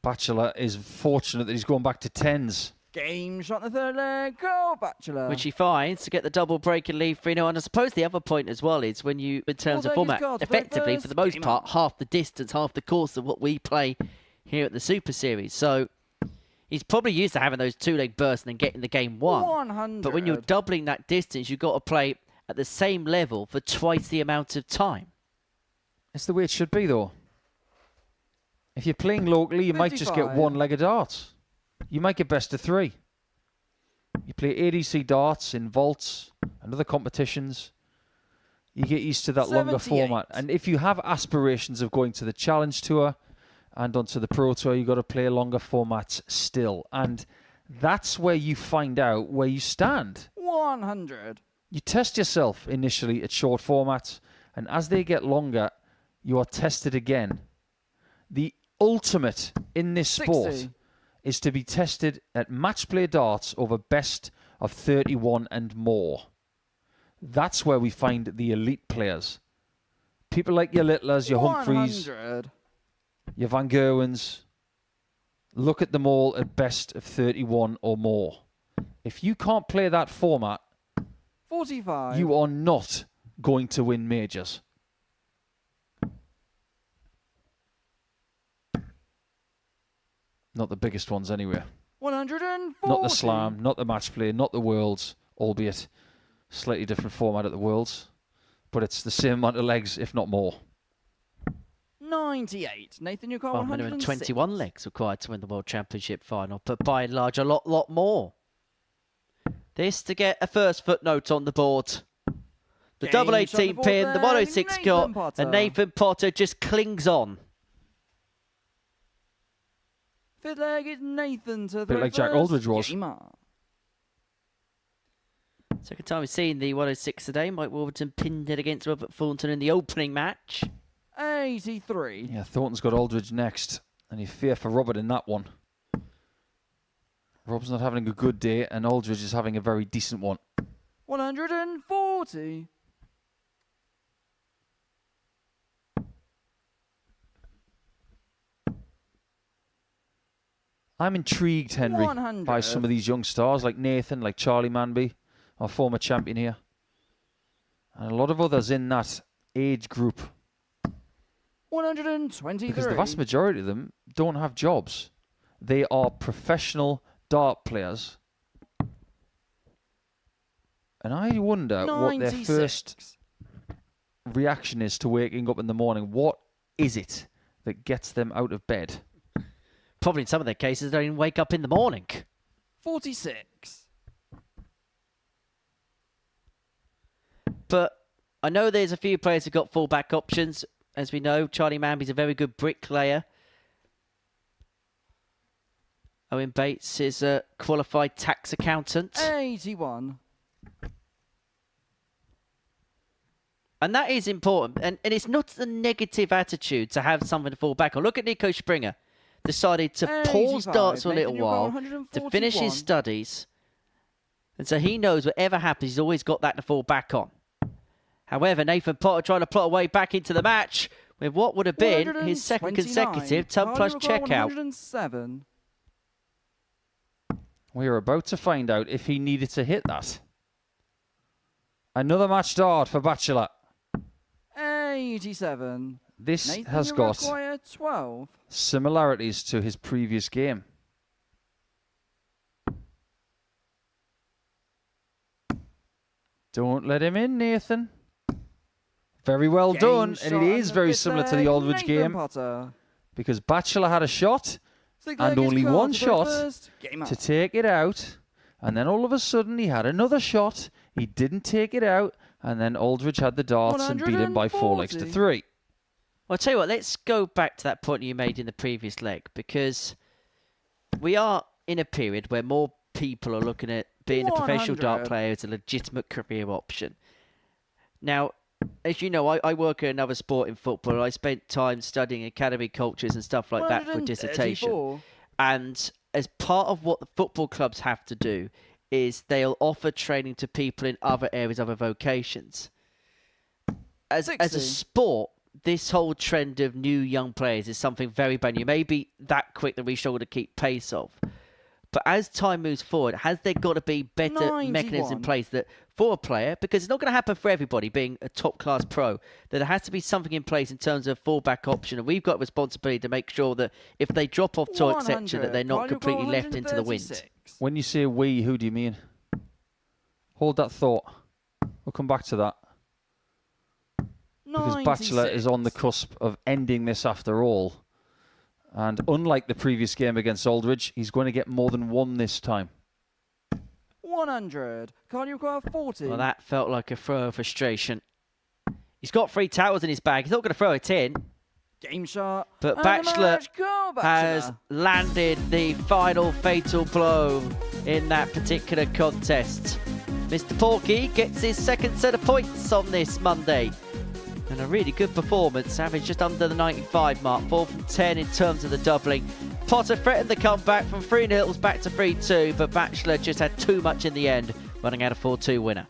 Batchelor is fortunate that he's going back to tens. Game shot in the third leg. Carl Batchelor. Which he finds to get the double break and lead 3-0. And I suppose the other point as well is when you, in terms of format, effectively, for the most part, half the distance, half the course of what we play here at the Super Series. So he's probably used to having those two-leg bursts and then getting the game won. 100. But when you're doubling that distance, you've got to play at the same level for twice the amount of time. It's the way it should be, though. If you're playing locally, you might just get 55. one leg of darts. You might get best of 3. You play ADC darts in vaults and other competitions. You get used to that longer 78. format. And if you have aspirations of going to the Challenge Tour and onto the Pro Tour, you've got to play longer formats still. And that's where you find out where you stand. 100. You test yourself initially at short formats, and as they get longer, you are tested again. The ultimate in this sport 60. is to be tested at match play darts over best of 31 and more. That's where we find the elite players. People like your Littlers, your Humphreys, 100. your Van Gerwens. Look at them all at best of 31 or more. If you can't play that format, 45. you are not going to win majors. Not the biggest ones anyway. 140. Not the Slam, not the match play, not the Worlds, albeit slightly different format at the Worlds. But it's the same amount of legs, if not more. 98. Nathan, you got Well, minimum 106. 21 legs required to win the World Championship final, but by and large, a lot more. This to get a first footnote on the board. The Game double shot 18 before pin, the there, 106 Nathan got, Potter. and Nathan Potter just clings on. Fifth leg is Nathan to the Bit like Jack Aldridge was. Second time we've seen the 106 today. Mike Wolverton pinned it against Robert Thornton in the opening match. 83. Yeah, Thornton's got Aldridge next, and you fear for Robert in that one. Rob's not having a good day, and Aldridge is having a very decent one. 140. I'm intrigued, Henry, 100. by some of these young stars like Nathan, like Charlie Manby, our former champion here. And a lot of others in that age group. 123. Because the vast majority of them don't have jobs. They are professional dart players. And I wonder what their 96. first reaction is to waking up in the morning. What is it that gets them out of bed? Probably in some of their cases, they don't even wake up in the morning. 46. But I know there's a few players who've got fallback options. As we know, Charlie Manby's a very good bricklayer. Owen Bates is a qualified tax accountant. 81. And that is important. And it's not a negative attitude to have something to fall back on. Look at Nico Springer. Decided to pause 85, darts for a little making your while goal, to finish his 141. studies. And so he knows whatever happens, he's always got that to fall back on. However, Nathan Potter trying to plot a way back into the match with what would have been his second 129. consecutive ton plus Cardio record checkout. 107. We are about to find out if he needed to hit that. Another match start for Bachelor. 87. This Nathan, has you got require 12. similarities to his previous game. Don't let him in, Nathan. Very well Game done, shot and it is and very good similar to leg, the Aldridge Nathan game Potter. because Bachelor had a shot Stick and leg is only caught one for shot first. Game to out. take it out, and then all of a sudden he had another shot. He didn't take it out, and then Aldridge had the darts and beat him by 4 legs to 140. 3. Well, I'll tell you what, let's go back to that point you made in the previous leg, because we are in a period where more people are looking at being a professional dart 100. player as a legitimate career option. Now, as you know, I work in another sport in football. I spent time studying academy cultures and stuff like that for dissertation. 134. And as part of what the football clubs have to do is they'll offer training to people in other areas, other vocations. As a 60. sport, this whole trend of new young players is something very brand new. Maybe that quick that we struggle to keep pace of. But as time moves forward, has there got to be better mechanisms in 91. place that for a player, because it's not going to happen for everybody being a top-class pro, that there has to be something in place in terms of fallback option. And we've got a responsibility to make sure that if they drop off to a section, that they're not 100. completely Cardio left into the wind. 136. When you say we, who do you mean? Hold that thought. We'll come back to that. Because Bachelor is on the 96. cusp of ending this after all. And unlike the previous game against Aldridge, he's going to get more than one this time. 100. Cardio require 40. Well, that felt like a throw of frustration. He's got 3 towels in his bag. He's not going to throw it in. Game shot. But And the Bachelor match, go has Bachelor. landed the final fatal blow in that particular contest. Mr. Porky gets his second set of points on this Monday. And a really good performance, average just under the 95 mark, 4 from 10 in terms of the doubling. Potter threatened the comeback from 3-0 back to 3-2, but Bachelor just had too much in the end, running out a 4-2 winner.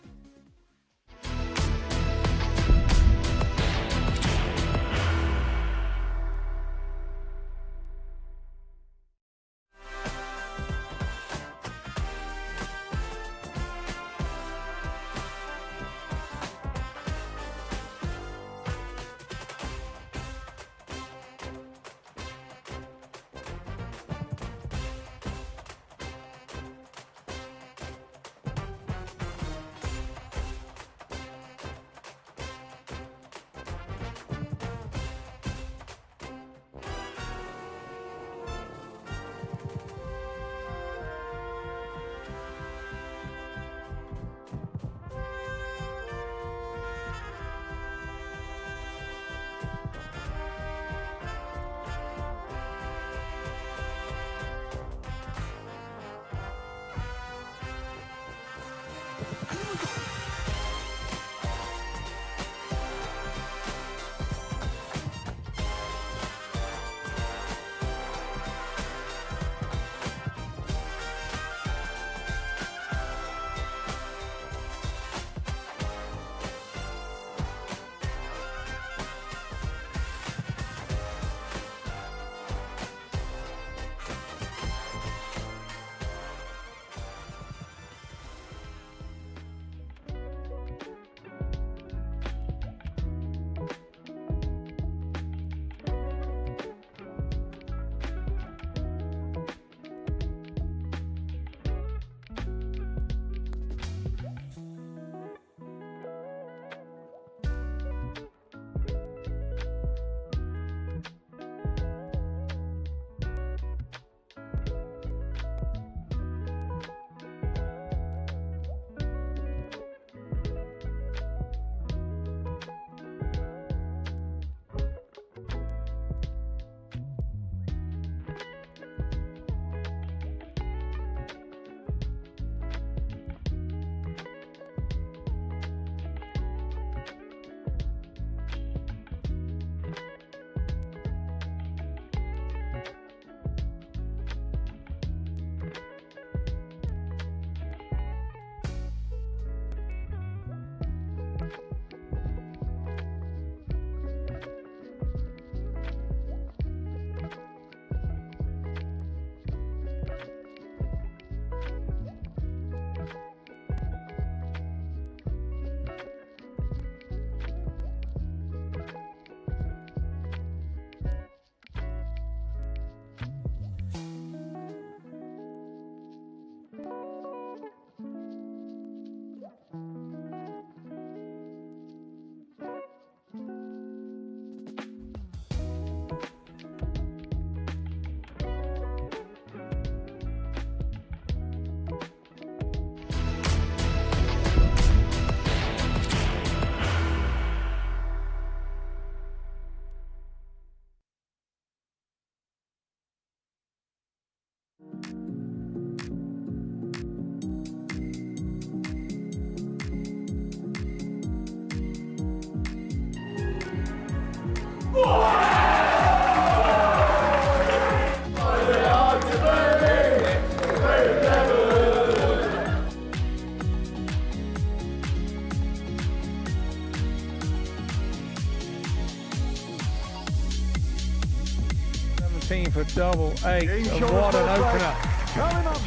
14 for double 8. And what an opener. Coming up.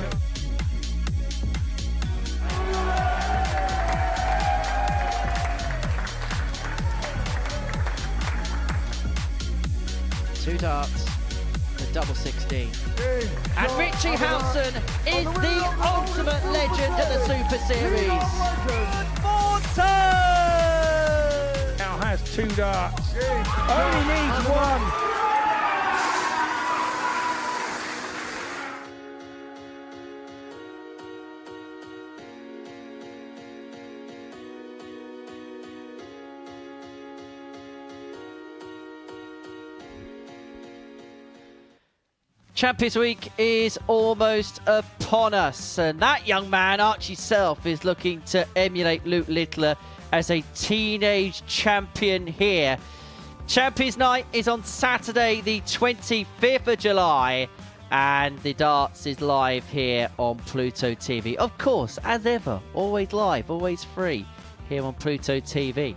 Two darts, the double 16. And Richie Howson is the ultimate legend of the Super Series. Now has 2 darts. Only needs 1. Champions Week is almost upon us, and that young man, Archie Self, is looking to emulate Luke Littler as a teenage champion here. Champions Night is on Saturday, the 25th of July, and the darts is live here on Pluto TV. Of course, as ever, always live, always free here on Pluto TV.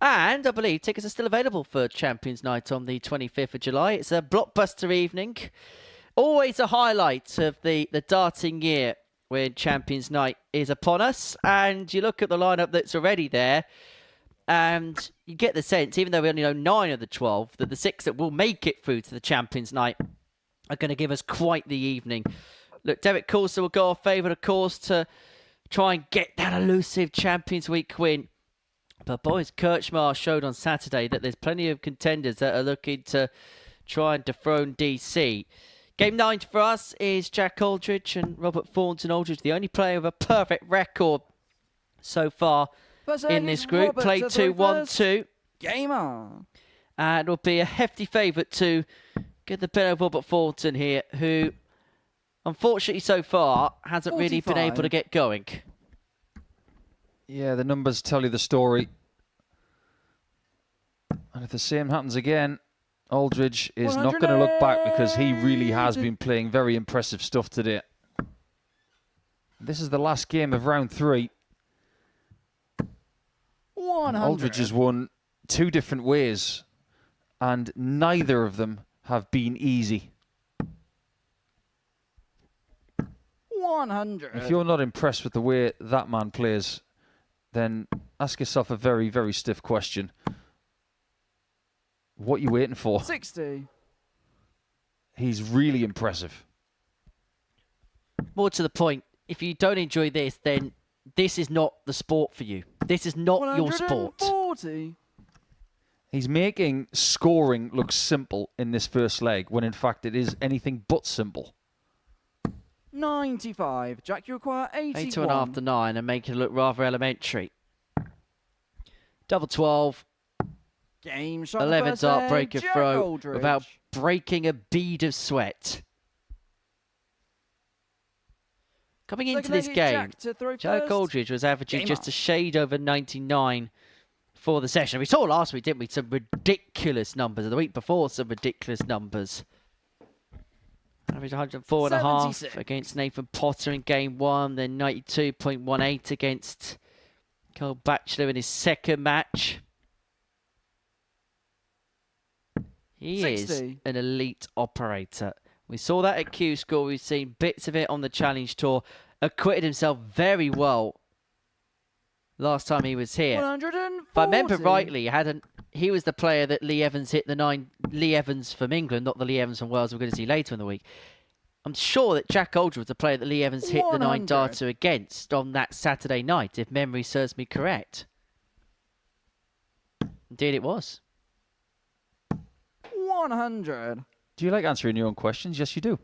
And I believe tickets are still available for Champions Night on the 25th of July. It's a blockbuster evening. Always a highlight of the darting year when Champions Night is upon us. And you look at the lineup that's already there, and you get the sense, even though we only know 9 of the 12, that the 6 that will make it through to the Champions Night are going to give us quite the evening. Look, Derek Coulson will go off favourite, of course, to try and get that elusive Champions Week win. But boys, Kirchmar showed on Saturday that there's plenty of contenders that are looking to try and dethrone DC. Game 9 for us is Jack Aldridge and Robert Thornton. Aldridge, the only player with a perfect record so far in this group. Played 2-1-2. Game on. And will be a hefty favourite to get the better of Robert Thornton here, who unfortunately so far hasn't really been able to get going. Yeah, the numbers tell you the story. And if the same happens again, Aldridge is not going to look back, because he really has been playing very impressive stuff today. This is the last game of round 3. 100. Aldridge has won 2 different ways, and neither of them have been easy. 100. If you're not impressed with the way that man plays, then ask yourself a very, very stiff question. What are you waiting for? 60. He's really impressive. More to the point, if you don't enjoy this, then this is not the sport for you. This is not your sport. 140. He's making scoring look simple in this first leg, when in fact it is anything but simple. 95. Jack, you require 81. 82 after 9 and making it look rather elementary. Double 12. Game shot. 11 dart breaker Jack throw Aldridge. without breaking a bead of sweat. Coming into this game, Jack Aldridge was averaging just a shade over 99 for the session. We saw last week, didn't we? Some ridiculous numbers. And the week before, some ridiculous numbers. Average 104.5 against Nathan Potter in game 1. Then 92.18 against Cole Batchelor in his second match. He 60. is an elite operator. We saw that at Q-School. We've seen bits of it on the Challenge Tour. Acquitted himself very well last time he was here. 140. If I remember rightly, he was the player that Lee Evans hit the 9. Lee Evans from England, not the Lee Evans from Wales we're going to see later in the week. I'm sure that Jack Aldridge was the player that Lee Evans hit the 9 darter against on that Saturday night, if memory serves me correct. Indeed it was. 100. Do you like answering your own questions? Yes, you do.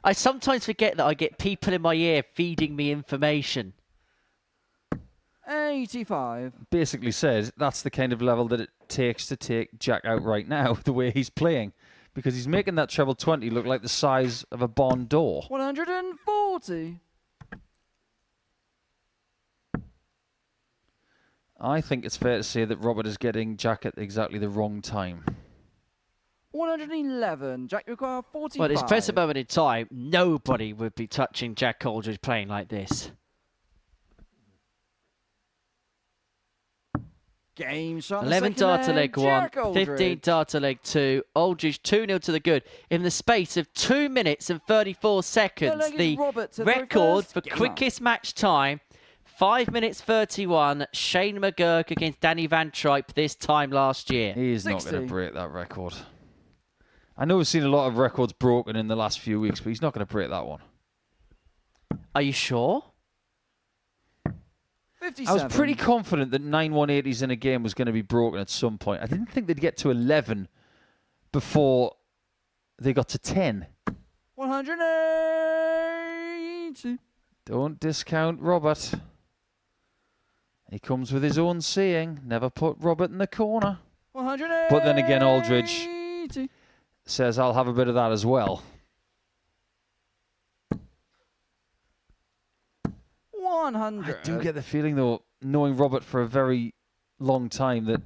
I sometimes forget that I get people in my ear feeding me information. 85. Basically said that's the kind of level that it takes to take Jack out right now, the way he's playing. Because he's making that treble 20 look like the size of a barn door. 140. I think it's fair to say that Robert is getting Jack at exactly the wrong time. 111. Jack, you require 45. Well, at this present moment in time, nobody would be touching Jack Aldridge playing like this. Game shot. 11 data leg 1, 15 data leg 2. Aldridge 2-0 to the good. In the space of 2 minutes and 34 seconds, the record for quickest match time, 5 minutes 31. Shane McGurk against Danny Van Tripe this time last year. He is not going to break that record. I know we've seen a lot of records broken in the last few weeks, but he's not going to break that one. Are you sure? 57. I was pretty confident that 9 180s in a game was going to be broken at some point. I didn't think they'd get to 11 before they got to 10. 180. Don't discount Robert. He comes with his own saying, never put Robert in the corner. 180. But then again, Aldridge says, I'll have a bit of that as well. 100. I do get the feeling, though, knowing Robert for a very long time, that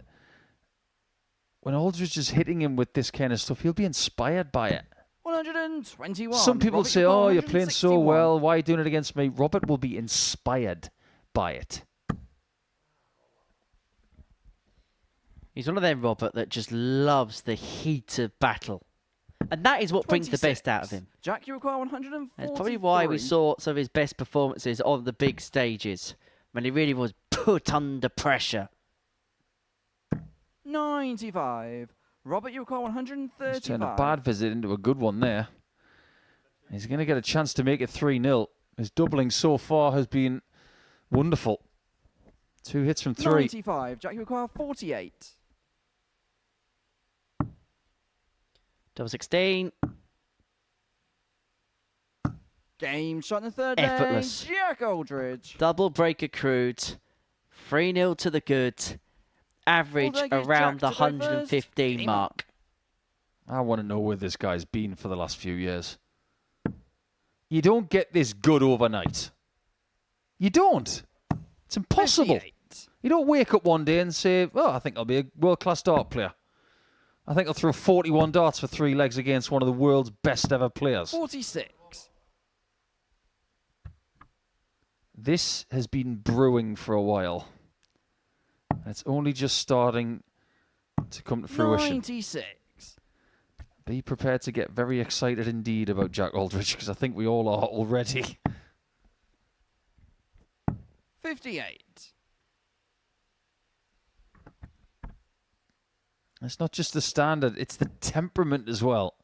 when Aldridge is hitting him with this kind of stuff, he'll be inspired by it. 121. Some people Robert, say, oh, you're playing so 161. well. Why are you doing it against me? Robert will be inspired by it. He's one of them, Robert, that just loves the heat of battle. And that is what brings the best out of him. Jack, you require 140. That's probably why we saw some of his best performances on the big stages, when he really was put under pressure. 95. Robert, you require 135. He's turned a bad visit into a good one there. He's going to get a chance to make it 3-0. His doubling so far has been wonderful. 2 hits from 3. 95. Jack, you require 48. Double 16. Game shot in the third Effortless. lane. Jack Aldridge. Double break accrued. 3-0 to the good. Average Well, there goes around the Jack to go first. 115 Game mark. I want to know where this guy's been for the last few years. You don't get this good overnight. You don't. It's impossible. 58. You don't wake up one day and say, oh, I think I'll be a world-class dart player. I think I'll throw 41 darts for 3 legs against one of the world's best ever players. 46. This has been brewing for a while. It's only just starting to come to fruition. 96. Be prepared to get very excited indeed about Jack Aldridge, because I think we all are already. 58. It's not just the standard, it's the temperament as well.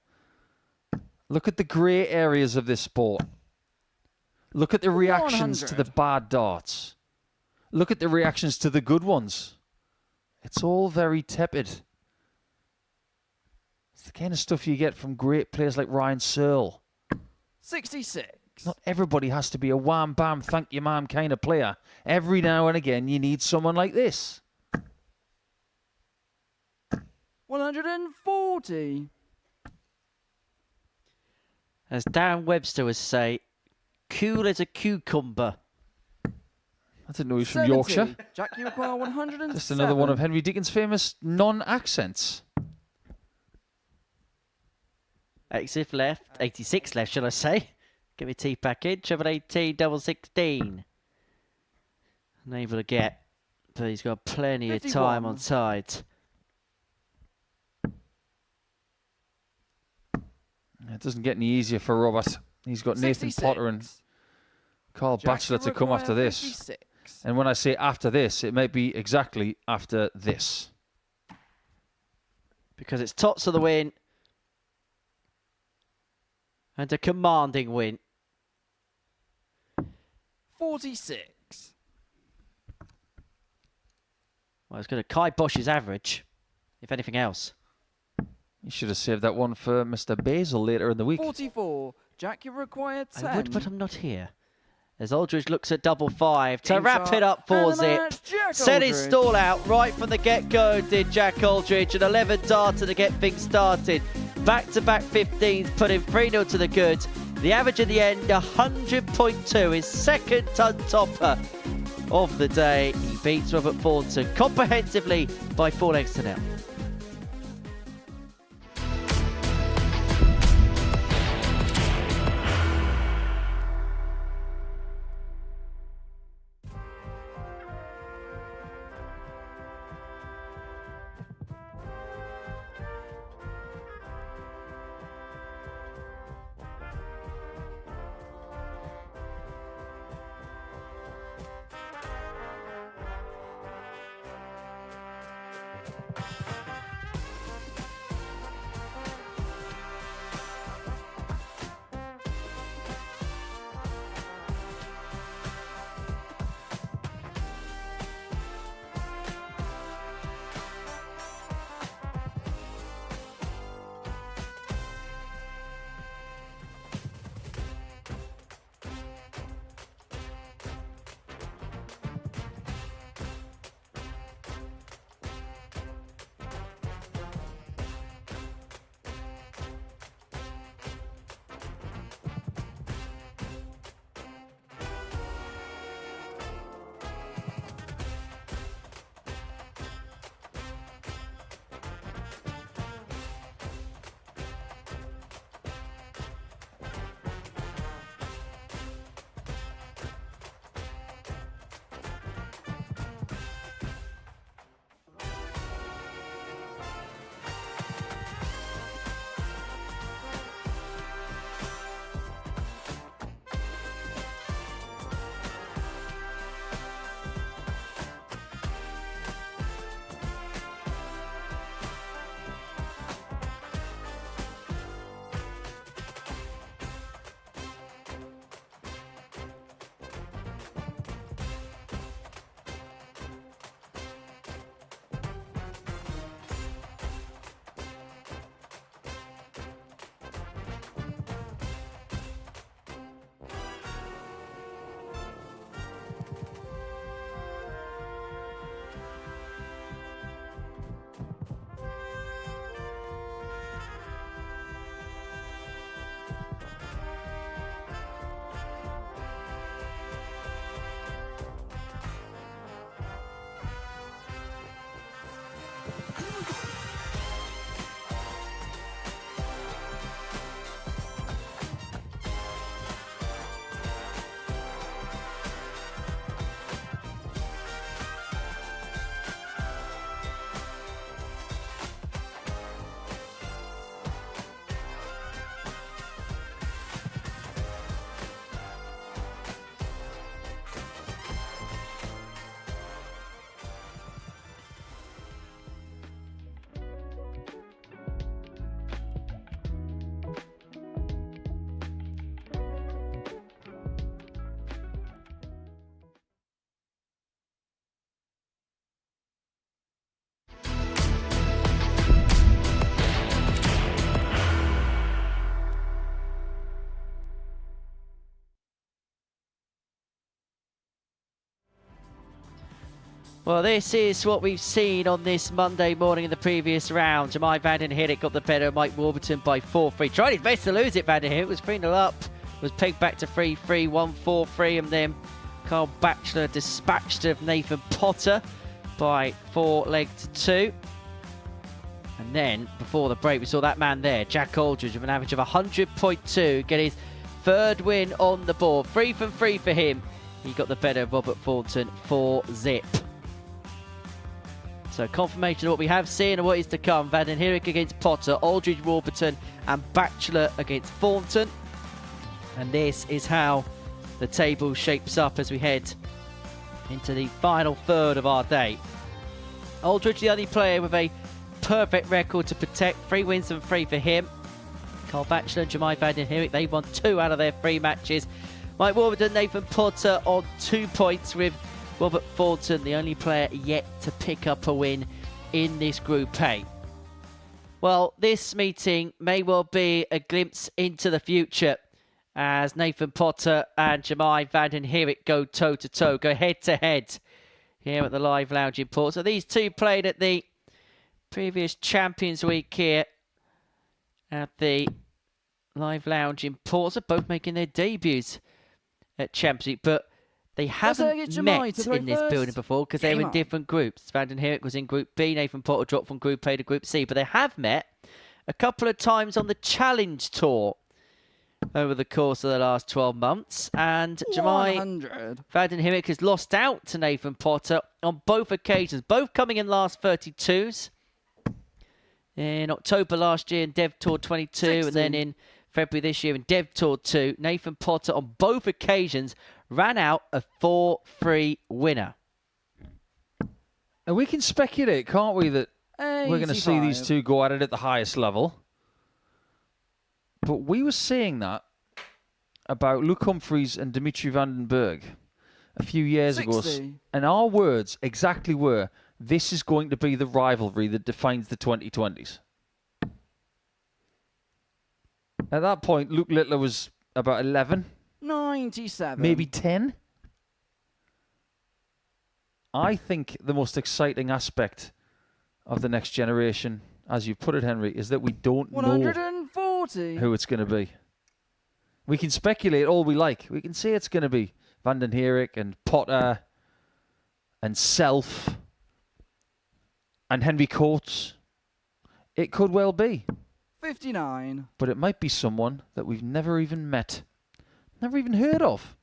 Look at the grey areas of this sport. Look at the reactions to the bad darts. Look at the reactions to the good ones. It's all very tepid. It's the kind of stuff you get from great players like Ryan Searle. 66. Not everybody has to be a wham bam thank you ma'am kind of player. Every now and again you need someone like this. 140. As Dan Webster would say, cool as a cucumber. I didn't know he was from 70. Yorkshire. Jack, you require 107. Just another one of Henry Deacon's famous non-accents. 86 left, 86 left, shall I say? Give me T back in, 718, double 16. Unable to get, but he's got plenty of time 51. on side. It doesn't get any easier for Robert. He's got Nathan 66. Potter and Carl Jack, Batchelor you to come after require this. 56. And when I say after this, it might be exactly after this. Because it's tops of the win. And a commanding win. 46. Well, it's going to Kai Bosch's average, if anything else. You should have saved that one for Mr. Basil later in the week. 44. Jack, you require 10. I would, but I'm not here. As Aldridge looks at double 5 to Game wrap shot it up and for the Zip. match, Jack Set his Aldridge. stall out right from the get-go, did Jack Aldridge. An 11 darter to get things started. Back-to-back 15s, put him 3-0 to the good. The average in the end, 100.2, his second ton topper of the day. He beats Robert Thornton comprehensively by 4 legs to 0. Well, this is what we've seen on this Monday morning in the previous round. Jemai van den Herik got the better of Mike Warburton by 4-3. Tried his best to lose it, van den Herik. Was 3-0 up. Was pegged back to 3-3, 1-4-3. And then Carl Batchelor dispatched of Nathan Potter by 4-2. And then, before the break, we saw that man there, Jack Aldridge, with an average of 100.2, get his third win on the board. 3 from 3 for him. He got the better of Robert Thornton 4-zip. So confirmation of what we have seen and what is to come. Van den Herik against Potter, Aldridge, Warburton and Batchelor against Thornton. And this is how the table shapes up as we head into the final third of our day. Aldridge, the only player with a perfect record to protect. 3 wins and 3 for him. Carl Batchelor and Jemai van den Herik, they won 2 out of their 3 matches. Mike Warburton, Nathan Potter on 2 points, with Robert Thornton the only player yet to pick up a win in this Group A. Well, this meeting may well be a glimpse into the future as Nathan Potter and Jemai van den Herik go toe-to-toe, go head-to-head here at the Live Lounge in Port. So these two played at the previous Champions Week here at the Live Lounge in Port. So both making their debuts at Champions Week, but they haven't met in this building before because they were in different groups. Van den Herik was in Group B, Nathan Potter dropped from Group A to Group C, but they have met a couple of times on the Challenge Tour over the course of the last 12 months. And Jemai van den Herik has lost out to Nathan Potter on both occasions, both coming in last 32s. In October last year in Dev Tour 22, 60. And then in February this year in Dev Tour 2, Nathan Potter on both occasions ran out a 4-3 winner. And we can speculate, can't we, that we're going to see these two go at it at the highest level. But we were saying that about Luke Humphreys and Dimitri van den Berg a few years ago. And our words exactly were, this is going to be the rivalry that defines the 2020s. At that point, Luke Littler was about 11. 97. Maybe 10. I think the most exciting aspect of the next generation, as you put it, Henry, is that we don't 140. know who it's going to be. We can speculate all we like. We can say it's going to be Van den Herik and Potter and Self and Henry Coates. It could well be. 59. But it might be someone that we've never even met. Never even heard of.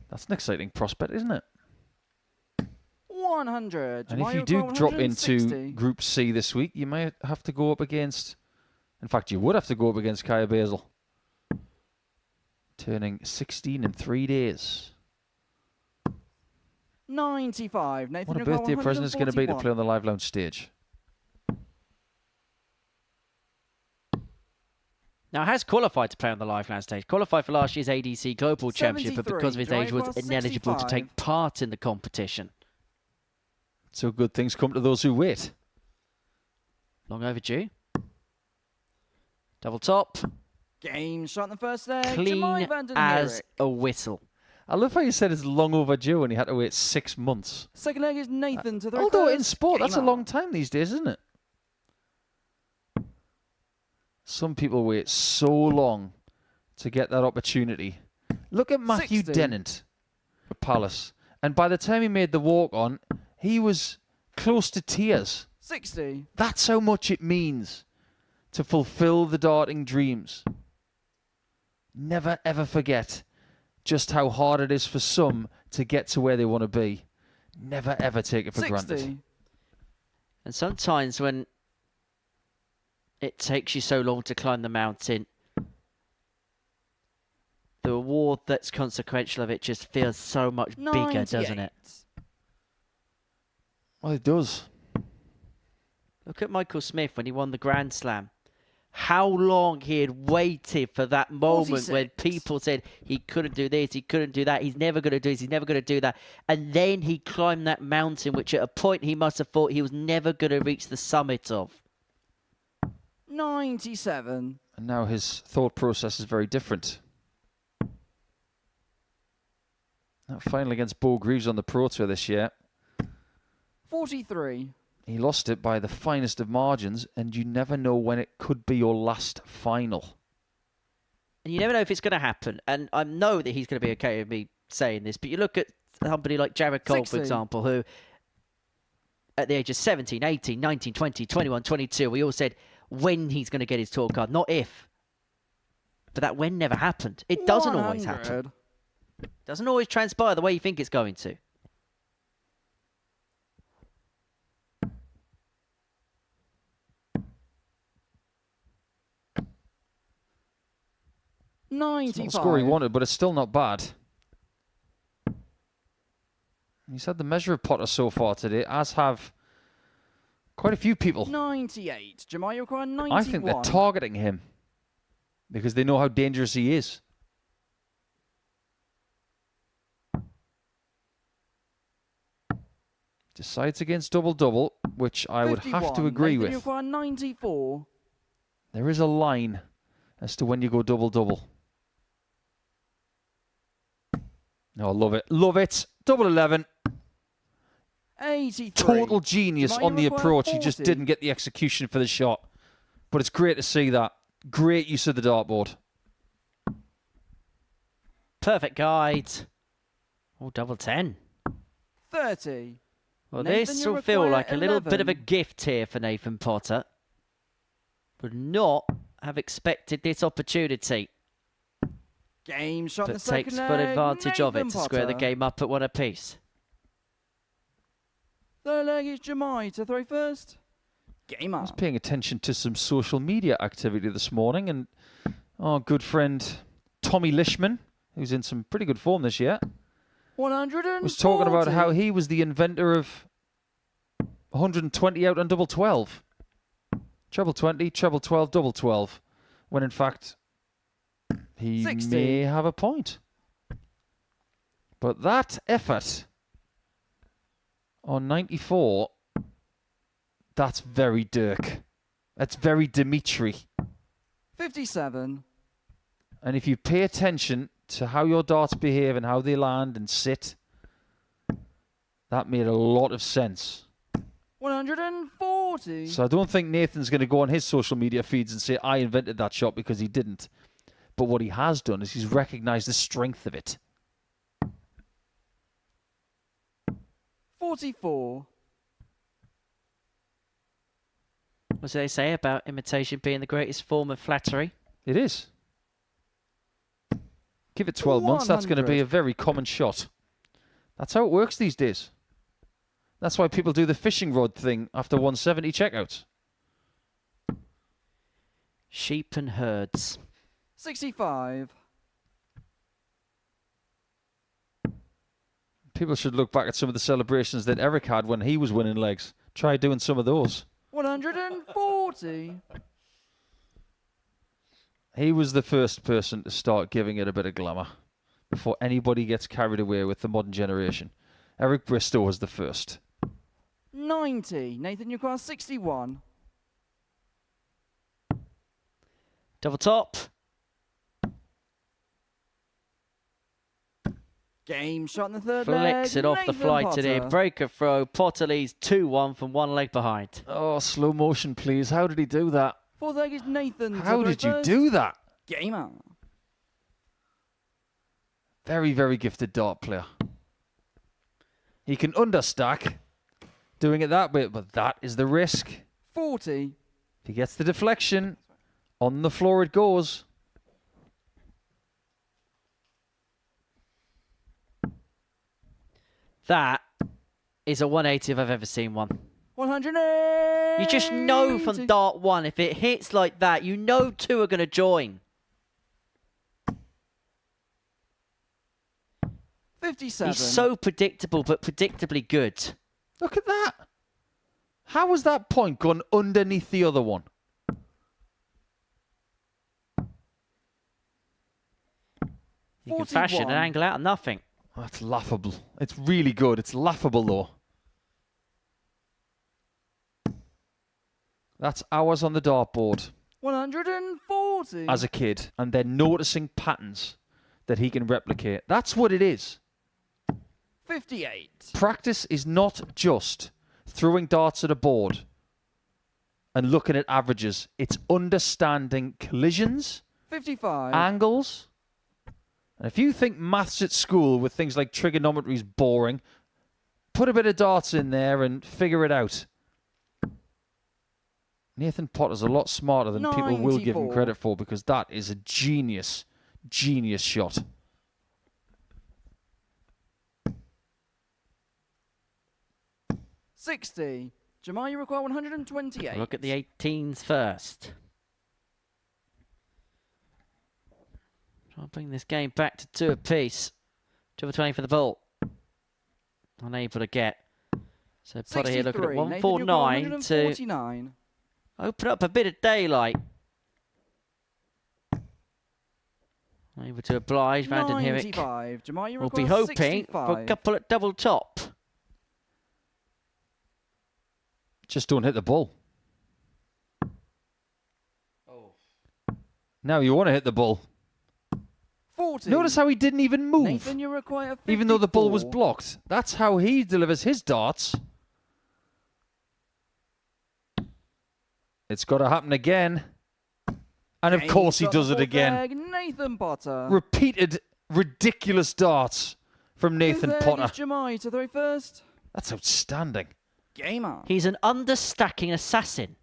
That's an exciting prospect, isn't it? 100. And if you do drop into Group C this week, you might have to go up against... In fact, you would have to go up against Kaya Basil. Turning 16 in 3 days. 95. Nathan, what a birthday present it's going to be to play on the Live Lounge stage. Now, has qualified to play on the Live Lounge stage. Qualified for last year's ADC Global Championship, but because of his age was ineligible to take part in the competition. So good things come to those who wait. Long overdue. Double top. Game shot in the first leg. Clean as a whistle. I love how you said it's long overdue and he had to wait 6 months. Second leg is Nathan to the although in sport, that's a long time these days, isn't it? Some people wait so long to get that opportunity. Look at Matthew Dennant at Palace. And by the time he made the walk-on, he was close to tears. 60. That's how much it means to fulfill the darting dreams. Never, ever forget just how hard it is for some to get to where they want to be. Never, ever take it for 60. granted. And sometimes when it takes you so long to climb the mountain, the reward that's consequential of it just feels so much bigger, doesn't it? Well, it does. Look at Michael Smith when he won the Grand Slam. How long he had waited for that moment 46. when people said he couldn't do this, he couldn't do that, he's never going to do this, he's never going to do that. And then he climbed that mountain, which at a point he must have thought he was never going to reach the summit of. 97. And now his thought process is very different. That final against Bo Greaves on the Pro Tour this year. 43. He lost it by the finest of margins, and you never know when it could be your last final. And you never know if it's going to happen. And I know that he's going to be okay with me saying this, but you look at somebody like Jared Cole, 60. for example, who at the age of 17, 18, 19, 20, 21, 22, we all said when he's going to get his tour card, not if. But that when never happened. It doesn't always happen. 100. Doesn't always transpire the way you think it's going to. It's not 95. the score he wanted, but it's still not bad. He's had the measure of Potter so far today, as have quite a few people. 98. Jemai, you require 91. I think they're targeting him because they know how dangerous he is. Decides against double-double, which I would have to 51. agree Nathan, with. you require 94. There is a line as to when you go double-double. Oh, love it. Love it. Double 11. 83. Total genius Jemai, on the you require approach. He just 40. didn't get the execution for the shot. But it's great to see that. Great use of the dartboard. Perfect guide. Oh, double 10. 30. Well, Nathan, this you will feel require like a little bit of a 11. gift here for Nathan Potter. Would not have expected this opportunity, Game shot in the but second takes leg. full advantage of it Nathan to square the Potter. game up at one apiece. Third leg is Jemai to throw first. Game I was up. paying attention to some social media activity this morning, and our good friend Tommy Lishman, who's in some pretty good form this year, 140. was talking about how he was the inventor of 120 out on double 12. Treble 20, treble 12, double 12. When in fact, he 60. may have a point. But that effort on 94, that's very Dirk. That's very Dimitri. 57. And if you pay attention to how your darts behave and how they land and sit, that made a lot of sense. 140. So I don't think Nathan's going to go on his social media feeds and say, I invented that shot, because he didn't. But what he has done is he's recognized the strength of it. 44. What do they say about imitation being the greatest form of flattery? It is. Give it 12 months, that's going to be 100. a very common shot. That's how it works these days. That's why people do the fishing rod thing after 170 checkouts. Sheep and herds. 65. People should look back at some of the celebrations that Eric had when he was winning legs. Try doing some of those. 140. He was the first person to start giving it a bit of glamour before anybody gets carried away with the modern generation. Eric Bristow was the first. 90. Nathan, you require 61. Double top. Game shot in the third Flicks leg. it off the Nathan flight Potter. today. Breaker throw. Potter leads 2-1 from one leg behind. Oh, slow motion, please. How did he do that? Fourth leg is Nathan. to How throw did you first. do that? Game out. Very, very gifted dart player. He can understack doing it that way, but that is the risk. 40. If he gets the deflection, on the floor it goes. That is a 180 if I've ever seen one. 180. You just know from dart one, if it hits like that, you know two are going to join. 57. He's so predictable, but predictably good. Look at that. How has that point gone underneath the other one? You can fashion an 41. angle out of nothing. That's laughable. It's really good. It's laughable, though. That's hours on the dartboard 140. as a kid, and then noticing patterns that he can replicate. That's what it is. 58. Practice is not just throwing darts at a board and looking at averages. It's understanding collisions, 55. angles. And if you think maths at school with things like trigonometry is boring, put a bit of darts in there and figure it out. Nathan Potter's a lot smarter than people will give him 94. credit for, because that is a genius shot. $60. Jamal, you require 128. Look at the 18s first. Try and bring this game back to 2 apiece. 2 for 20 for the ball. Unable to get. So Potter here looking at 149 to 149. open up a bit of daylight. Able to oblige. Vanden Hierich 95. Jamal, you will be require hoping 65. for a couple at double top. Just don't hit the ball. Now you want to hit the ball. 40. Notice how he didn't even move, Nathan, you require 54. even though the ball was blocked. That's how he delivers his darts. It's got to happen again. And of course he does it again. Nathan Potter. Repeated ridiculous darts from Nathan Potter. Jamal to throw first. That's outstanding. Gamer. He's an understacking assassin.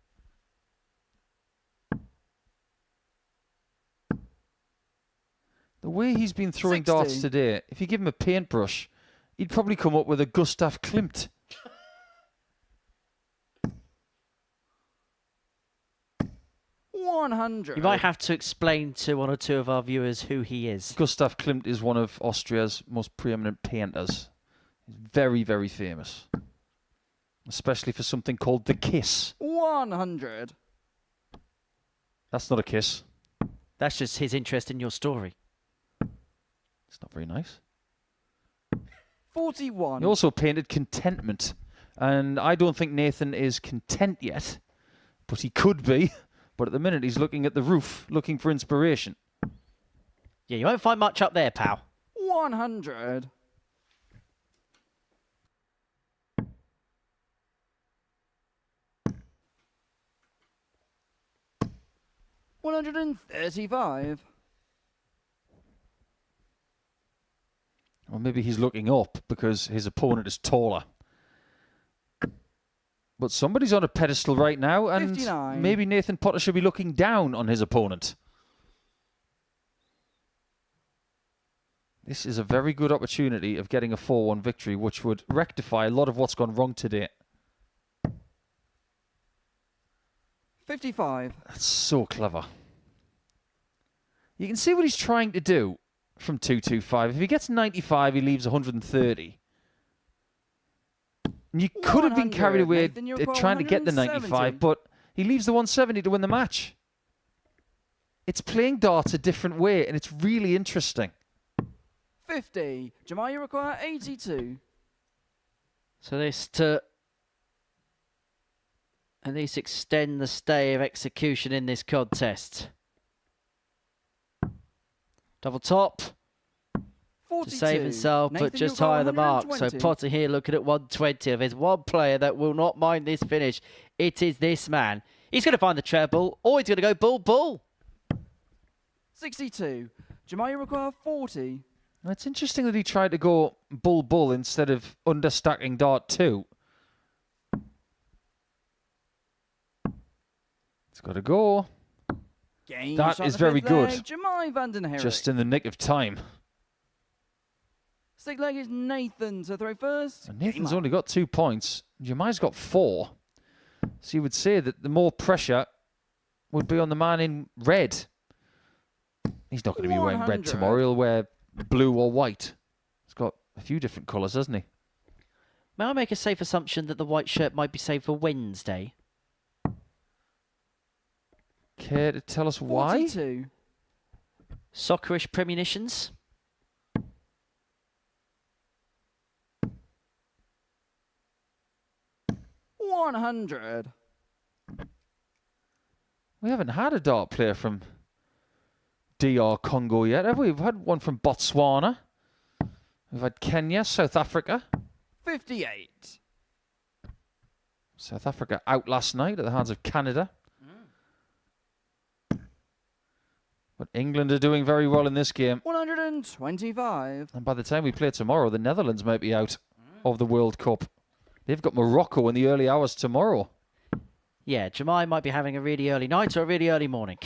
The way he's been throwing 60. darts today, if you give him a paintbrush, he'd probably come up with a Gustav Klimt. $100. You might have to explain to 1 or 2 of our viewers who he is. Gustav Klimt is one of Austria's most preeminent painters. He's very, very famous. Especially for something called the kiss. 100. That's not a kiss. That's just his interest in your story. It's not very nice. 41. He also painted contentment. And I don't think Nathan is content yet. But he could be. But at the minute he's looking at the roof, looking for inspiration. Yeah, you won't find much up there, pal. 100. $135. Or maybe he's looking up because his opponent is taller. But somebody's on a pedestal right now, and 59. maybe Nathan Potter should be looking down on his opponent. This is a very good opportunity of getting a 4-1 victory, which would rectify a lot of what's gone wrong today. 55. That's so clever. You can see what he's trying to do from 225. If he gets 95, he leaves 130. And you could have been carried away trying to get the 95, but he leaves the 170 to win the match. It's playing darts a different way, and it's really interesting. 50. Jamal, you require 82. So this to at least extend the stay of execution in this contest. Double top. 42. To save himself, Nathan, but just you require higher the mark. So 120. Potter here looking at 120. If there's one player that will not mind this finish, it is this man. He's going to find the treble, or he's going to go bull. 62. Jamal, you require 40. It's interesting that he tried to go bull instead of understacking dart 2. It's got to go. Game That shot is the very fifth good. leg, Jamal Vanden Hierich. Just in the nick of time. Stick leg is Nathan to throw first. And Nathan's Game only got 2 points. Jamai's got 4. So you would say that the more pressure would be on the man in red. He's not going to be wearing red 100. tomorrow. He'll wear blue or white. He's got a few different colours, hasn't he? May I make a safe assumption that the white shirt might be saved for Wednesday? Care to tell us why? 42. Soccerish premonitions? $100. We haven't had a dart player from DR Congo yet, have we? We've had one from Botswana. We've had Kenya, South Africa. 58. South Africa out last night at the hands of Canada. But England are doing very well in this game. 125. And by the time we play tomorrow, the Netherlands might be out of the World Cup. They've got Morocco in the early hours tomorrow. Yeah, Jemai might be having a really early night or a really early morning.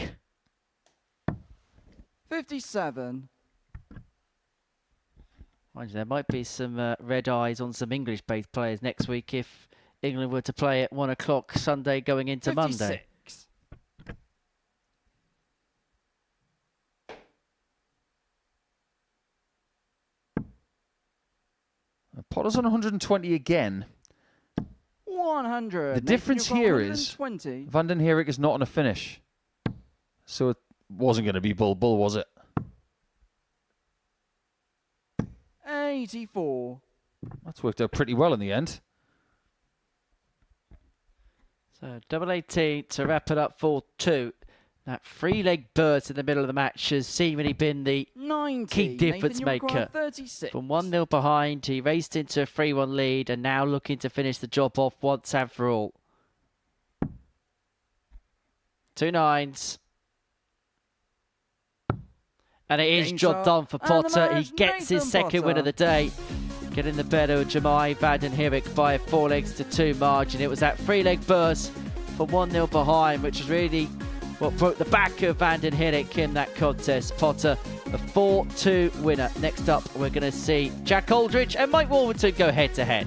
57. Mind you, there might be some red eyes on some English-based players next week if England were to play at 1 o'clock Sunday going into 56. Monday. Potter's on 120 again. 100. The difference here is 120. Van den Herik is not on a finish. So it wasn't going to be Bull, was it? 84. That's worked out pretty well in the end. So double 18 to wrap it up for 2. That three-leg burst in the middle of the match has seemingly been the 90. key difference Nathan, you require maker. 36. From 1-0 behind, he raced into a 3-1 lead and now looking to finish the job off once and for all. 2 9s. And it is Game job shot. done for And the Potter. He man's gets his Nathan second win Potter. of the day. Getting the better of Jemai Van den Herik by a 4-2 margin. It was that 3-leg burst from 1-0 behind, which was really what broke the back of Van den Herik in that contest. Potter, the 4-2 winner. Next up, we're going to see Jack Aldridge and Mike Warburton go head-to-head.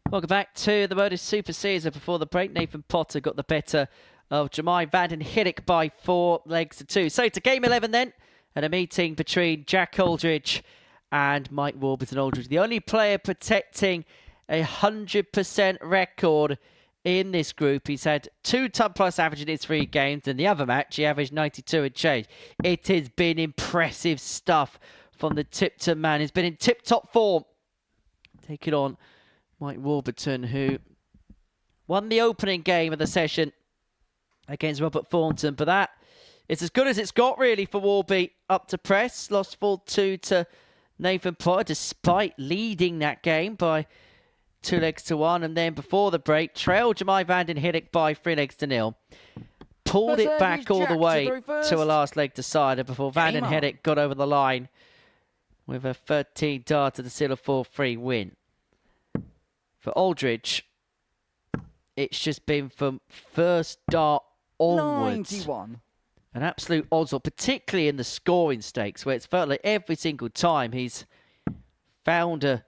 Welcome back to the Modus Super Series. Before the break, Nathan Potter got the better of Jemai van den Hidek by 4 legs to 2. So to game 11 then, and a meeting between Jack Aldridge and Mike Warburton. Aldridge, the only player protecting a 100% record in this group. He's had 2 top plus average in his 3 games, and the other match he averaged 92 and change. It has been impressive stuff from the Tipton man. He's been in tip-top form. Taking on Mike Warburton, who won the opening game of the session against Robert Thornton, but that is as good as it's got really for Warby up to press. Lost 4-2 to Nathan Potter despite leading that game by 2 legs to 1, and then before the break trailed Jemai van den Hidek by 3 legs to 0. Pulled it back all the way to a last leg decider before van den Hidek got over the line with a 13 dart to the seal of 4-3 win. For Aldridge, it's just been from first dart onwards 91. an absolute odds-on, particularly in the scoring stakes, where it's felt like every single time he's found a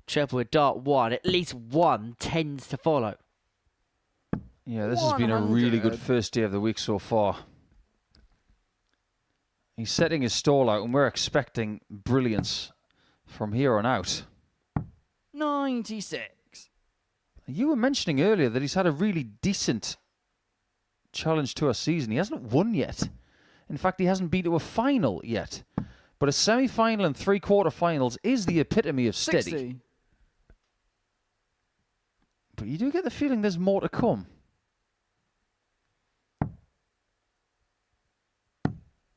treble with dart 1, at least one tends to follow. Yeah, this has been a really good first day of the week so far. He's setting his stall out, and we're expecting brilliance from here on out. 96. You were mentioning earlier that he's had a really decent Challenge Tour season. He hasn't won yet. In fact, he hasn't been to a final yet. But a semi-final and 3 quarter-finals is the epitome of steady. 60. But you do get the feeling there's more to come.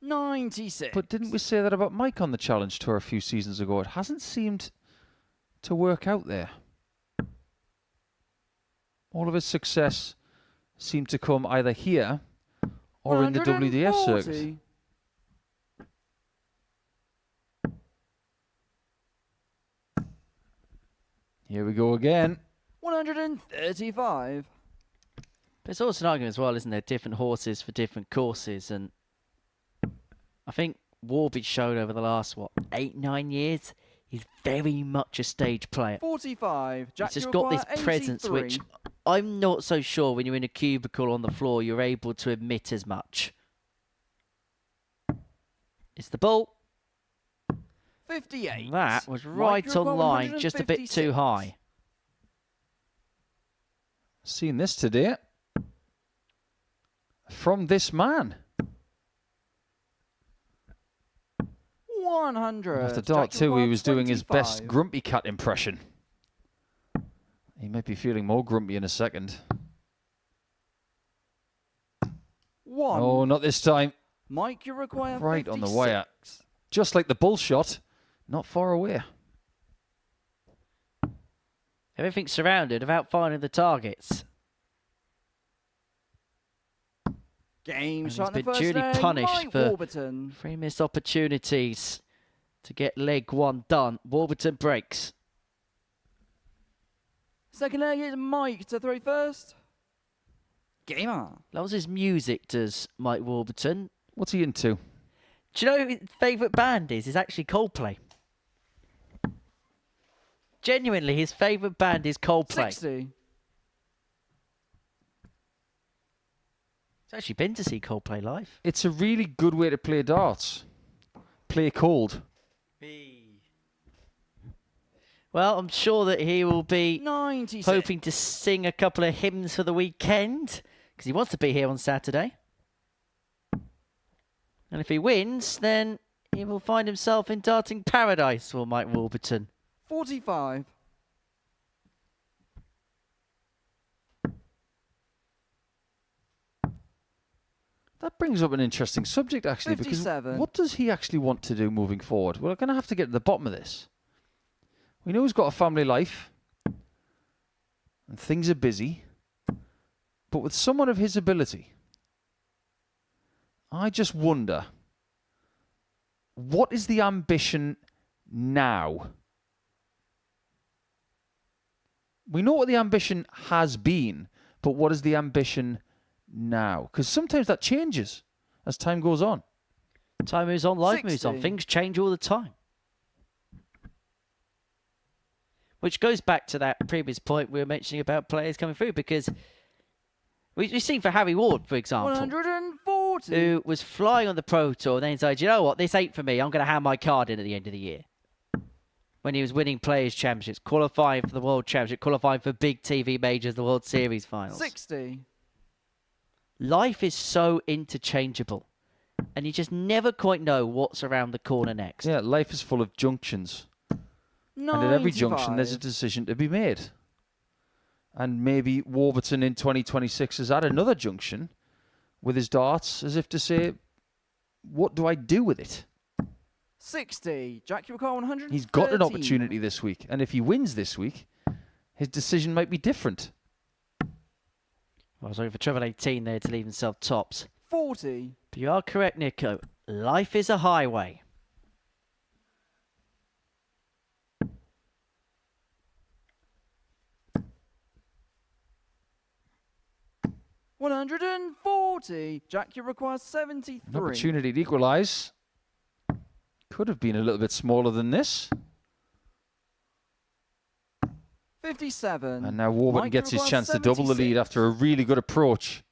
96. But didn't we say that about Mike on the Challenge Tour a few seasons ago? It hasn't seemed to work out there. All of his success seemed to come either here or in the WDF circuit. Here we go again. 135. But it's also an argument as well, isn't there? Different horses for different courses. And I think Warby's shown over the last, 8-9 years, he's very much a stage player. 45. Jack, He's just got this presence, which I'm not so sure when you're in a cubicle on the floor, you're able to admit as much. It's the ball. 58. That was right on line, just a bit too high. Seen this today from this man. 100. After dart 2, he was doing his best Grumpy Cat impression. He might be feeling more grumpy in a second. 1. Oh, not this time. Mike, you require Right 56. on the wire. Just like the bull shot, not far away. Everything's surrounded without finding the targets. Game And shot he's in the been first duly leg, punished Mike for Warburton. 3 missed opportunities to get leg 1 done. Warburton breaks. Second leg is Mike to throw first. Gamer. Loves his music, does Mike Warburton. What's he into? Do you know who his favourite band is? It's actually Coldplay. Genuinely, his favourite band is Coldplay. 60. He's actually been to see Coldplay live. It's a really good way to play darts. Play cold. Well, I'm sure that he will be 96. hoping to sing a couple of hymns for the weekend, because he wants to be here on Saturday. And if he wins, then he will find himself in darting paradise for Mike Warburton. 45. That brings up an interesting subject, actually, 57. because what does he actually want to do moving forward? We're going to have to get to the bottom of this. We know he's got a family life, and things are busy, but with someone of his ability, I just wonder, what is the ambition now? We know what the ambition has been, but what is the ambition now? Because sometimes that changes as time goes on. Time moves on, life moves on. 60. Things change all the time. Which goes back to that previous point we were mentioning about players coming through, because we've seen for Harry Ward, for example, 140. who was flying on the Pro Tour and then decided, you know what, this ain't for me. I'm going to hand my card in at the end of the year. When he was winning Players' Championships, qualifying for the World Championship, qualifying for big TV majors, the World Series finals. 60. Life is so interchangeable, and you just never quite know what's around the corner next. Yeah, life is full of junctions. 95. And at every junction, there's a decision to be made. And maybe Warburton in 2026 is at another junction with his darts, as if to say, what do I do with it? 60. Jack, you recall 100. He's got an opportunity this week. And if he wins this week, his decision might be different. I was looking for treble 18 there to leave himself tops. 40. But you are correct, Nico. Life is a highway. $140. Jack, you require 73. An opportunity to equalise. Could have been a little bit smaller than this. 57. And now Warburton Mike, gets you his require chance to double the lead 76. after a really good approach.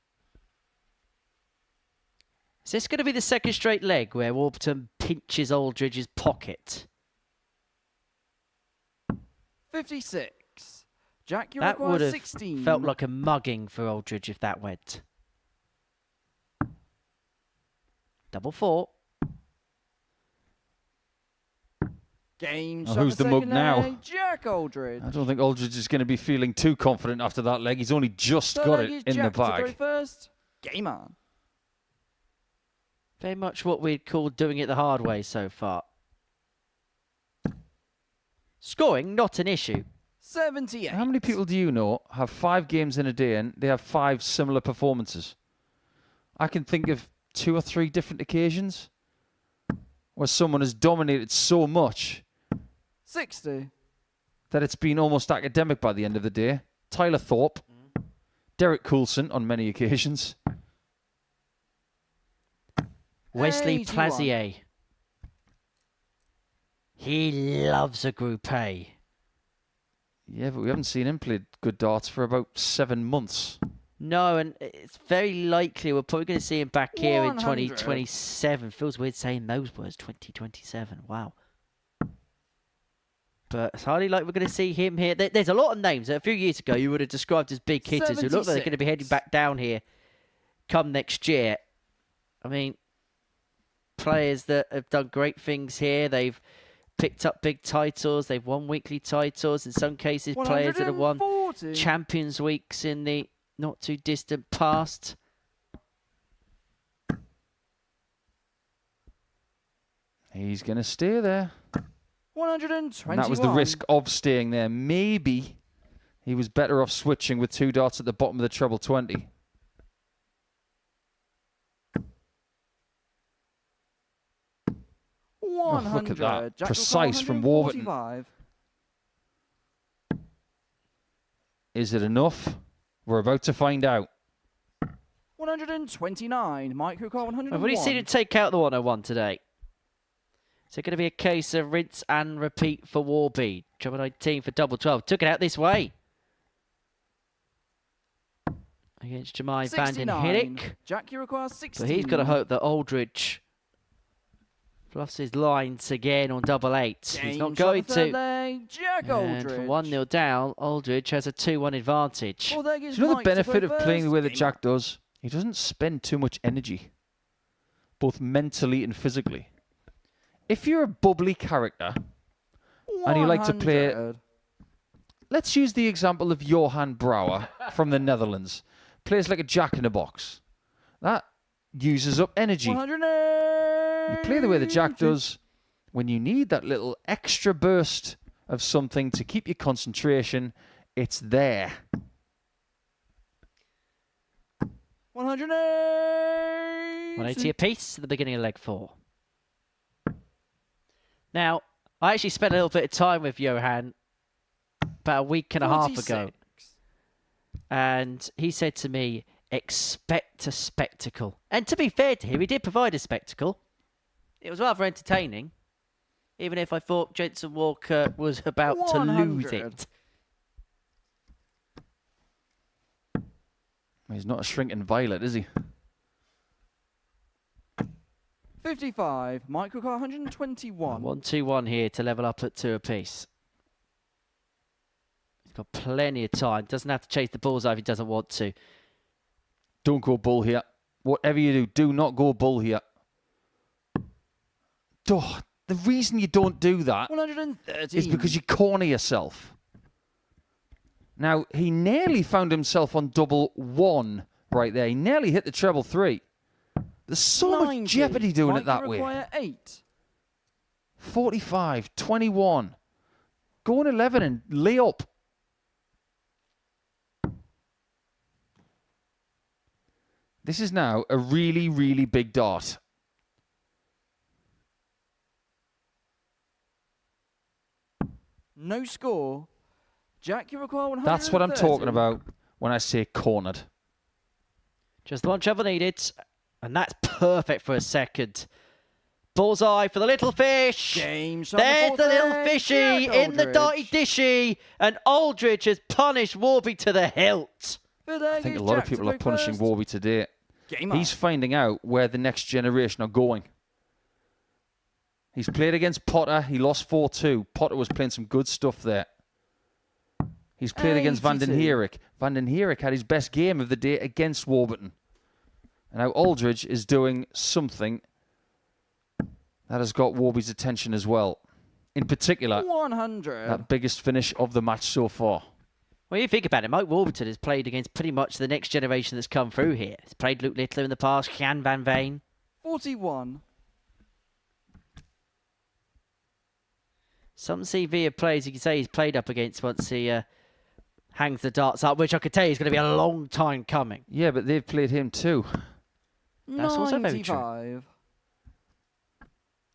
Is this going to be the second straight leg where Warburton pinches Aldridge's pocket? 56. Jack, you That require would have 16. felt like a mugging for Aldridge if that went. Double 4. Game Oh, shot who's the mug second now? leg, Jack Aldridge. I don't think Aldridge is going to be feeling too confident after that leg. He's only just Third got leg it is in the Jack to throw bag. first. Game on. Very much what we'd call doing it the hard way so far. Scoring, not an issue. 78. How many people do you know have 5 games in a day and they have 5 similar performances? I can think of 2 or 3 different occasions where someone has dominated so much 60. that it's been almost academic by the end of the day. Tyler Thorpe, Derek Coulson on many occasions. Wesley 81. Plazier. He loves a Group A. Yeah, but we haven't seen him play good darts for about 7 months. No, and it's very likely we're probably going to see him back here in 100. 2027. Feels weird saying those words, 2027. Wow. But it's hardly like we're going to see him here. There's a lot of names that a few years ago you would have described as big hitters who look like they're going to be heading 76. back down here come next year. I mean, players that have done great things here. They've picked up big titles. They've won weekly titles. In some cases, players that have won 140. Champions Weeks in the not too distant past. He's going to stay there. 121. And that was the risk of staying there. Maybe he was better off switching with 2 darts at the bottom of the treble 20. Oh, look at that. Jack Precise from Warburton. 145. Is it enough? We're about to find out. 129. Mike Hooker, 101. I've already seen him take out the 101 today. Is it going to be a case of rinse and repeat for Warby? Treble 19 for double 12. Took it out this way. Against Jemai van den 69. Hiddick. Jack, you require 16. But he's got to hope that Aldridge fluffs his lines again on double 8. He's not going to. Jack And Aldridge. from 1-0 down, Aldridge has a 2-1 advantage. Well, there goes Do you know the Mike to benefit throw of playing the first. way that Game Jack does? He doesn't spend too much energy, both mentally and physically. If you're a bubbly character on. and you like to play... 100. Let's use the example of Johan Brouwer from the Netherlands. Plays like a jack-in-a-box. That uses up energy. 100. You play the way that Jack does. When you need that little extra burst of something to keep your concentration, it's there. 180. 180 apiece at the beginning of leg 4. Now, I actually spent a little bit of time with Johan about a week and a half ago. 46. And he said to me, expect a spectacle. And to be fair to him, he did provide a spectacle. It was rather entertaining. even if I thought Jensen Walker was about to lose 100. it. He's not a shrinking violet, is he? 55. Microcar 121. 1-2-1 here to level up at 2 apiece. He's got plenty of time. Doesn't have to chase the bullseye if he doesn't want to. Don't go bull here. Whatever you do not go bull here. Duh. The reason you don't do that 113. is because you corner yourself. Now, he nearly found himself on double 1 right there. He nearly hit the treble 3. There's so 90. much jeopardy doing it that way. Require 8. 45, 21. Go on 11 and lay up. This is now a really, really big dart. No score. Jack, you require 130. That's what I'm talking about when I say cornered. Just the one treble needed. And that's perfect for a second. Bullseye for the little fish. Game shot. There's the little fishy Jack in the Aldridge. dotty dishy. And Aldridge has punished Warby to the hilt. I think a lot of people are punishing Warby today. Game He's finding out where the next generation are going. He's played against Potter. He lost 4-2. Potter was playing some good stuff there. He's played against Van den 82. Herik. Van den Herik had his best game of the day against Warburton. And now Aldridge is doing something that has got Warby's attention as well. In particular, 100. that biggest finish of the match so far. Well, you think about it, Mike Warburton has played against pretty much the next generation that's come through here. He's played Luke Littler in the past, Jan van Veen. 41. Some CV of players you can say he's played up against once he hangs the darts up, which I could tell you is going to be a long time coming. Yeah, but they've played him too. That's also very true. 95.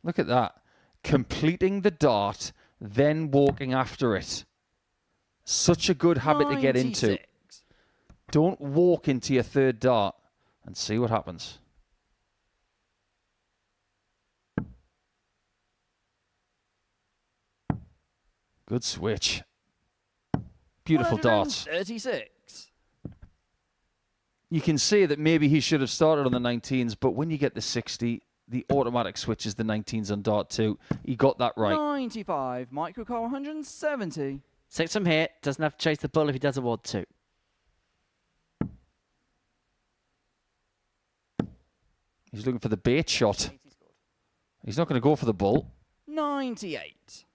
Look at that. Completing the dart, then walking after it. Such a good habit to get into. 96. Don't walk into your third dart and see what happens. Good switch. Beautiful darts. 36. You can see that maybe he should have started on the 19s, but when you get the 60, the automatic switch is the 19s on dart 2. He got that right. 95. Microcar 170. 6 from here. Doesn't have to chase the bull if he doesn't want to. He's looking for the bait shot. He's not going to go for the bull. 98.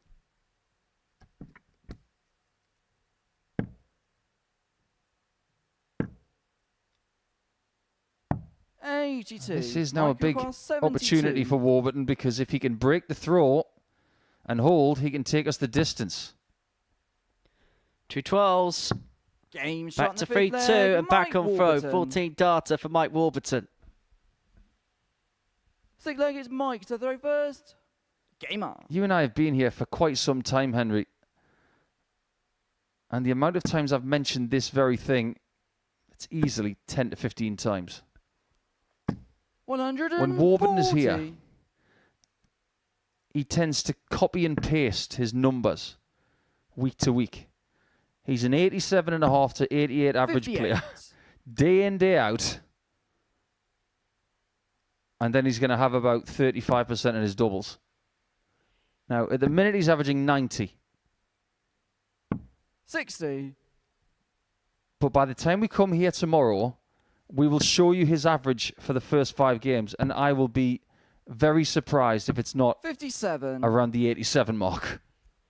82. This is now a big Microcar 72. opportunity for Warburton, because if he can break the throw and hold, he can take us the distance. 2 12s. Game shot Back to in the 3-2 fifth leg, and back Mike on throw. Warburton. 14 darter for Mike Warburton. Sixth leg, it's Mike to throw first. Game on. You and I have been here for quite some time, Henry. And the amount of times I've mentioned this very thing, it's easily 10 to 15 times. 140. When Warburton is here, he tends to copy and paste his numbers week to week. He's an 87.5 to 88 average 58. player, day in, day out. And then he's going to have about 35% in his doubles. Now, at the minute, he's averaging 90. 60. But by the time we come here tomorrow, we will show you his average for the first 5 games, and I will be very surprised if it's not 57. around the 87 mark.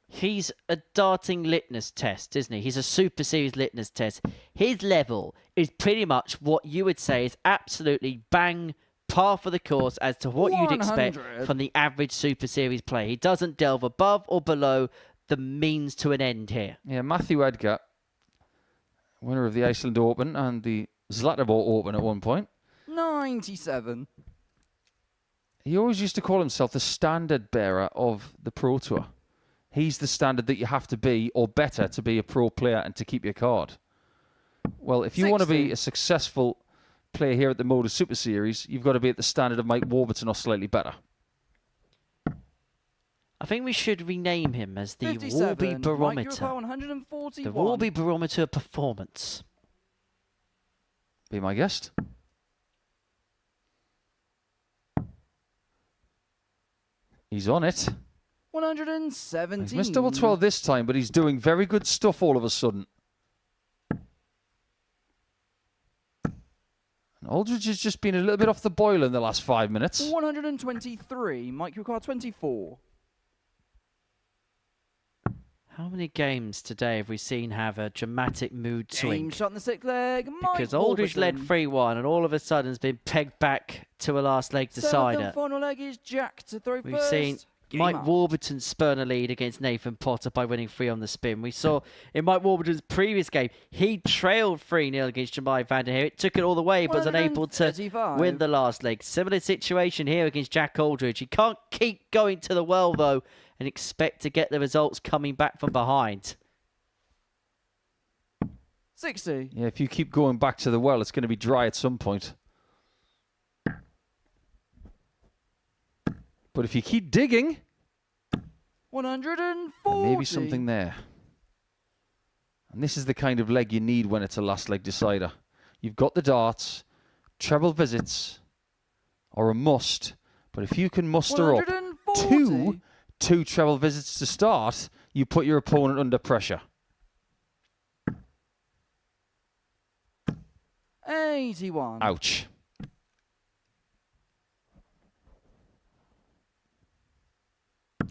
He's a darting litmus test, isn't he? He's a Super Series litmus test. His level is pretty much what you would say is absolutely bang par for the course as to what you'd expect 100. from the average Super Series player. He doesn't delve above or below the means to an end here. Yeah, Matthew Edgar, winner of the Iceland Open and the Zlatibor Open at one point. 97. He always used to call himself the standard bearer of the Pro Tour. He's the standard that you have to be, or better, to be a pro player and to keep your card. Well, if you want to be 60. a successful player here at the Modus Super Series, you've got to be at the standard of Mike Warburton or slightly better. I think we should rename him as the 57. Warby Mike, you Barometer. require 141. The Warby Barometer Performance. Be my guest. He's on it. 117. He's missed double 12 this time, but he's doing very good stuff all of a sudden. And Aldridge has just been a little bit off the boil in the last 5 minutes. 123. Mike, you require 24. How many games today have we seen have a dramatic mood swing? Game shot in the sixth leg. Mike Because Aldridge led Warburton. 3-1 and all of a sudden has been pegged back to a last leg Seventh decider. and final leg is Jack to throw We've first. seen Game Mike up. Warburton spurn a lead against Nathan Potter by winning 3 on the spin. We saw in Mike Warburton's previous game, he trailed 3-0 against Jemai van der Heer. Took it all the way, but was unable to 135. win the last leg. Similar situation here against Jack Aldridge. He can't keep going to the well, though, and expect to get the results coming back from behind. 60. Yeah, if you keep going back to the well, it's going to be dry at some point. But if you keep digging, 140. there may be something there. And this is the kind of leg you need when it's a last leg decider. You've got the darts, treble visits are a must, but if you can muster up 140. two treble visits to start, you put your opponent under pressure. 81. Ouch.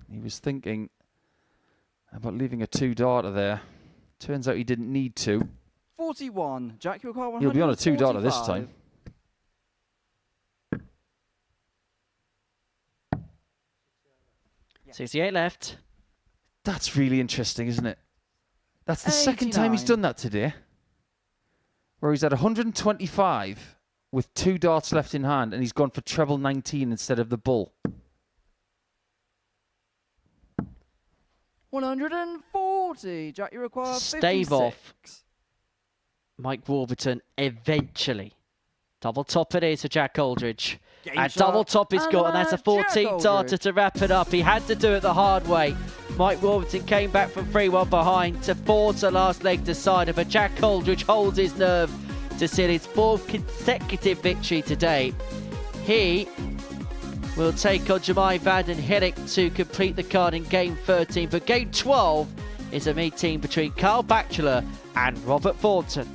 He was thinking about leaving a 2-darter there. Turns out he didn't need to. 41. Jack, you require 145. He'll be on a 2-darter this time. Yeah. 68 left. That's really interesting, isn't it? That's the second time he's 89. done that today. Where he's at 125 with 2 darts left in hand, and he's gone for treble 19 instead of the bull. 140. Jack, you require 56. Stave off. Mike Warburton eventually. Double top it is for Jack Aldridge. Game And shot. double top is got, and that's a Jack 14 darter Aldridge. to wrap it up. He had to do it the hard way. Mike Warburton came back from 3-1 behind to force a last leg decider, but Jack Aldridge holds his nerve to seal his 4th consecutive victory today. He will take on Jemai van der Heer to complete the card in game 13, but game 12 is a meeting between Carl Batchelor and Robert Thornton.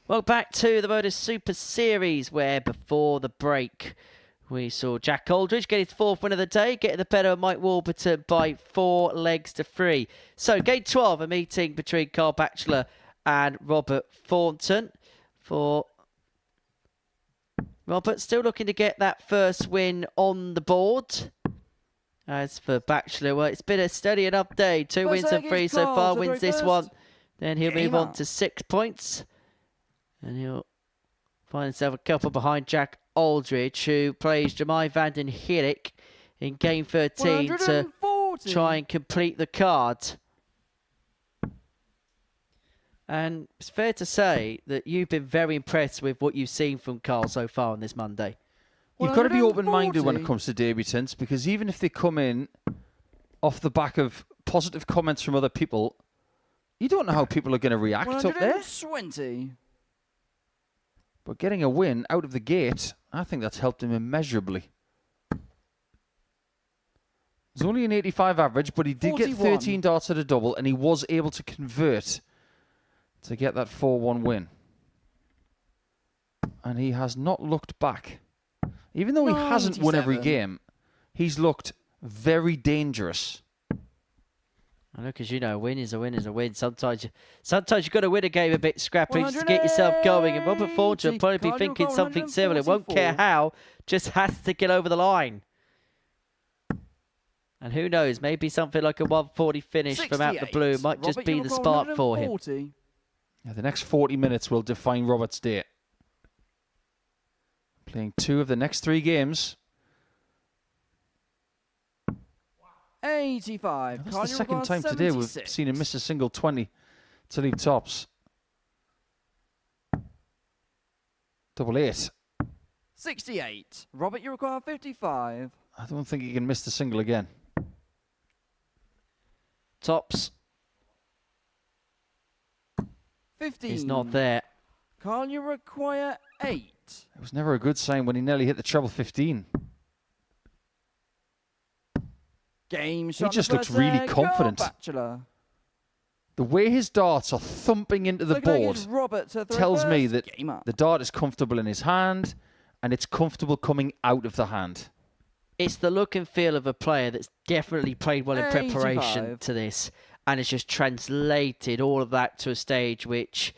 Well, back to the Modus Super Series, where before the break we saw Jack Aldridge get his 4th win of the day, getting the better of Mike Warburton by 4 legs to 3. So, game 12, a meeting between Carl Batchelor and Robert Thornton. For Robert, still looking to get that first win on the board. As for Batchelor, well, it's been a steady enough day. 2 wins and 3 so far. Wins this one, then he'll move on to 6 points. And he'll find himself a couple behind Jack Aldridge, who plays Jemai van den Herik in game 13 to try and complete the card. And it's fair to say that you've been very impressed with what you've seen from Carl so far on this Monday. You've got to be open-minded when it comes to debutants, because even if they come in off the back of positive comments from other people, you don't know how people are going to react up there. 120. But getting a win out of the gate, I think that's helped him immeasurably. It's only an 85 average, but he did 41. get 13 darts at a double, and he was able to convert to get that 4-1 win. And he has not looked back. Even though he hasn't won every game, he's looked very dangerous. And look, as you know, a win is a win is a win. Sometimes you've got to win a game a bit scrappy just to get yourself going. And Robert Thornton will probably be thinking something similar. Won't care how, just has to get over the line. And who knows, maybe something like a 140 finish from out the blue might just be the spark for him. Yeah, the next 40 minutes will define Robert's day. Playing 2 of the next 3 games. 85. That's the second time today we've seen him miss a single 20 to leave tops. 88. 68. Robert, you require 55. I don't think he can miss the single again. Tops. 15. He's not there. Carl, you require 8. It was never a good sign when he nearly hit the treble 15. Game He just looks really confident. The way his darts are thumping into the board tells me that the dart is comfortable in his hand and it's comfortable coming out of the hand. It's the look and feel of a player that's definitely played well in preparation to this, and it's just translated all of that to a stage which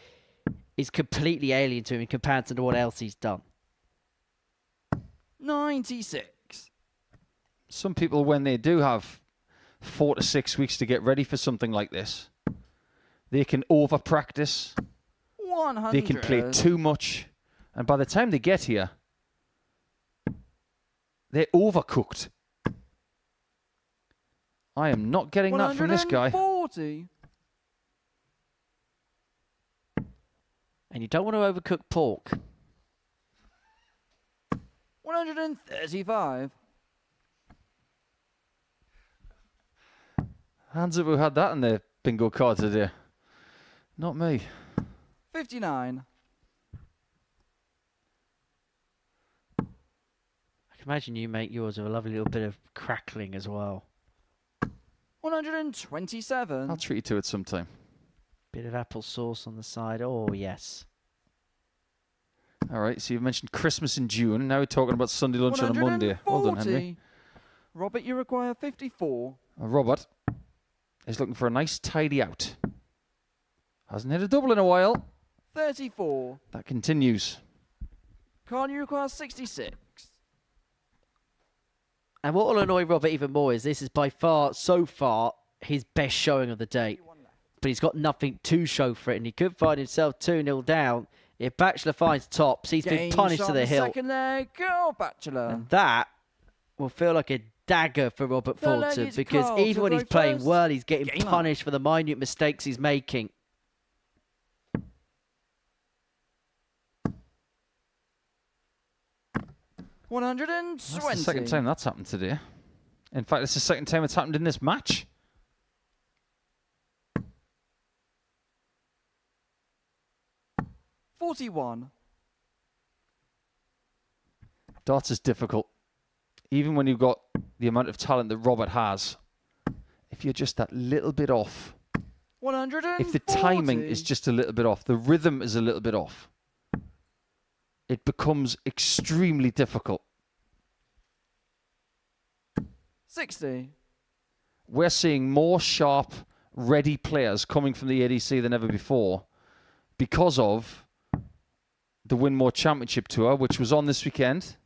is completely alien to him in comparison to what else he's done. 96. Some people, when they do have 4 to 6 weeks to get ready for something like this, they can over-practice. 100. They can play too much. And by the time they get here, they're overcooked. I am not getting that from this guy. 140. And you don't want to overcook pork. 135. Hands up who had that in their bingo card today. Not me. 59. I can imagine you make yours with a lovely little bit of crackling as well. 127. I'll treat you to it sometime. Bit of apple sauce on the side. Oh, yes. All right, so you've mentioned Christmas in June. Now we're talking about Sunday lunch on a Monday. Well done, Henry. Robert, you require 54. Robert is looking for a nice tidy out. Hasn't hit a double in a while. 34. That continues. Carl, you require 66. And what will annoy Robert even more is this is by far, so far, his best showing of the day. But he's got nothing to show for it, and he could find himself 2-0 down. If Batchelor finds tops, he's been punished to the hilt. Second leg, go Batchelor. And that will feel like a dagger for Robert Thornton, because even when he's playing well, he's getting punished for the minute mistakes he's making. That's the second time that's happened today. In fact, it's the second time it's happened in this match. $41. Darts is difficult. Even when you've got the amount of talent that Robert has, if you're just that little bit off, 140. if the timing is just a little bit off, the rhythm is a little bit off, it becomes extremely difficult. 60. We're seeing more sharp, ready players coming from the ADC than ever before because of the Win More Championship Tour, which was on this weekend.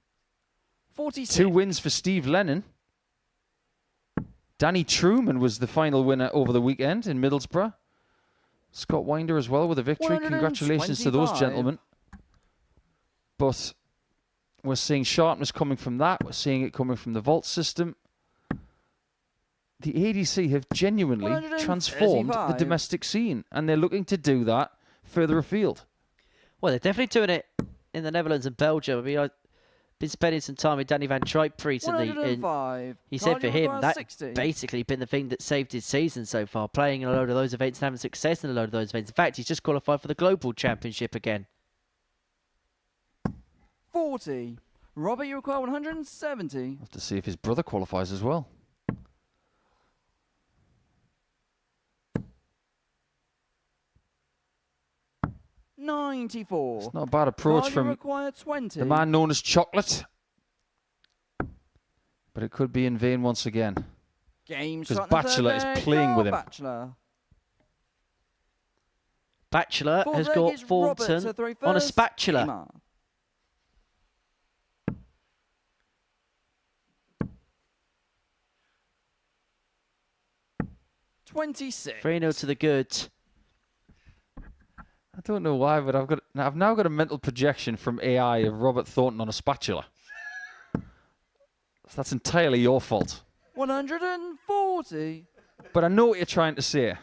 46. 2 wins for Steve Lennon. Danny Truman was the final winner over the weekend in Middlesbrough. Scott Winder as well with a victory. Congratulations to those 125. gentlemen. But we're seeing sharpness coming from that. We're seeing it coming from the Vault system. The ADC have genuinely transformed the 135. domestic scene, and they're looking to do that further afield. Well, they're definitely doing it in the Netherlands and Belgium. I mean, I've been spending some time with Danny Van Tripe recently. And 105. he said for him, that's 60. basically been the thing that saved his season so far, playing in a load of those events and having success in a load of those events. In fact, he's just qualified for the Global Championship again. 40. Robert, you require 170. Have to see if his brother qualifies as well. $94. It's not a bad approach Carl, you from require 20. the man known as Chocolate. But it could be in vain once again. Game Because shot in the Bachelor is third leg. playing with him. Bachelor. Bachelor Fourth has leg got is Robert Thornton to throw on a first. spatula. Gamer. $26. 3-0 to the good. I don't know why, but I've now got a mental projection from AI of Robert Thornton on a spatula. So that's entirely your fault. 140. But I know what you're trying to say.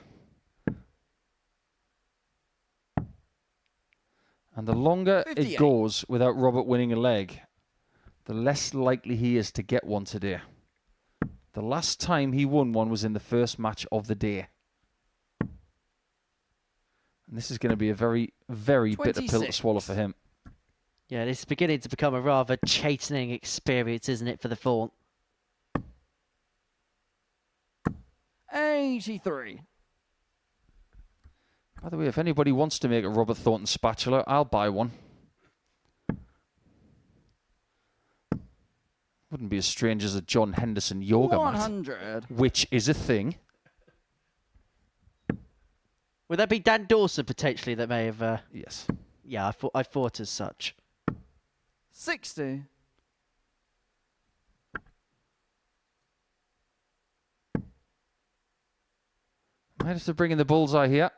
And the longer 58. it goes without Robert winning a leg, the less likely he is to get one today. The last time he won one was in the first match of the day. And this is going to be a very, very bitter pill to 26. swallow for him. Yeah, this is beginning to become a rather chastening experience, isn't it, for the Thorn? 83. By the way, if anybody wants to make a Robert Thornton spatula, I'll buy one. Wouldn't be as strange as a John Henderson yoga mat, 100. which is a thing. Would that be Dan Dawson potentially that may have? Yes. Yeah, I thought as such. 60. Might have to bring in the bullseye here.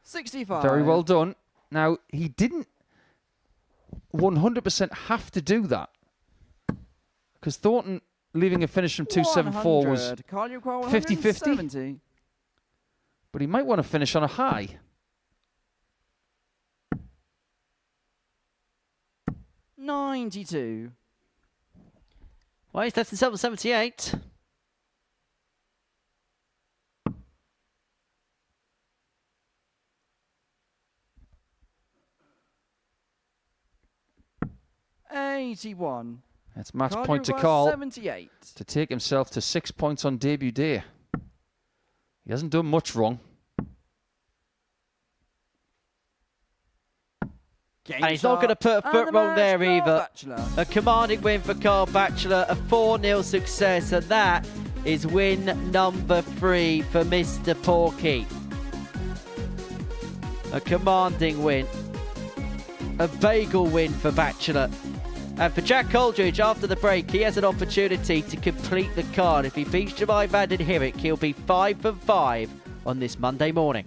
65. Very well done. Now, he didn't 100% have to do that. Because Thornton leaving a finish from 274 was 100. Carl, you require 50-50. 170. But he might want to finish on a high. $92. Well, he's left in 778. $81. That's match Carl, point you to require Carl 78. to take himself to 6 points on debut day. He hasn't done much wrong. Game And he's not going to put a and foot the wrong match, there Carl either. Bachelor. A commanding win for Carl Bachelor, a 4-0 success, and that is win number 3 for Mr. Porky. A commanding win. A bagel win for Bachelor. And for Jack Aldridge, after the break, he has an opportunity to complete the card. If he beats Jemai van den Herik, he'll be 5 for 5 on this Monday morning.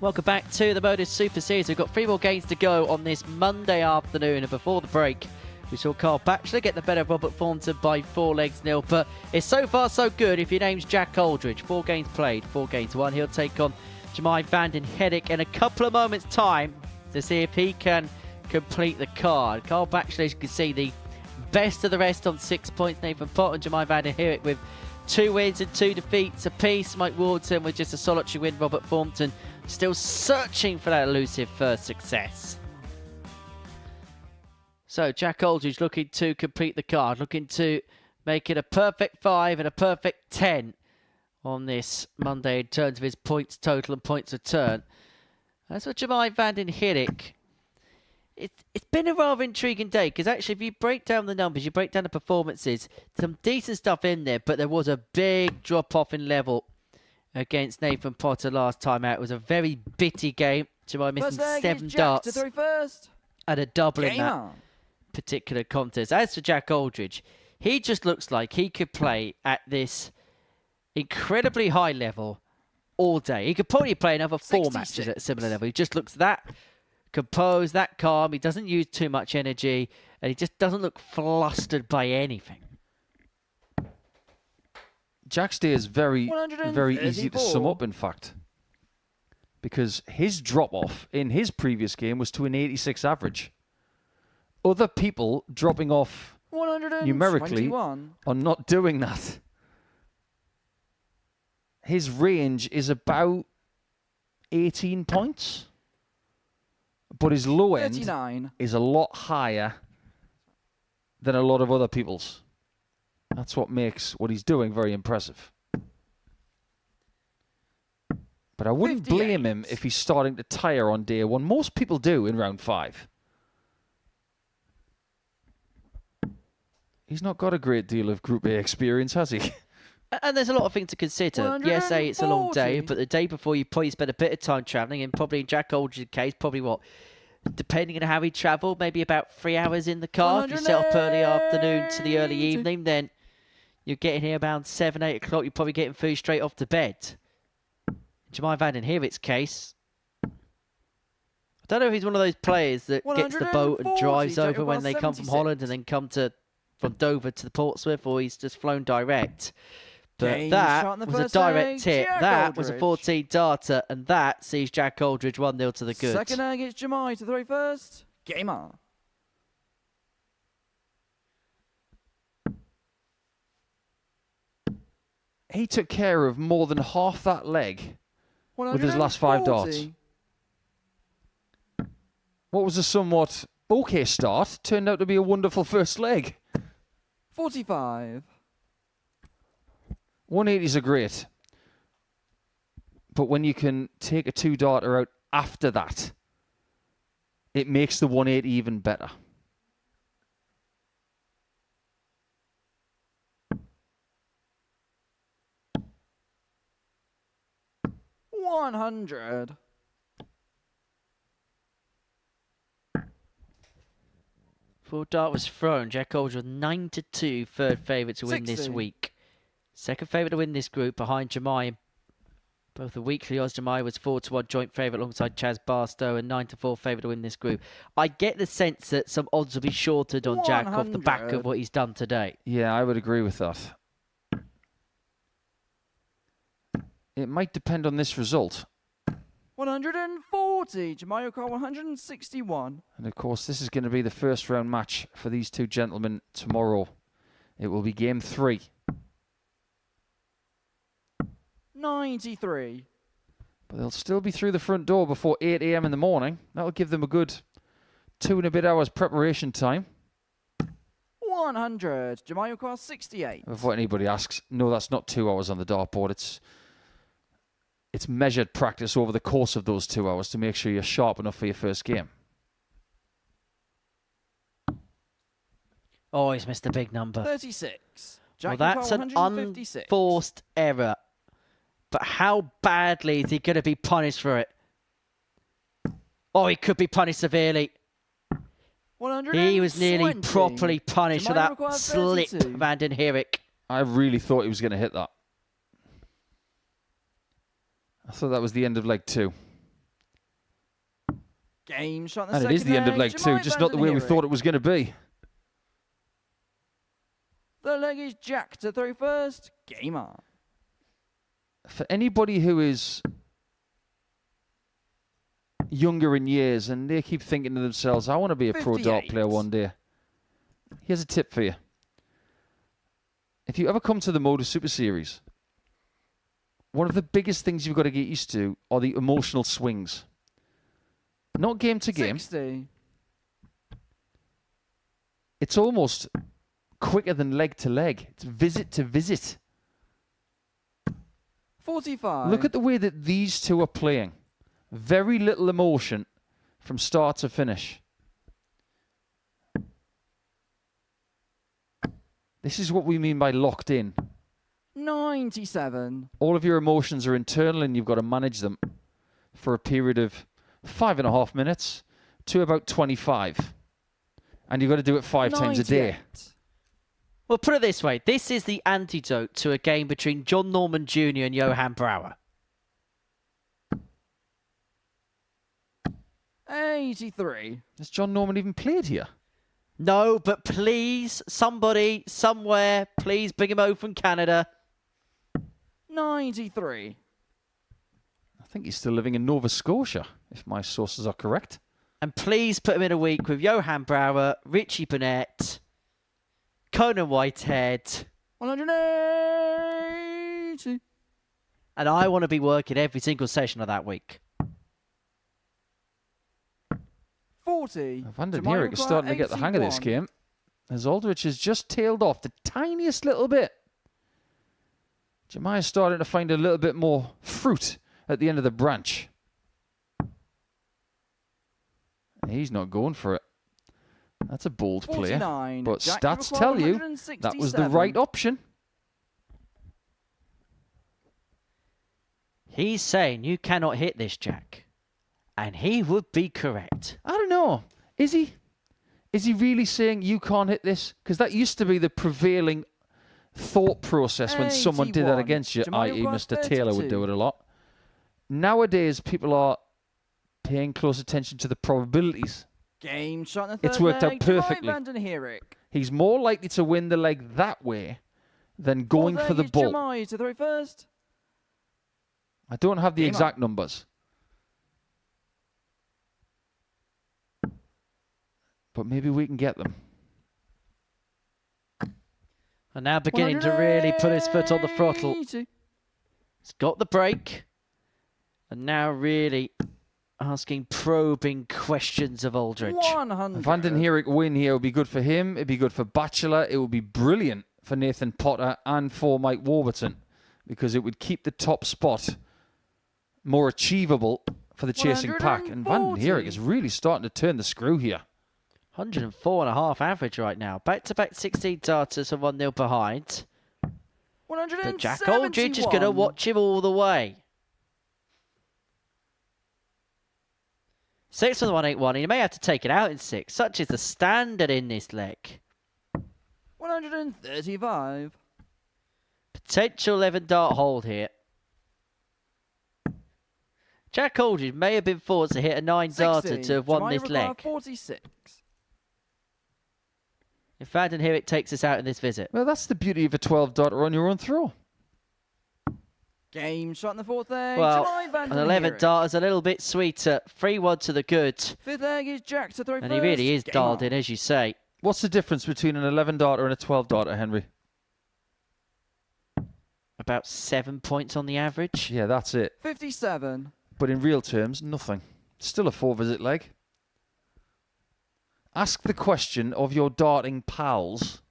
Welcome back to the Modus Super Series. We've got 3 more games to go on this Monday afternoon, and before the break we saw Carl Batchelor get the better of Robert Thornton by 4-0. But it's so far so good if your name's Jack Aldridge. 4 games played, 4 games won. He'll take on Jemai van den Hedek in a couple of moments time to see if he can complete the card. Carl Batchelor, as you can see, the best of the rest on 6 points. Nathan Pott and Jemai van den Hedek with 2 wins and 2 defeats apiece. Mike Warden with just a solitary win. Robert Thornton still searching for that elusive first success. So Jack Aldridge looking to complete the card, looking to make it a perfect 5 and a perfect 10 on this Monday in terms of his points total and points return. As for Jemai van den Hedek, it's been a rather intriguing day, because actually if you break down the numbers, you break down the performances, some decent stuff in there, but there was a big drop off in level against Nathan Potter last time out. It was a very bitty game. Jemai missing 7 darts to throw first. and a double in that particular contest. As for Jack Aldridge, he just looks like he could play at this incredibly high level all day. He could probably play another 4 matches at a similar level. He just looks that composed, that calm. He doesn't use too much energy, and he just doesn't look flustered by anything. Jack's day is very easy to sum up, in fact, because his drop-off in his previous game was to an 86 average. Other people dropping off numerically are not doing that. His range is about 18 points, but his low end 39. is a lot higher than a lot of other people's. That's what makes what he's doing very impressive. But I wouldn't 58. blame him if he's starting to tire on day 1. Most people do in round 5. He's not got a great deal of Group A experience, has he? And there's a lot of things to consider. Yes, it's a long day, but the day before you probably spend a bit of time travelling, and probably in Jack Aldridge's case, probably what, depending on how he travelled, maybe about 3 hours in the car. If you set up early afternoon to the early evening, then you're getting here around 7, 8 o'clock. You're probably getting food straight off to bed. Jemai van den Hedek's case, I don't know if he's one of those players that gets the boat and drives over when they come from Holland and then come from Dover to the Portsmouth, or he's just flown direct. But that was a direct hit. That was a 14 darter, and that sees Jack Aldridge 1-0 to the good. Second egg, it's Jemai to throw first. Game on. He took care of more than half that leg with his last 5 darts. What was a somewhat okay start turned out to be a wonderful first leg. 45. 180s are great, but when you can take a 2-darter out after that, it makes the 180 even better. $100. Full dart was thrown. Jack Aldridge was 9-2, third favourite to win this week. Second favourite to win this group behind Jemai. Both the weekly odds, Jemai was 4-1 joint favourite alongside Chaz Barstow, and 9-4 favourite to win this group. I get the sense that some odds will be shorted on Jack off the back of what he's done today. Yeah, I would agree with that. It might depend on this result. 140. Jemai O'Carr 161. And of course, this is going to be the first round match for these two gentlemen tomorrow. It will be game 3. 93. But they'll still be through the front door before 8 a.m. in the morning. That'll give them a good 2 and a bit hours preparation time. 100. Jemai O'Carr 68. Before anybody asks, no, that's not 2 hours on the dartboard. It's measured practice over the course of those 2 hours to make sure you're sharp enough for your first game. Oh, he's missed a big number. 36. Well, that's an unforced error. But how badly is he going to be punished for it? Oh, he could be punished severely. He was nearly properly punished for that slip, van den Hedek. I really thought he was going to hit that. I thought that was the end of leg 2. Game shot in the And it second is the end of leg two, Jemai just van not the den way we Herik. thought it was going to be. The leg is Jack to throw first. Game on. For anybody who is younger in years and they keep thinking to themselves, I want to be a pro dart 58. player one day. Here's a tip for you. If you ever come to the Modus Super Series, one of the biggest things you've got to get used to are the emotional swings. Not game to game. 60. It's almost quicker than leg to leg. It's visit to visit. 45. Look at the way that these two are playing. Very little emotion from start to finish. This is what we mean by locked in. 97. All of your emotions are internal and you've got to manage them for a period of 5.5 minutes to about 25. And you've got to do it 5 times a day. 98. Well, put it this way. This is the antidote to a game between John Norman Jr. and Johan Brouwer. 83. Has John Norman even played here? No, but please, somebody, somewhere, please bring him over from Canada. 93. I think he's still living in Nova Scotia, if my sources are correct. And please put him in a week with Johan Brouwer, Richie Burnett, Conan Whitehead. 180. And I want to be working every single session of that week. 40. Van den Jemai Herik is starting to get the hang of this 81. game. As Aldrich has just tailed off the tiniest little bit. Jemai is starting to find a little bit more fruit at the end of the branch. He's not going for it. That's a bold play. 49. But Jack, stats you tell require you that was the 167. right option. He's saying you cannot hit this, Jack. And he would be correct. I don't know. Is he? Is he really saying you can't hit this? Because that used to be the prevailing thought process when someone did that 81. against you, Jemai i.e. requires Mr. Taylor would 32. do it a lot. Nowadays, people are paying close attention to the probabilities. Game shot in the third It's worked out leg, Jemai perfectly. van den Herik. He's more likely to win the leg that way than going Fourth for the leg is ball. Jemai to throw first. I don't have the Game exact numbers. But maybe we can get them. And now beginning to really put his foot on the throttle. 180. He's got the break. And now really asking probing questions of Aldridge. 100. Van den Herik win here would be good for him. It'd be good for Batchelor. It would be brilliant for Nathan Potter and for Mike Warburton because it would keep the top spot more achievable for the chasing pack. And Van den Herik is really starting to turn the screw here. 104.5 average right now. Back-to-back 16 darters for 1-0 behind. 171. But Jack Aldridge is going to watch him all the way. 6 for the 181. He may have to take it out in 6. Such is the standard in this leg. 135. Potential 11 dart hold here. Jack Aldridge may have been forced to hit a 9 darter 60. to have won Jemai this require leg. 46. If Van den Herik takes us out in this visit. Well, that's the beauty of a 12 darter on your own throw. Game shot in the fourth leg. Well, Jemai van an den 11 Herik. darter's a little bit sweeter. 3-1 to the good. Fifth leg is Jack to throw And first. he really is Game dialed on. in, as you say. What's the difference between an 11 darter and a 12 darter, Henry? About 7 points on the average. Yeah, that's it. 57. But in real terms, nothing. Still a 4-visit leg. Ask the question of your darting pals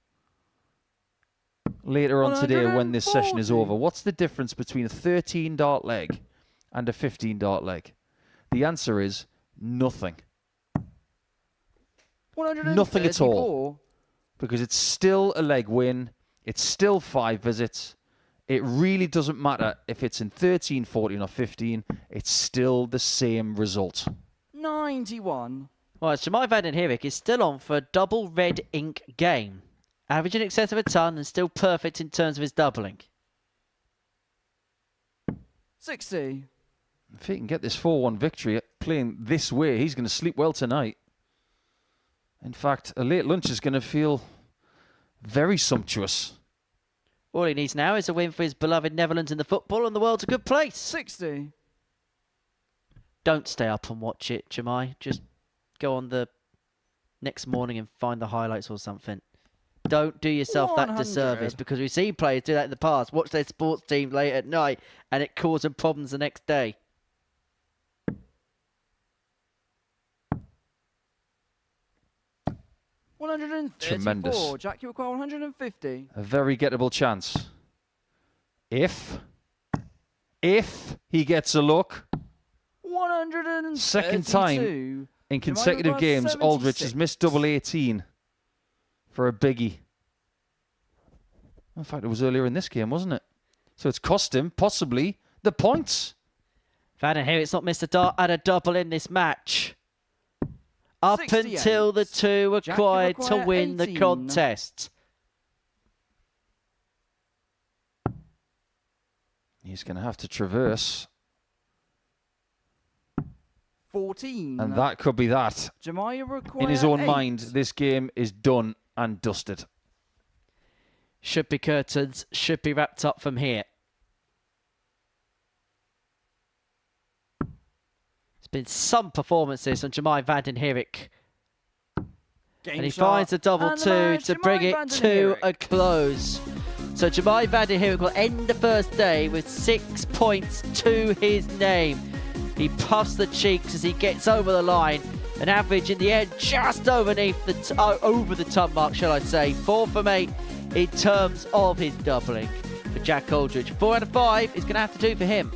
later on today when this session is 140. over. What's the difference between a 13 dart leg and a 15 dart leg? The answer is nothing. 134. Nothing at all. Because it's still a leg win. It's still 5 visits. It really doesn't matter if it's in 13, 14 or 15. It's still the same result. 91. Well, Jemai van den Herik is still on for a double red ink game. Average in excess of a ton and still perfect in terms of his doubling. 60. If he can get this 4-1 victory playing this way, he's going to sleep well tonight. In fact, a late lunch is going to feel very sumptuous. All he needs now is a win for his beloved Netherlands in the football, and the world's a good place. 60. Don't stay up and watch it, Jemai. Just go on the next morning and find the highlights or something. Don't do yourself that 100. disservice, because we've seen players do that in the past. Watch their sports team late at night and it causes them problems the next day. Tremendous. Jack, you require 150. A very gettable chance. If he gets a look. 132. Second time in consecutive games, Aldrich has missed double 18 for a biggie. In fact, it was earlier in this game, wasn't it? So it's cost him, possibly, the points. Van den Heerik's not missed a double in this match. Up 68. until the two required to require win 18. the contest. He's going to have to traverse. 14. And that could be that. Jemai require In his own 8. mind, this game is done and dusted. Should be curtains, should be wrapped up from here. There's been some performances from Jemai Van den Heerik. Game And he shot. finds a double And the two match, to Jemai bring it Van den to Heerik. a close. So Jemai Van den Heerik will end the first day with 6 points to his name. He puffs the cheeks as he gets over the line. An average in the end just underneath over the top mark, shall I say. 4 from 8 in terms of his doubling for Jack Aldrich. 4 out of 5 is going to have to do for him.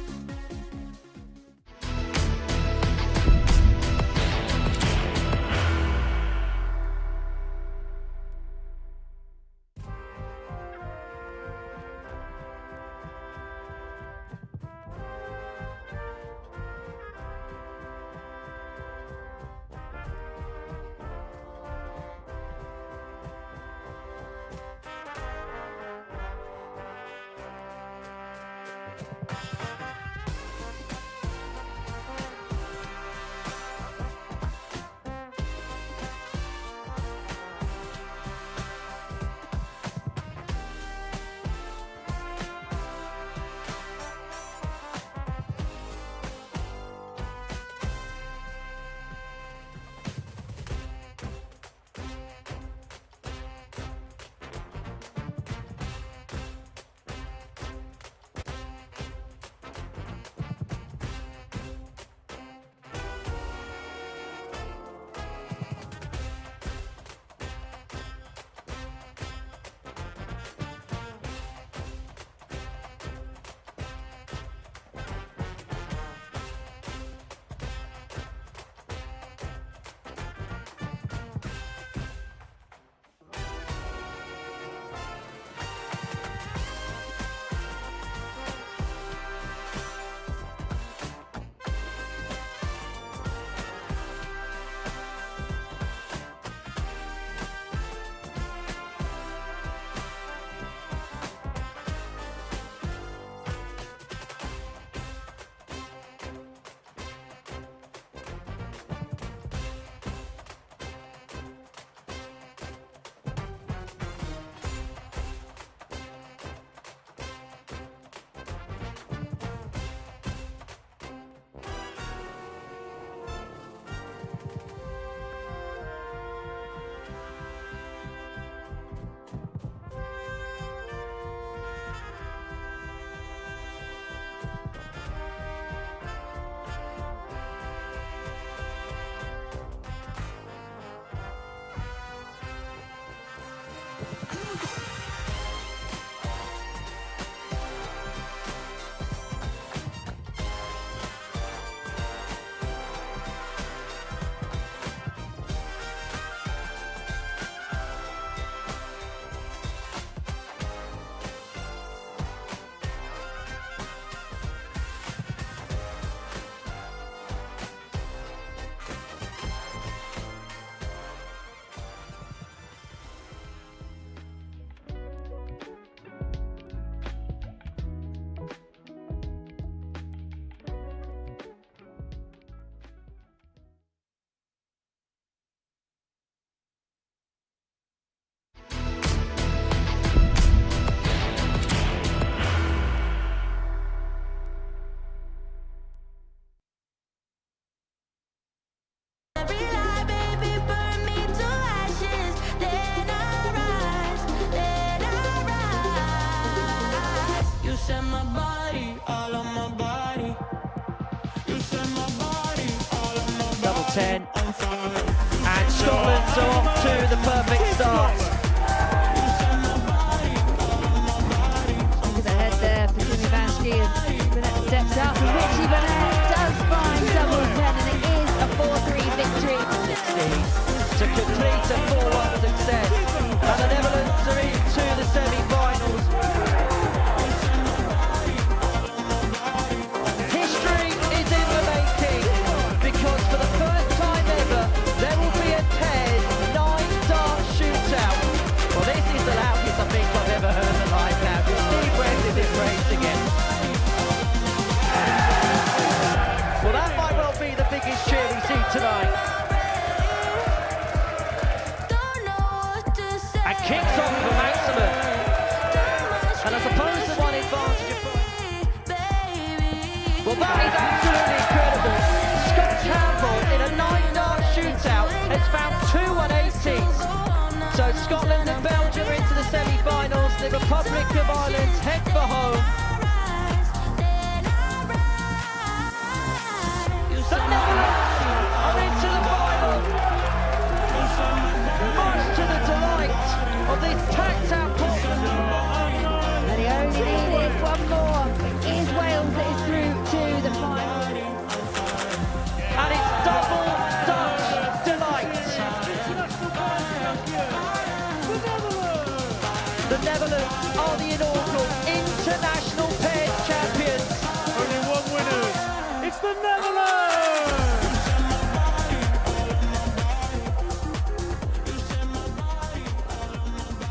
the perfect start. Look at the head there for Jimmy Vansky as Burnett steps out. And Richie Burnett does find double 10, and it is a 4-3 victory. 60 to complete a 4-1 success. And the Netherlands are into the semi-finals. History is in the making, because for the first time ever, there will be a paired 9-dart shootout. Well, this is the loudest I think I've ever heard in live now, because Steve West is embracing it. Well, that might well be the biggest cheer we see tonight. And kicks off for Maximin. And I suppose the one advantage of... Well, that is absolutely incredible. Scott Campbell in a 9-dart shootout has found 2 180s. So Scotland and Belgium are into the semi-finals. The Republic of Ireland head for home. The Netherlands are into the final. Much to the delight of this packed-out Portland. And he only needed one more. It is Wales that is through to the final. And it's double Dutch delight. The Netherlands are the inaugural international pairs champions. Only one winner. It's the Netherlands!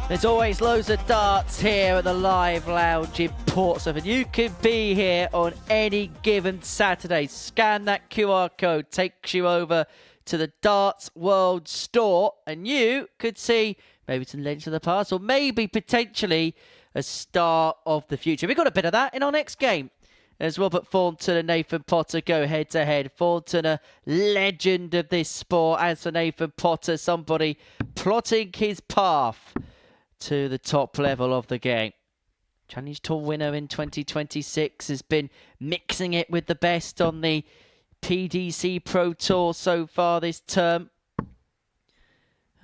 There's always loads of darts here at the Live Lounge in Portsmouth, and you can be here on any given Saturday. Scan that QR code, takes you over to the Darts World store, and you could see maybe some legends of the past, or maybe potentially a star of the future. We've got a bit of that in our next game, as Robert Thornton and Nathan Potter go head-to-head. Thornton, a legend of this sport, as for Nathan Potter, somebody plotting his path to the top level of the game. Challenge Tour winner in 2026, has been mixing it with the best on the PDC Pro Tour so far this term.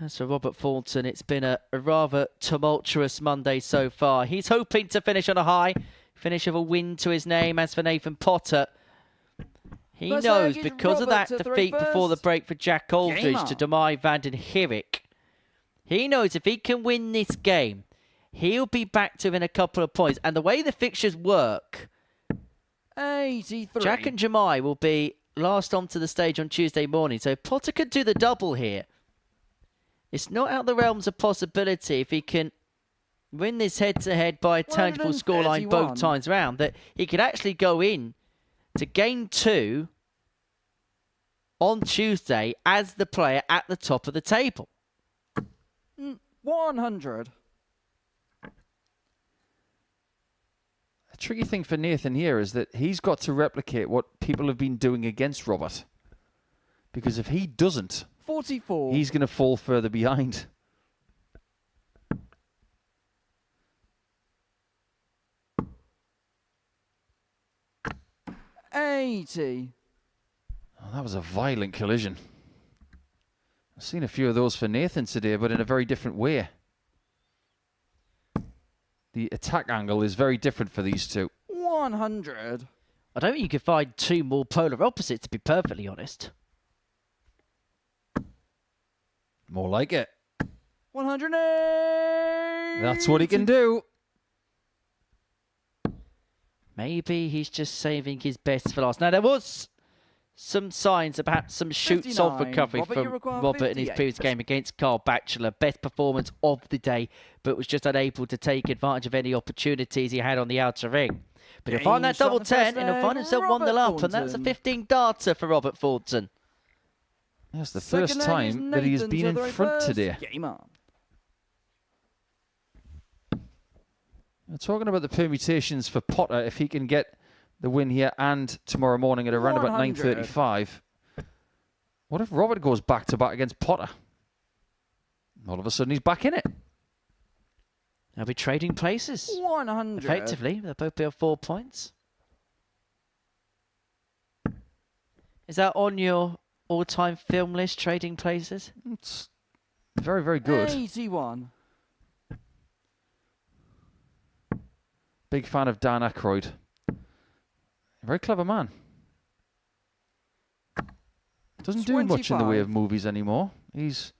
As for Robert Thornton, it's been a rather tumultuous Monday so far. He's hoping to finish on a high, finish with a win to his name. As for Nathan Potter, he knows because of that defeat before the break for Jack Aldridge to Demai van den Herik, he knows if he can win this game, he'll be back to within a couple of points. And the way the fixtures work, 83. Jack and Jamai will be last onto the stage on Tuesday morning. So Potter could do the double here. It's not out of the realms of possibility, if he can win this head-to-head by a tangible scoreline both times round, that he could actually go in to game 2 on Tuesday as the player at the top of the table. 100. The tricky thing for Nathan here is that he's got to replicate what people have been doing against Robert. Because if he doesn't, 44. he's going to fall further behind. $80. Oh, that was a violent collision. I've seen a few of those for Nathan today, but in a very different way. The attack angle is very different for these two. 100. I don't think you could find two more polar opposites, to be perfectly honest. More like it. 108. That's what he can do. Maybe he's just saving his best for last. Now, there was some signs of perhaps some shoots of 59. recovery Robert, you from require Robert in his 58. previous game against Carl Batchelor. Best performance of the day, but was just unable to take advantage of any opportunities he had on the outer ring. But he'll find that shot double the first 10 and he'll find leg, himself Robert 1-0 up, and that's a Thornton. 15 darter for Robert Thornton. That's the Second first leg is time that he has Nathan been to in the front reverse. today. Game on. We're talking about the permutations for Potter, if he can get the win here and tomorrow morning at around about 100. 9:35. What if Robert goes back-to-back against Potter? All of a sudden, he's back in it. They'll be trading places. 100. Effectively, they'll both be on 4 points. Is that on your all-time film list, trading places? It's Very, very good. 81. Big fan of Dan Aykroyd. Very clever man. Doesn't do much in the way of movies anymore. He's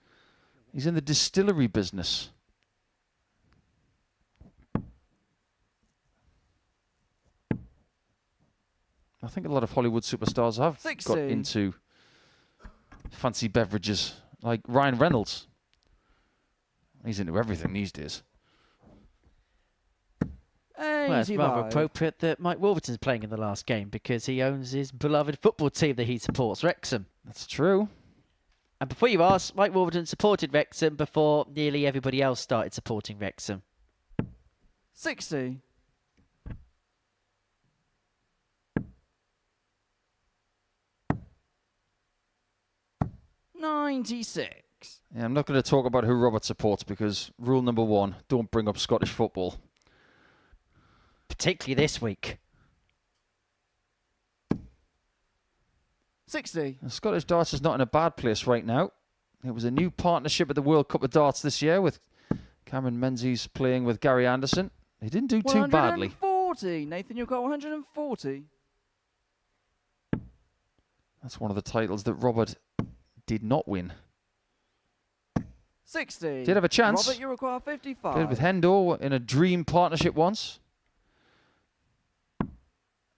in the distillery business. I think a lot of Hollywood superstars have 60. got into fancy beverages, like Ryan Reynolds. He's into everything these days. Well, it's rather 85. appropriate that Mike Wolverton's playing in the last game because he owns his beloved football team that he supports, Wrexham. That's true. And before you ask, Mike Wolverton supported Wrexham before nearly everybody else started supporting Wrexham. 60. $96. Yeah, I'm not going to talk about who Robert supports because rule number 1, don't bring up Scottish football. Particularly this week. 60. And Scottish darts is not in a bad place right now. It was a new partnership at the World Cup of Darts this year with Cameron Menzies playing with Gary Anderson. He didn't do too badly. 140. Nathan, you've got 140. That's one of the titles that Robert did not win. 60. Did have a chance. Robert, you require 55. Did with Hendo in a dream partnership once.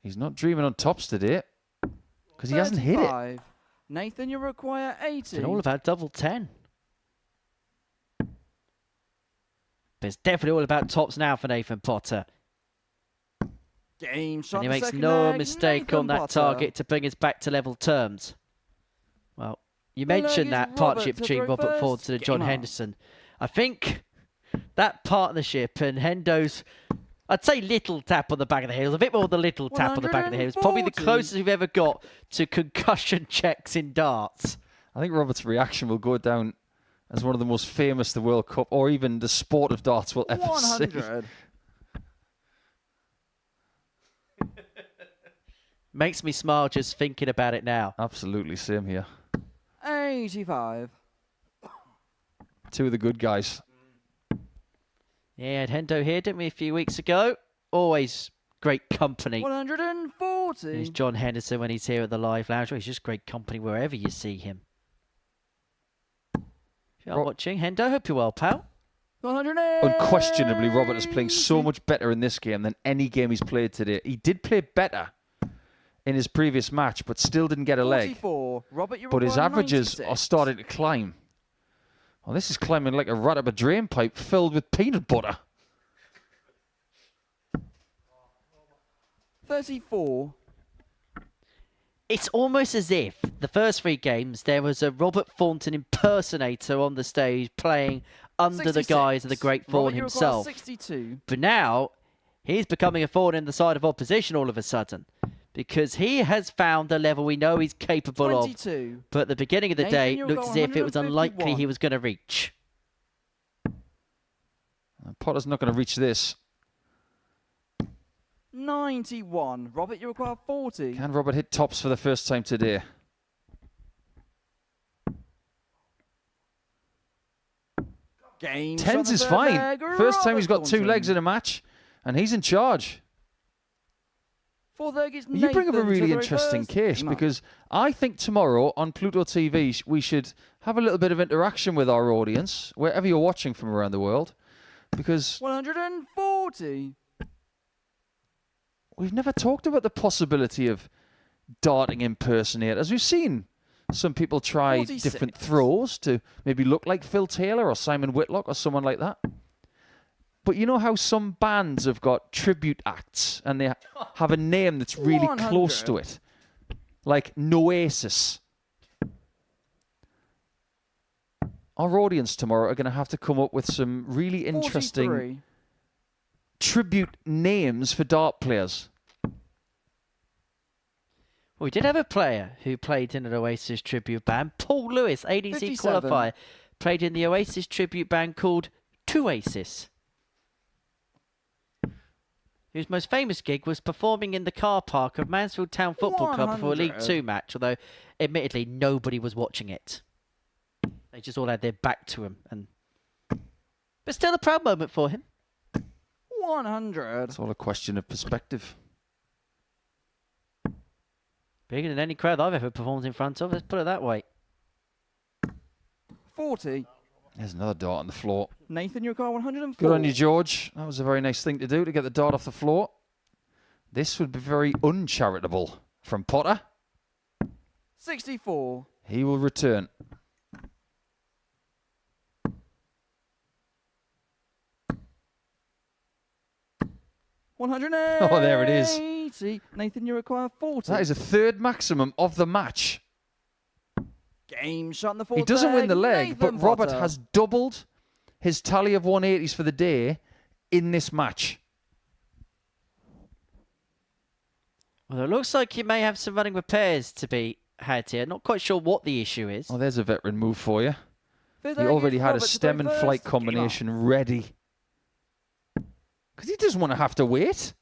He's not dreaming on tops today because he hasn't hit it. 35. Nathan, you require 80. It's all about double 10. But it's definitely all about tops now for Nathan Potter. Game shot. And he the makes second no leg, mistake Nathan on that Potter. target to bring us back to level terms. Well, you The leg mentioned is that Robert partnership to between throw Robert first. Thornton and John Game on. Henderson. I think that partnership and Hendo's, I'd say little tap on the back of the heels, a bit more than little tap on the back of the heels. Probably the 140. closest we've ever got to concussion checks in darts. I think Robert's reaction will go down as one of the most famous the World Cup or even the sport of darts will ever see. 100. Makes me smile just thinking about it now. Absolutely, same here. 85. Two of the good guys. Yeah, had Hendo here, didn't we, a few weeks ago? Always great company. 140. There's John Henderson when he's here at the Live Lounge. Well, he's just great company wherever you see him. If you are watching, Hendo, hope you're well, pal. 180. Unquestionably, Robert is playing so much better in this game than any game he's played today. He did play better in his previous match, but still didn't get a leg. 44. Robert, you But his require averages 96. are starting to climb. Well, this is climbing like a rat up a drain pipe filled with peanut butter. 34. It's almost as if the first 3 games there was a Robert Thornton impersonator on the stage playing under the 66. guise of the great Thorn Robert, you require himself. 62. But now he's becoming a thorn in the side of opposition all of a sudden because he has found a level we know he's capable 22. of. But at the beginning of the Nathan, day, you'll looked go as if it was unlikely 151. he was going to reach. Potter's not going to reach this. 91. Robert, you require 40. Can Robert hit tops for the first time today? Game shot Tens the is third fine. leg, First time he's got Robert 2 legs Thornton. in a match, and he's in charge. Fourth leg is You bring up a Nathan to really the interesting reverse. case Game on. because I think tomorrow on Pluto TV we should have a little bit of interaction with our audience, wherever you're watching from around the world, because 140. we've never talked about the possibility of darting impersonators. We've seen some people try 46. different throws to maybe look like Phil Taylor or Simon Whitlock or someone like that. But you know how some bands have got tribute acts and they have a name that's really close to 100. it, like Noasis. Our audience tomorrow are going to have to come up with some really interesting 43. tribute names for dart players. We did have a player who played in an Oasis tribute band. Paul Lewis, ADC 57. qualifier, played in the Oasis tribute band called Oasis. Whose most famous gig was performing in the car park of Mansfield Town Football Club before a League 100. Two match, although admittedly nobody was watching it. They just all had their back to him. But still a proud moment for him. 100. It's all a question of perspective. Bigger than any crowd I've ever performed in front of. Let's put it that way. 40. There's another dart on the floor. Nathan, you require 104. Good on you, George. That was a very nice thing to do, to get the dart off the floor. This would be very uncharitable from Potter. 64. He will return. Oh, there it is. Nathan, you require 40. That is a third maximum of the match. Game shot in the fourth. He doesn't win the leg, Nathan but Robert Potter. has doubled his tally of 180s for the day in this match. Well, it looks like you may have some running repairs to be had here. Not quite sure what the issue is. Oh, there's a veteran move for you. Fifth He leg already is had a Robert to stem play and flight first. combination ready. Because he doesn't want to have to wait.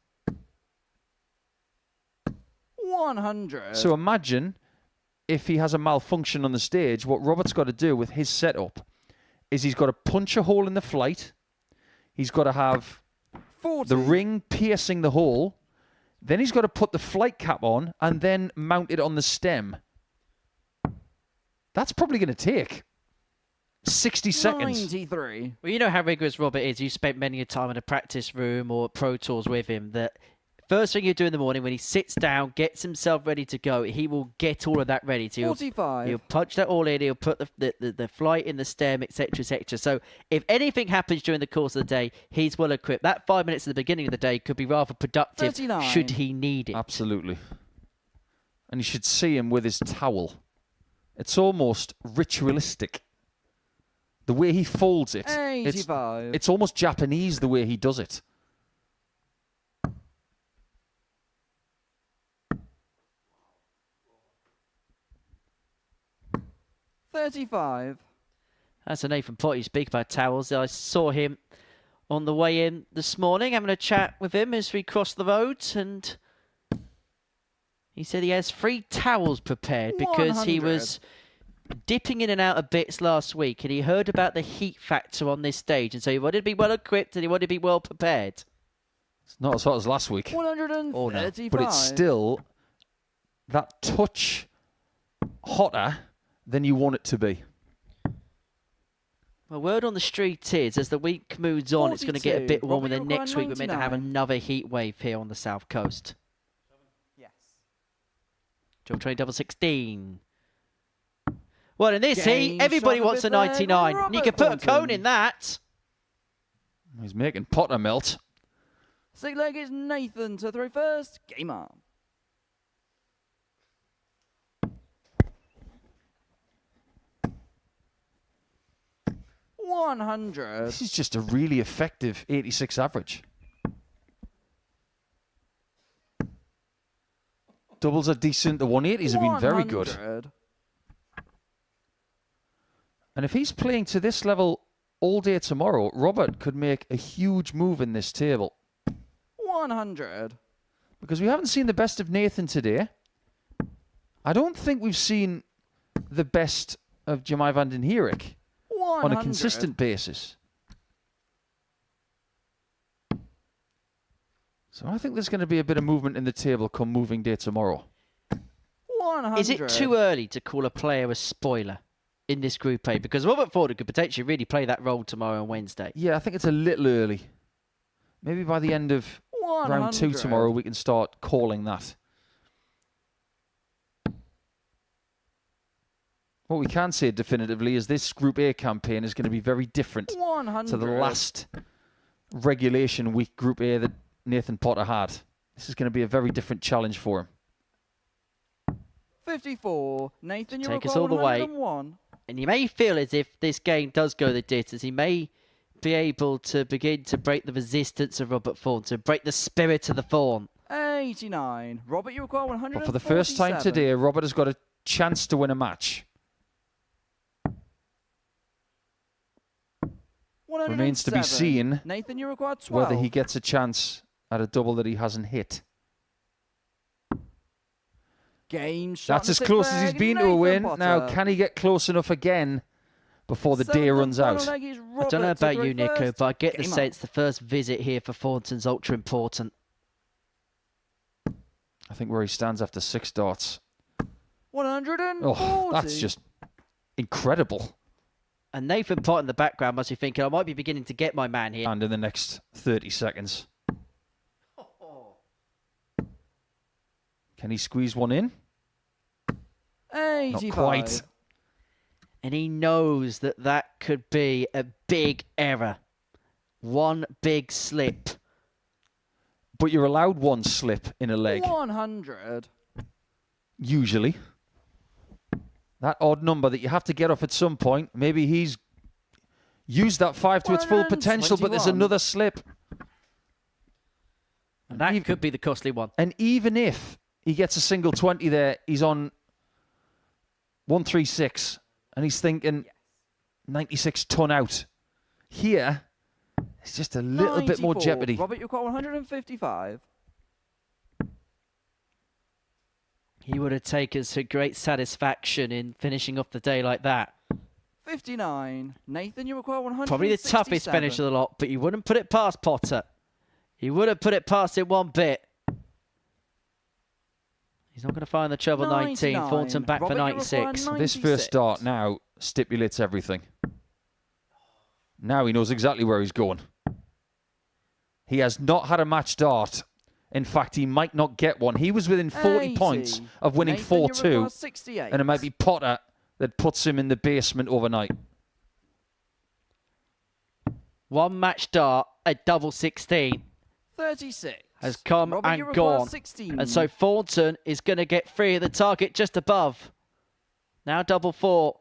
100. So imagine if he has a malfunction on the stage, what Robert's got to do with his setup is he's got to punch a hole in the flight. He's got to have 40. the ring piercing the hole. Then he's got to put the flight cap on and then mount it on the stem. That's probably going to take 60 seconds. 93. Well, you know how rigorous Robert is. You spent many a time in a practice room or Pro Tours with him. That first thing you do in the morning when he sits down, gets himself ready to go, he will get all of that ready. So 45. he'll punch that all in. He'll put the flight in the stem, etc., etc. So if anything happens during the course of the day, he's well equipped. That 5 minutes at the beginning of the day could be rather productive 39. should he need it. Absolutely. And you should see him with his towel. It's almost ritualistic. The way he folds it. 85. It's almost Japanese the way he does it. $35. That's a Nathan Potter. You speak about towels. I saw him on the way in this morning, having a chat with him as we crossed the road, and he said he has 3 towels prepared because he 100. was dipping in and out of bits last week, and he heard about the heat factor on this stage, and so he wanted to be well equipped and he wanted to be well prepared. It's not as hot as last week. 135. But it's still that touch hotter than you want it to be. Well, word on the street is, as the week moves on, it's going to get a 42. bit warmer. Robert, Then you're next week we're meant to have 99. another heat wave here on the south coast. Yes. Job 20 double 16. Well, in this Game heat, everybody shot wants a of it there, 99. And you Robert can put a Thornton. cone in that. He's making Potter melt. 6 leg is Nathan to throw first. Game on. $100. This is just a really effective 86 average. Doubles are decent. The 180s have been very good. 100. And if he's playing to this level all day tomorrow, Robert could make a huge move in this table. 100. Because we haven't seen the best of Nathan today. I don't think we've seen the best of Jamai van den Herik 100. on a consistent basis. So I think there's going to be a bit of movement in the table come moving day tomorrow. 100. Is it too early to call a player a spoiler in this Group A? Because Robert Ford could potentially really play that role tomorrow and Wednesday. Yeah, I think it's a little early. Maybe by the end of round 2 100. tomorrow, we can start calling that. What we can say definitively is this Group A campaign is going to be very different 100. to the last regulation week Group A that Nathan Potter had. This is going to be a very different challenge for him. 54. Nathan, you Take us require all the way. 101. And you may feel as if this game does go the distance. He may be able to begin to break the resistance of Robert Thorn, to break the spirit of the Thorn. 89. Robert, you require 147. But for the first time today, Robert has got a chance to win a match. Remains to be 107. seen Nathan, you require 12. whether he gets a chance at a double that he hasn't hit. Game shot. That's as close as he's been to a win. Now, can he get close enough again before the day runs out. I don't know about you, Nico, but I get the sense the first visit here for Thornton's ultra important. I think where he stands after 6 darts. 140. Oh, that's just incredible. And Nathan Pott in the background must be thinking, I might be beginning to get my man here. And in the next 30 seconds. Can he squeeze one in? 85. Not quite. And he knows that that could be a big error. One big slip. But you're allowed one slip in a leg. 100. Usually. That odd number that you have to get off at some point. Maybe he's used that 5 to its full potential, but there's another slip. And that could be the costly one. And even if he gets a single 20 there, he's on 136. And he's thinking 96 ton out. Here, it's just a little bit more jeopardy. Robert, you've got 155. He would have taken some great satisfaction in finishing off the day like that. 59. Nathan, you require 167. Probably the toughest finish of the lot, but you wouldn't put it past Potter. He wouldn't put it past him one bit. He's not going to find the treble 19. Thornton back Robert, for 96. This first start now stipulates everything. Now he knows exactly where he's going. He has not had a match start. In fact, he might not get one. He was within 40 points of winning 4-2. And it might be Potter that puts him in the basement overnight. One match start at double 16. 36. Has come Robert, and gone. 16. And so Thornton is going to get free of the target just above. Now double 4.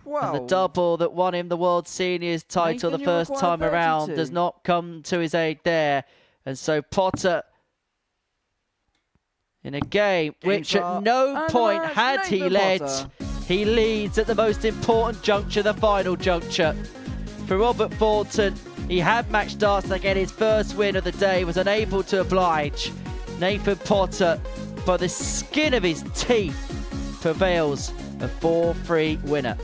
12. And the double that won him the World Seniors title Nathan, the first time around 32. does not come to his aid there. And so Potter in a game which at no point had he led. Potter. He leads at the most important juncture, the final juncture. For Robert Thornton, he had match starts to get his first win of the day, was unable to oblige. Nathan Potter, by the skin of his teeth, prevails, a 4-3 winner.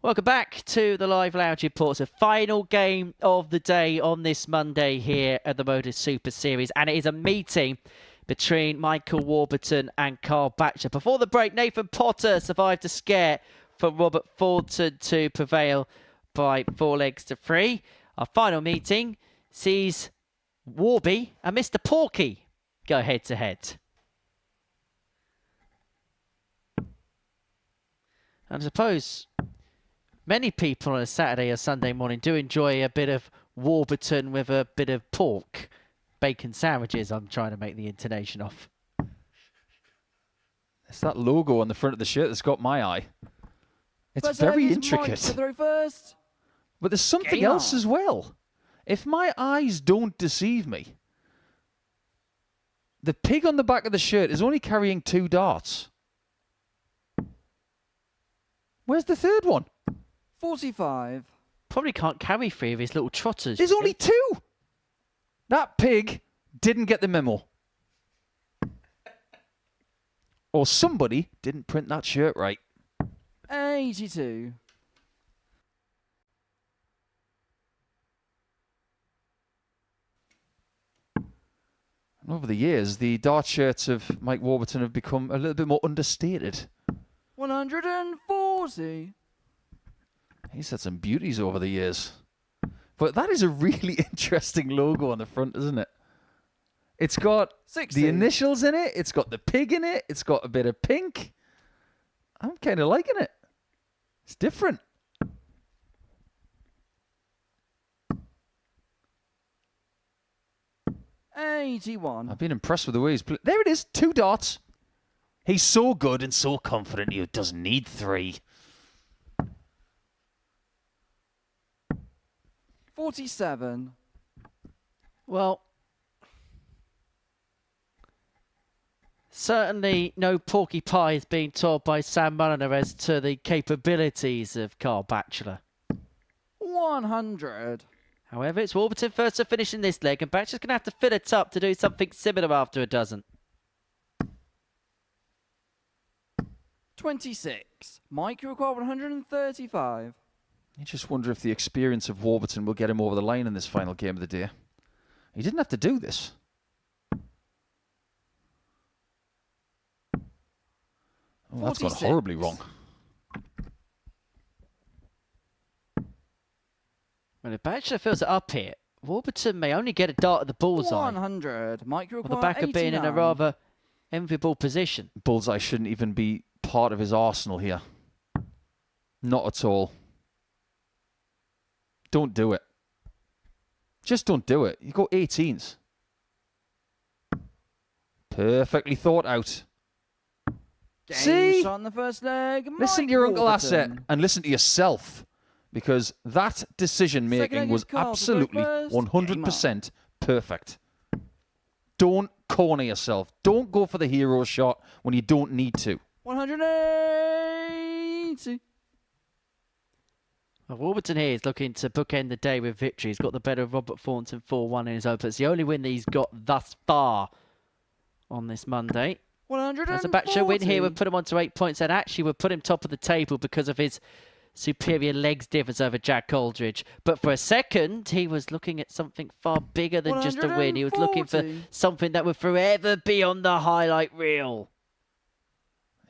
Welcome back to the Live Lounge Reports, a final game of the day on this Monday here at the Modus Super Series, and it is a meeting between Michael Warburton and Carl Batchelor. Before the break, Nathan Potter survived a scare from Robert Thornton to prevail by 4-3. Our final meeting sees Warby and Mr. Porky go head-to-head. And I suppose many people on a Saturday or Sunday morning do enjoy a bit of Warburton with a bit of pork. Bacon sandwiches, I'm trying to make the intonation of. It's that logo on the front of the shirt that's got my eye. It's very intricate. Throw first. But there's something else as well. If my eyes don't deceive me, the pig on the back of the shirt is only carrying 2 darts. Where's the third one? 45. Probably can't carry 3 of his little trotters. There's only 2. That pig didn't get the memo. Or somebody didn't print that shirt right. 82. And over the years, the dart shirts of Mike Warburton have become a little bit more understated. 140. He's had some beauties over the years. But that is a really interesting logo on the front, isn't it? It's got 60. the initials in it. It's got the pig in it. It's got a bit of pink. I'm kind of liking it. It's different. $81. I've been impressed with the way he's played. There it is. 2 darts. He's so good and so confident he doesn't need 3. 47. Well, certainly no porky pie is being told by Sam Mulliner as to the capabilities of Carl Batchelor. 100. However, it's Warburton first to finish in this leg, and Batchelor's going to have to fill it up to do something similar after a dozen. 26. Mike, you require 135. You just wonder if the experience of Warburton will get him over the line in this final game of the day. He didn't have to do this. Oh, that's gone horribly wrong. When if Batchelor fills it up here, Warburton may only get a dart at the bullseye. 100. Mike, you On require the back of being in a 89. rather enviable position. Bullseye shouldn't even be part of his arsenal here. Not at all. Don't do it. Just don't do it. You go 18s. Perfectly thought out. Game See? shot in the first leg. Listen Mike to your Uncle Warburton. Asset and listen to yourself. Because that decision making leg was is Carl to go absolutely first. 100% perfect. Don't corner yourself. Don't go for the hero shot when you don't need to. 180. Well, Warburton here is looking to bookend the day with victory. He's got the better of Robert Thornton 4-1 in his open. It's the only win that he's got thus far on this Monday. 140. As a Batchelor win here would put him on to 8 points and actually would put him top of the table because of his superior legs difference over Jack Aldridge. But for a second, he was looking at something far bigger than just a win. He was looking for 140. something that would forever be on the highlight reel.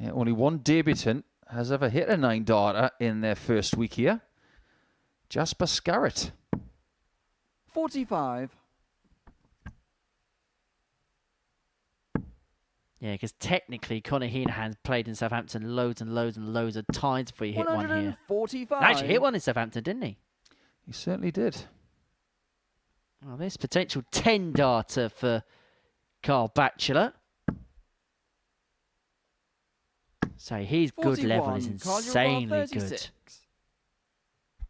Yeah, only one debutant has ever hit a 9-darter in their first week here. Jasper Scarrett. 45. Yeah, because technically Conor Heenahan's played in Southampton loads and loads and loads of times before he hit one here. 145. Actually hit one in Southampton, didn't he? He certainly did. Well, there's potential 10 data for Carl Batchelor. So his good level is 41. Carl, insanely you're good. 36.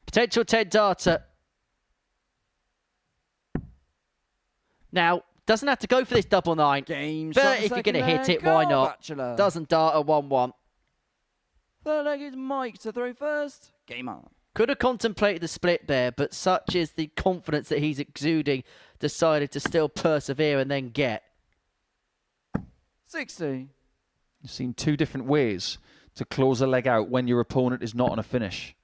Potential 10 data. Now, doesn't have to go for this double 9. Game But shot, if you're going to second hit leg, it, why Carl not? Batchelor. Doesn't dart a 1-1. Third leg is Mike to throw first. Game on. Could have contemplated the split there, but such is the confidence that he's exuding, decided to still persevere and then get. 60. You've seen two different ways to close a leg out when your opponent is not on a finish.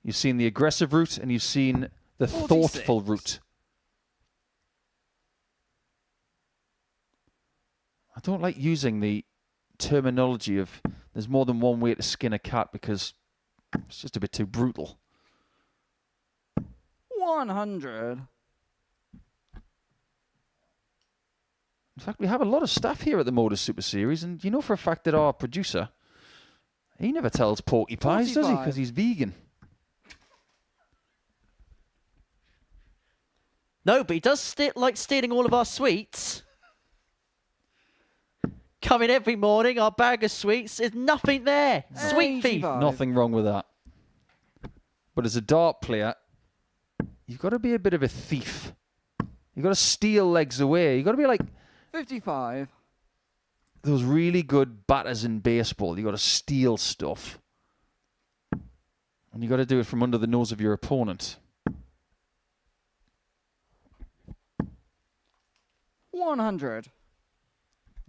You've seen the aggressive route and you've seen the 46. thoughtful route. I don't like using the terminology of there's more than one way to skin a cat because it's just a bit too brutal. 100. In fact, we have a lot of staff here at the Modus Super Series, and you know for a fact that our producer, he never tells porky pies, does he? 45. Because he's vegan. No, but he does like stealing all of our sweets. Coming every morning, our bag of sweets, there's nothing there. Sweet thief. 85. Nothing wrong with that. But as a dart player, you've got to be a bit of a thief. You've got to steal legs away. You've got to be like 55. those really good batters in baseball. You've got to steal stuff. And you've got to do it from under the nose of your opponent. 100.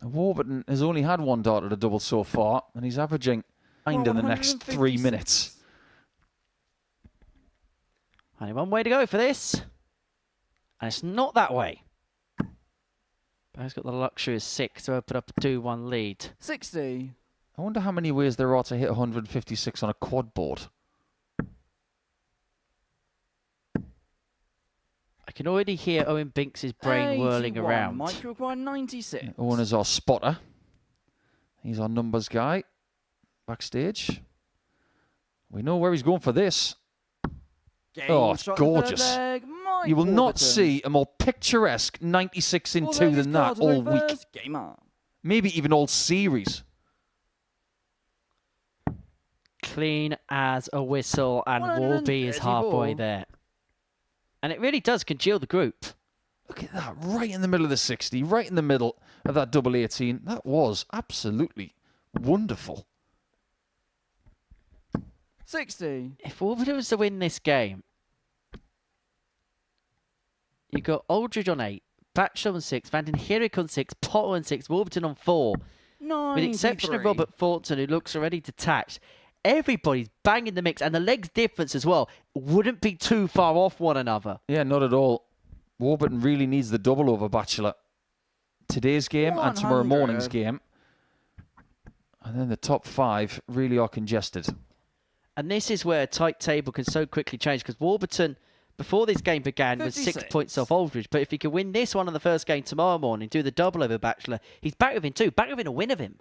Warburton has only had one dart at a double so far, and he's averaging 9 in the next 3 minutes. Only one way to go for this. And it's not that way. But he's got the luxury of 6 to open up a 2-1 lead. 60. I wonder how many ways there are to hit 156 on a quad board. I can already hear Owen Binks' brain whirling 81. around. Mike require 96. Owen is our spotter. He's our numbers guy. Backstage. We know where he's going for this. Game Oh, it's shot to third gorgeous. leg, Mike You will not Warburton. see a more picturesque 96 in Fourth 2 leg is than that Carl to all throw week. first. Game on. Maybe even all series. Clean as a whistle, and Warby is 134. halfway there. And it really does congeal the group. Look at that, right in the middle of the 60, right in the middle of that double 18. That was absolutely wonderful. 60. If Warburton was to win this game, you got Aldridge on 8, Batchelor on 6, Van den Herik on 6, Potter on 6, Warburton on 4. 93. With the exception of Robert Thornton, who looks already detached. Everybody's banging the mix, and the legs difference as well wouldn't be too far off one another. Yeah, not at all. Warburton really needs the double over Batchelor. Today's game and tomorrow 100. morning's game. And then the top 5 really are congested. And this is where a tight table can so quickly change, because Warburton, before this game began, was 6 56. points off Aldridge. But if he can win this one in the first game tomorrow morning, do the double over Batchelor, he's back within 2, back within a win of him.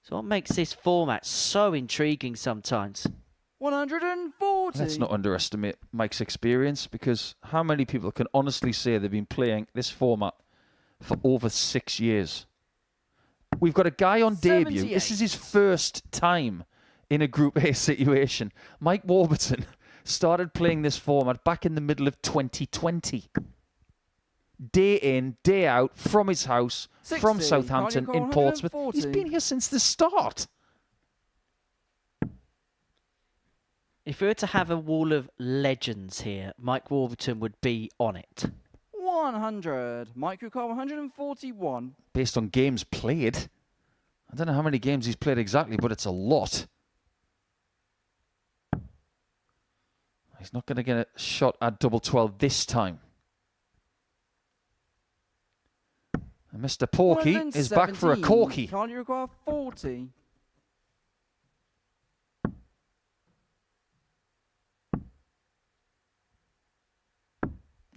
So what makes this format so intriguing sometimes? 140. Let's not underestimate Mike's experience, because how many people can honestly say they've been playing this format for over 6 years? We've got a guy on debut. This is his first time in a Group A situation. Mike Warburton started playing this format back in the middle of 2020. Day in, day out, from his house, 60. from Southampton Cardiac in Portsmouth. 140. He's been here since the start. If we were to have a wall of legends here, Mike Warburton would be on it. 100. Mike require 141. Based on games played. I don't know how many games he's played exactly, but it's a lot. He's not going to get a shot at double 12 this time. And Mr. Porky is back for a 117. corky. Carl, you require 40.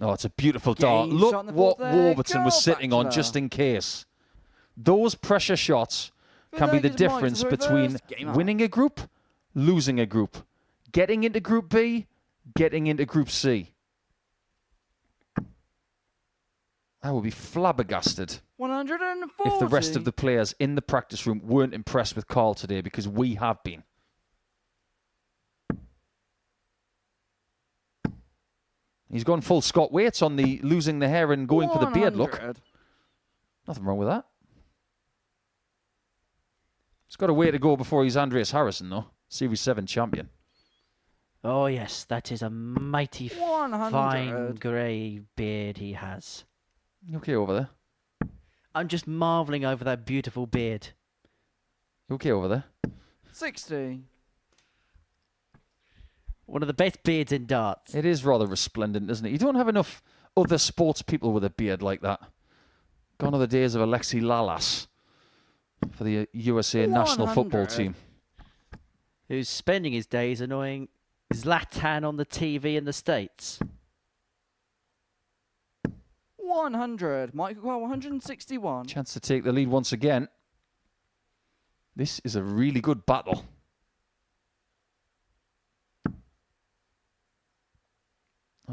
Oh, it's a beautiful dart. Game Look shot in the what fourth there. Warburton was Go sitting on Bachelor. just in case. Those pressure shots can be the Vegas Mike difference to the between first. Game on. winning a group, losing a group, getting into Group B, getting into Group C. I would be flabbergasted 140. if the rest of the players in the practice room weren't impressed with Carl today, because we have been. He's gone full Scott Waits on the losing the hair and going for the beard look. 100. Nothing wrong with that. He's got a way to go before he's Andreas Harrison, though. Series 7 champion. Oh, yes, that is a mighty 100. fine grey beard he has. You okay over there? I'm just marvelling over that beautiful beard. You okay over there? 60. One of the best beards in darts. It is rather resplendent, isn't it? You don't have enough other sports people with a beard like that. Gone are the days of Alexi Lalas for the USA national football 100. team. Who's spending his days annoying Zlatan on the TV in the States. 100. Michael Carl, 161. Chance to take the lead once again. This is a really good battle.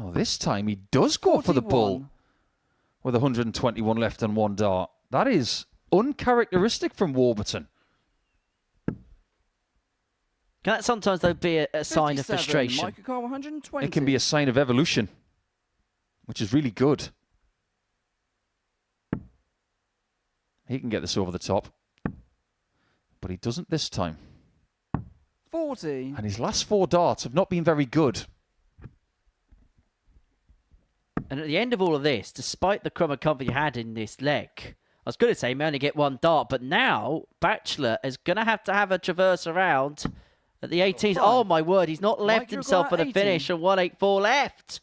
Oh, this time he does go for the bull 41. with 121 left and one dart. That is uncharacteristic from Warburton. Can that sometimes, though, be a sign of 57. frustration? Michael Carl, 120. It can be a sign of evolution, which is really good. He can get this over the top, but he doesn't this time. 40. And his last 4 darts have not been very good. And at the end of all of this, despite the crumb of comfort he had in this leg, I was going to say he may only get 1 dart, but now Bachelor is going to have a traverse around at the 18th. Oh, my word, he's not left Mike, himself you've for got the 80. finish and 184 left.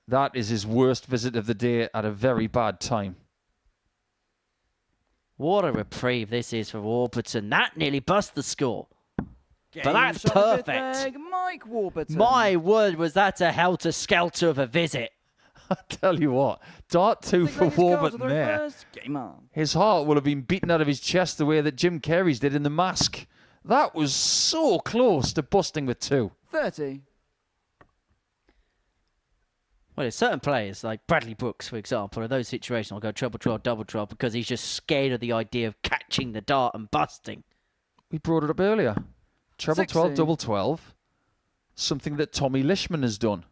That is his worst visit of the day at a very bad time. What a reprieve this is for Warburton. That nearly bust the score. Game But that's shot of fifth perfect. leg, Mike Warburton. My word, was that a helter-skelter of a visit. I tell you what, dart 2 Six for legs, Carl to Warburton the there. first. Game on. His heart will have been beaten out of his chest the way that Jim Carey's did in The Mask. That was so close to busting with 2. 30. Well, there's certain players, like Bradley Brooks, for example, in those situations, will go treble 12, double 12, because he's just scared of the idea of catching the dart and busting. We brought it up earlier. Treble 60. 12, double 12. Something that Tommy Lishman has done.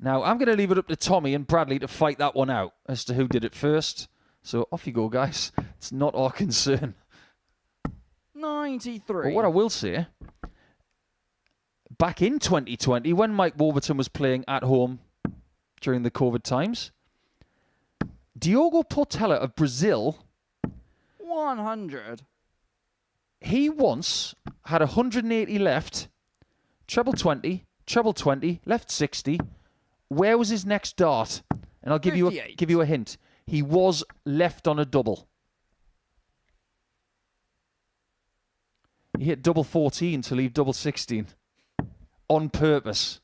Now, I'm going to leave it up to Tommy and Bradley to fight that one out as to who did it first. So off you go, guys. It's not our concern. 93. But what I will say, back in 2020, when Mike Warburton was playing at home during the COVID times, Diogo Portela of Brazil, 100. he once had 180 left, treble 20, left 60. Where was his next dart? And I'll give you 58. a hint. He was left on a double. He hit double 14 to leave double 16 on purpose.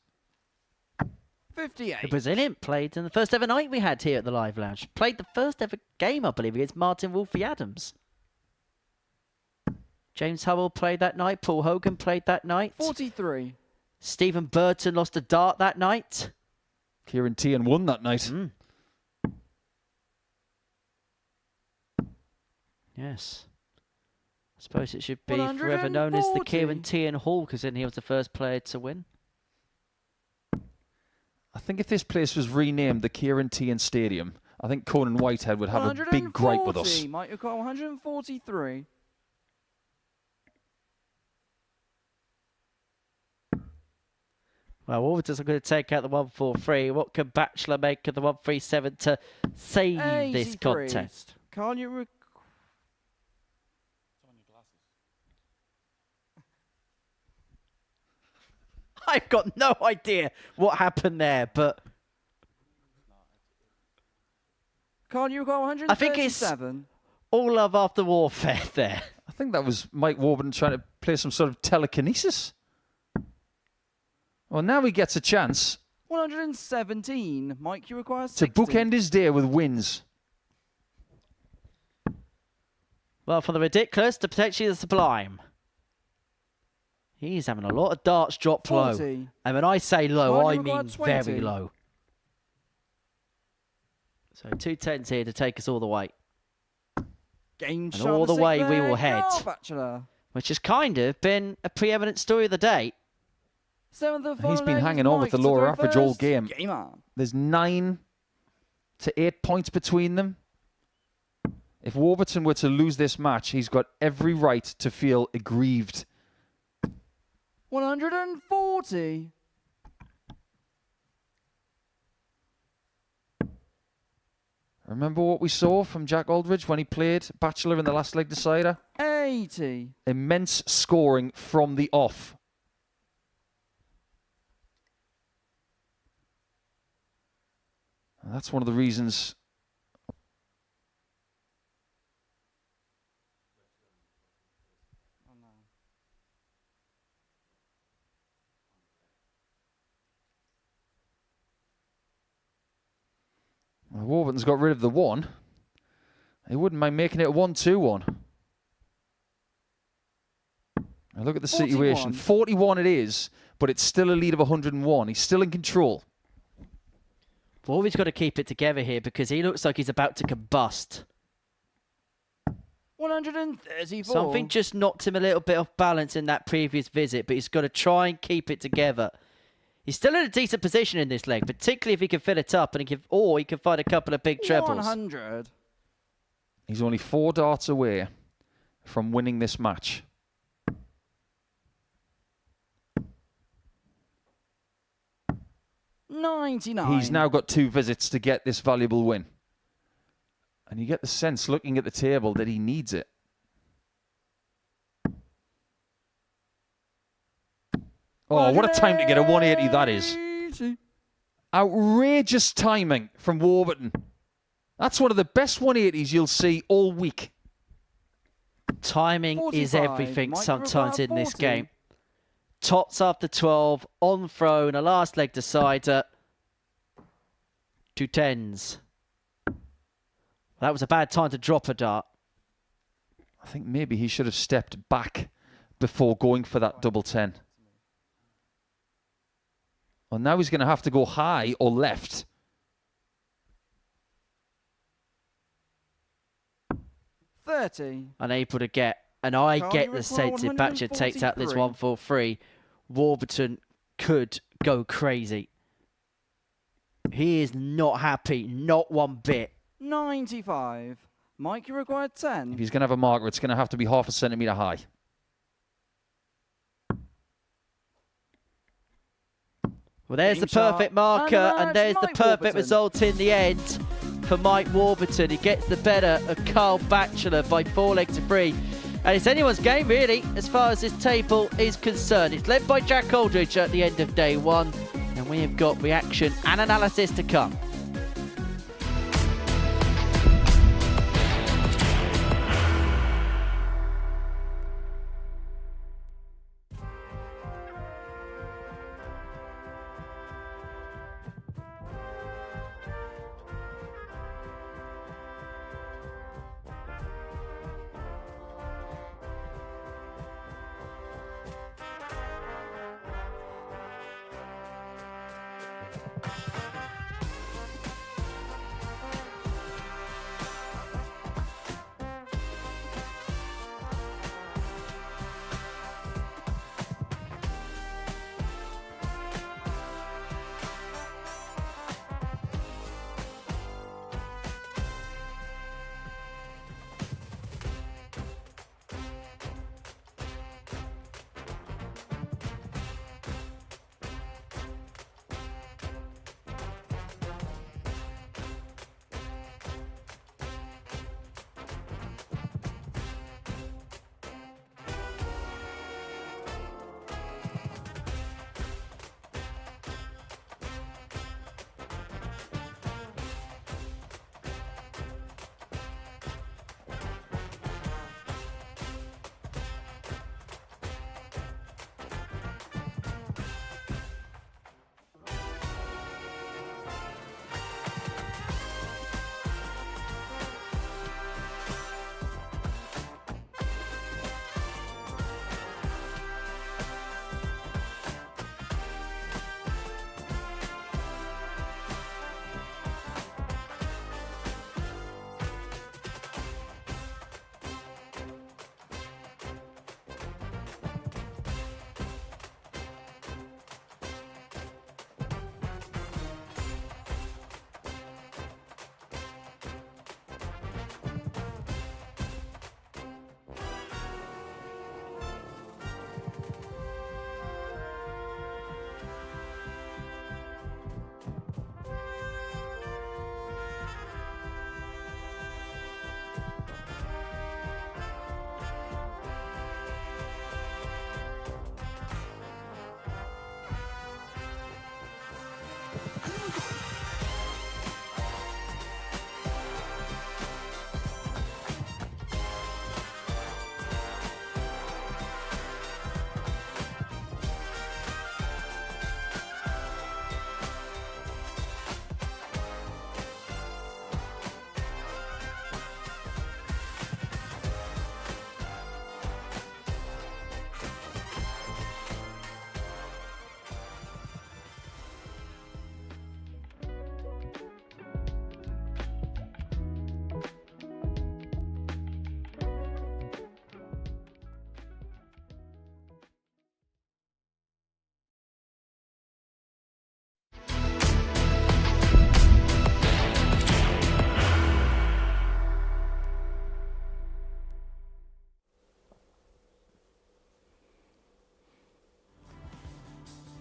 58. The Brazilian played in the first ever night we had here at the Live Lounge. Played the first ever game, I believe, against Martin Wolfie Adams. James Hubble played that night. Paul Hogan played that night. 43. Stephen Burton lost a dart that night. Kieran Tian won that night. Yes. I suppose it should be forever known as the 140. Kieran Tian Hall, because then he was the first player to win. I think if this place was renamed the Kieran Tian Stadium, I think Conan Whitehead would have a big gripe with us. 140. Mike O'Connor, 143. Well, Warburton's going to take out the 143. What can Bachelor make of the 137 to save this 83. contest? Can't you I've got no idea what happened there, but Can't you recall I think it's 137? all love after warfare there. I think that was Mike Warburton trying to play some sort of telekinesis. Well, now he gets a chance 117. Mike, you require To 60. bookend his day with wins. Well, from the ridiculous to potentially the sublime. He's having a lot of darts drop low. 40. And when I say low, Mike, I you mean require 20. very low. So 210s here to take us all the way. Game And shot all the to way sink we there. will head. Go, Bachelor. Which has kind of been a preeminent story of the day. 7th of He's been final hanging names, on with the Mike to lower throw average all first. game. Game on. There's 9 to 8 points between them. If Warburton were to lose this match, he's got every right to feel aggrieved. 140. Remember what we saw from Jack Aldridge when he played Bachelor in the last leg decider? 80. Immense scoring from the off. And that's one of the reasons Warburton's got rid of the 1. He wouldn't mind making it a 1-2-1. Now look at the situation. 41 it is, but it's still a lead of 101. He's still in control. Warby's got to keep it together here because he looks like he's about to combust. 134. Something just knocked him a little bit off balance in that previous visit, but he's got to try and keep it together. He's still in a decent position in this leg, particularly if he can fill it up and he can find a couple of big trebles. 100. He's only 4 darts away from winning this match. $99. He's now got 2 visits to get this valuable win. And you get the sense, looking at the table, that he needs it. Oh, what a time to get a 180 that is. Outrageous timing from Warburton. That's one of the best 180s you'll see all week. Timing is 45. everything Mike sometimes in required this 40. game. Tops after 12, on throw, and a last leg decider. 2 10s. That was a bad time to drop a dart. I think maybe he should have stepped back before going for that double 10. Well, now he's going to have to go high or left. $30. Unable to get, and I Carl, get you the require sense if Batcher takes out this 143. 1 for 3, Warburton could go crazy. He is not happy, not one bit. 95. Mike, you required 10. If he's going to have a marker, it's going to have to be half a centimetre high. Well, there's the Game shot. perfect marker, And and there's the Mike perfect Warburton. result in the end for Mike Warburton. He gets the better of Carl Batchelor by 4 legs to 3. And it's anyone's game, really, as far as this table is concerned. It's led by Jack Aldridge at the end of day 1, and we have got reaction and analysis to come.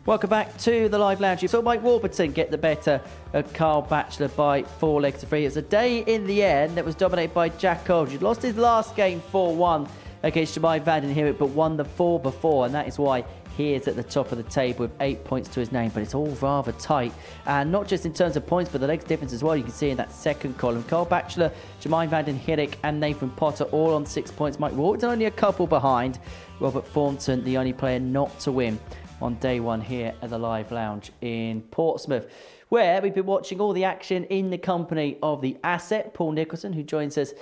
Welcome back to the live lounge. You saw Mike Warburton get the better of Carl Batchelor by 4 legs to 3. It was a day in the end that was dominated by Jack Aldridge. Lost his last game 4-1 against Jemai van den Herik, but won the 4 before, and that is why he is at the top of the table with 8 points to his name, but it's all rather tight. And not just in terms of points, but the legs difference as well. You can see in that second column. Carl Batchelor, Jemai van den Herik and Nathan Potter all on 6 points. Mike Warburton only a couple behind. Robert Thornton, the only player not to win on day one here at the Live Lounge in Portsmouth, where we've been watching all the action in the company of the asset, Paul Nicholson, who joins us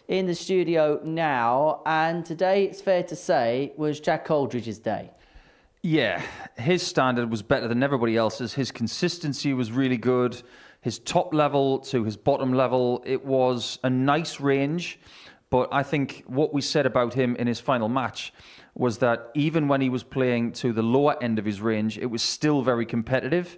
in the studio now. And today, it's fair to say, was Jack Aldridge's day. Yeah, his standard was better than everybody else's. His consistency was really good. His top level to his bottom level, it was a nice range. But I think what we said about him in his final match was that even when he was playing to the lower end of his range, it was still very competitive.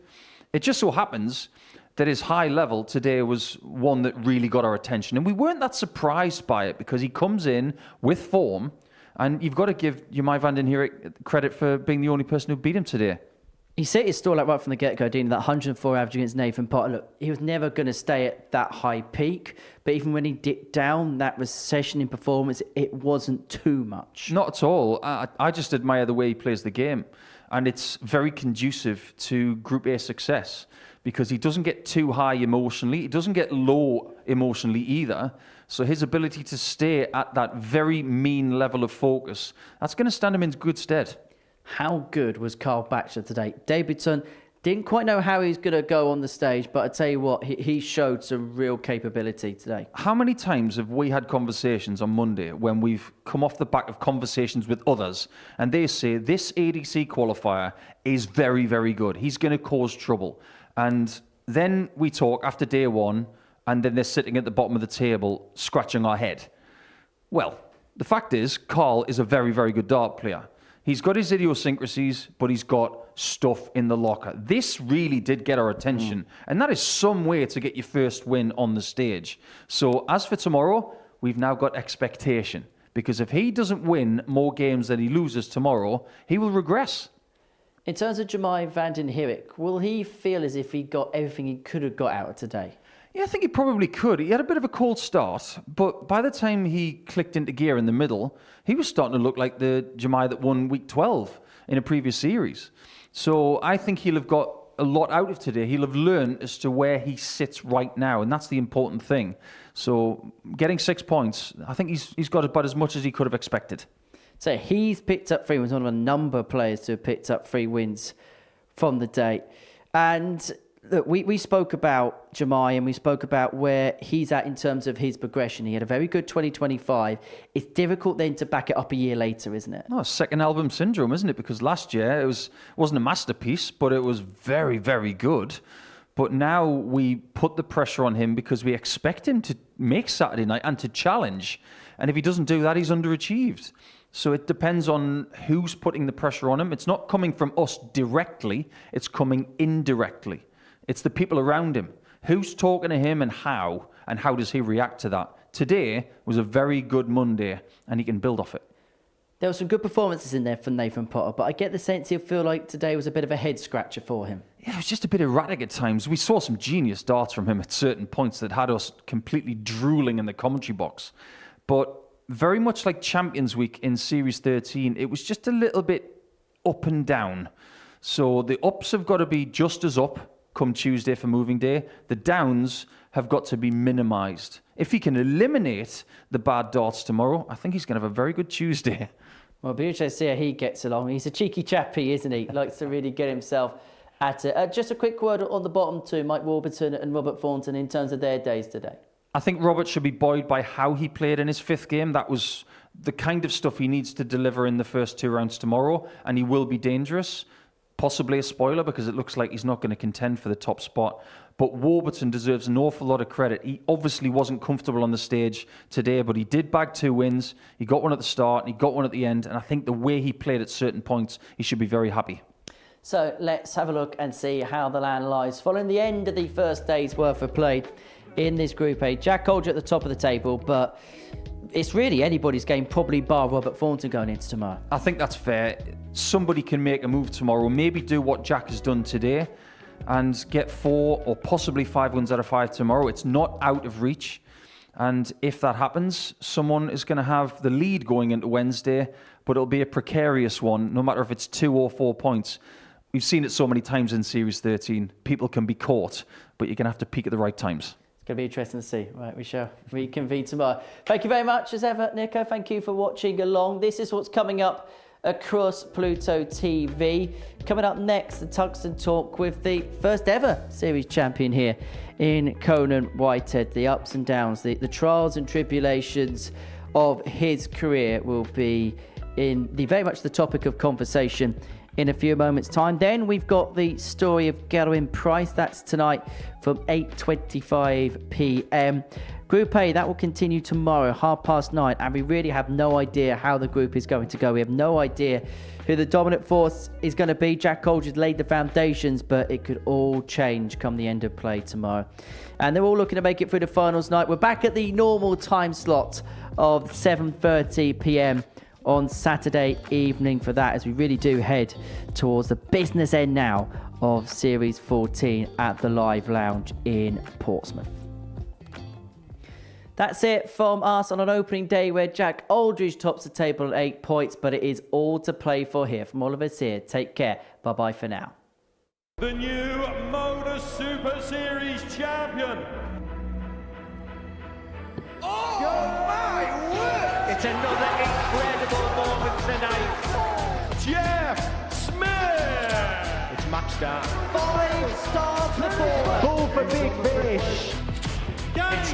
It just so happens that his high level today was one that really got our attention. And we weren't that surprised by it because he comes in with form. And you've got to give Jemai van den Herik credit for being the only person who beat him today. He set his stall out right from the get-go, Dean, that 104 average against Nathan Potter. Look, he was never going to stay at that high peak, but even when he dipped down, that recession in performance, it wasn't too much. Not at all. I just admire the way he plays the game. And it's very conducive to Group A success because he doesn't get too high emotionally. He doesn't get low emotionally either. So his ability to stay at that very mean level of focus, that's going to stand him in good stead. How good was Carl Batchelor today? Debutant, didn't quite know how he's going to go on the stage, but I tell you what, he showed some real capability today. How many times have we had conversations on Monday when we've come off the back of conversations with others and they say this ADC qualifier is very, very good. He's going to cause trouble. And then we talk after day one and then they're sitting at the bottom of the table scratching our head. Well, the fact is, Carl is a very, very good dart player. He's got his idiosyncrasies, but he's got stuff in the locker. This really did get our attention, and that is some way to get your first win on the stage. So as for tomorrow, we've now got expectation, because if he doesn't win more games than he loses tomorrow, he will regress. In terms of Jemai van den Herik, will he feel as if he got everything he could have got out of today? Yeah, I think he probably could. He had a bit of a cold start, but by the time he clicked into gear in the middle, he was starting to look like the Jemai that won week 12 in a previous series. So I think he'll have got a lot out of today. He'll have learned as to where he sits right now, and that's the important thing. So getting 6 points, I think he's got about as much as he could have expected. So he's picked up 3 wins, one of a number of players to have picked up 3 wins from the day. And look, we spoke about Jemai and we spoke about where he's at in terms of his progression. He had a very good 2025. It's difficult then to back it up a year later, isn't it? No, second album syndrome, isn't it? Because last year it wasn't a masterpiece, but it was very, very good. But now we put the pressure on him because we expect him to make Saturday night and to challenge. And if he doesn't do that, he's underachieved. So it depends on who's putting the pressure on him. It's not coming from us directly. It's coming indirectly. It's the people around him. Who's talking to him and how does he react to that? Today was a very good Monday, and he can build off it. There were some good performances in there from Nathan Potter, but I get the sense he'll feel like today was a bit of a head-scratcher for him. Yeah, it was just a bit erratic at times. We saw some genius darts from him at certain points that had us completely drooling in the commentary box. But very much like Champions Week in Series 13, it was just a little bit up and down. So the ups have got to be just as up come Tuesday for moving day. The downs have got to be minimised. If he can eliminate the bad darts tomorrow, I think he's going to have a very good Tuesday. Well, be interesting to see how he gets along. He's a cheeky chappy, isn't he? Likes to really get himself at it. Just a quick word on the bottom two, Mike Warburton and Robert Thornton, in terms of their days today. I think Robert should be buoyed by how he played in his 5th game. That was the kind of stuff he needs to deliver in the first 2 rounds tomorrow, and he will be dangerous. Possibly a spoiler because it looks like he's not going to contend for the top spot. But Warburton deserves an awful lot of credit. He obviously wasn't comfortable on the stage today, but he did bag 2 wins. He got one at the start and he got one at the end. And I think the way he played at certain points, he should be very happy. So let's have a look and see how the land lies following the end of the first day's worth of play in this Group A. Jack Aldridge at the top of the table, but it's really anybody's game, probably bar Robert Thornton going into tomorrow. I think that's fair. Somebody can make a move tomorrow, maybe do what Jack has done today and get 4 or possibly 5 wins out of 5 tomorrow. It's not out of reach. And if that happens, someone is going to have the lead going into Wednesday, but it'll be a precarious one, no matter if it's 2 or 4 points. We've seen it so many times in Series 13. People can be caught, but you're going to have to peak at the right times. It's going to be interesting to see. Right, we shall reconvene tomorrow. Thank you very much, as ever, Nico. Thank you for watching along. This is what's coming up across Pluto TV. Coming up next, the Tungsten Talk with the first ever series champion here in Conan Whitehead. The ups and downs, the trials and tribulations of his career will be very much the topic of conversation in a few moments' time. Then we've got the story of Gerwyn Price. That's tonight from 8:25 p.m. Group A, that will continue tomorrow, 9:30, and we really have no idea how the group is going to go. We have no idea who the dominant force is going to be. Jack Aldridge laid the foundations, but it could all change come the end of play tomorrow. And they're all looking to make it through the finals night. We're back at the normal time slot of 7:30 p.m. on Saturday evening for that, as we really do head towards the business end now of Series 14 at the Live Lounge in Portsmouth. That's it from us on an opening day where Jack Aldridge tops the table at 8 points, but it is all to play for here. From all of us here, take care. Bye-bye for now. The new Modus Super Series champion. Oh my word! It's another incredible moment tonight. Jeff Smith. It's match start. 5 stars for 4. Ball for big fish. It's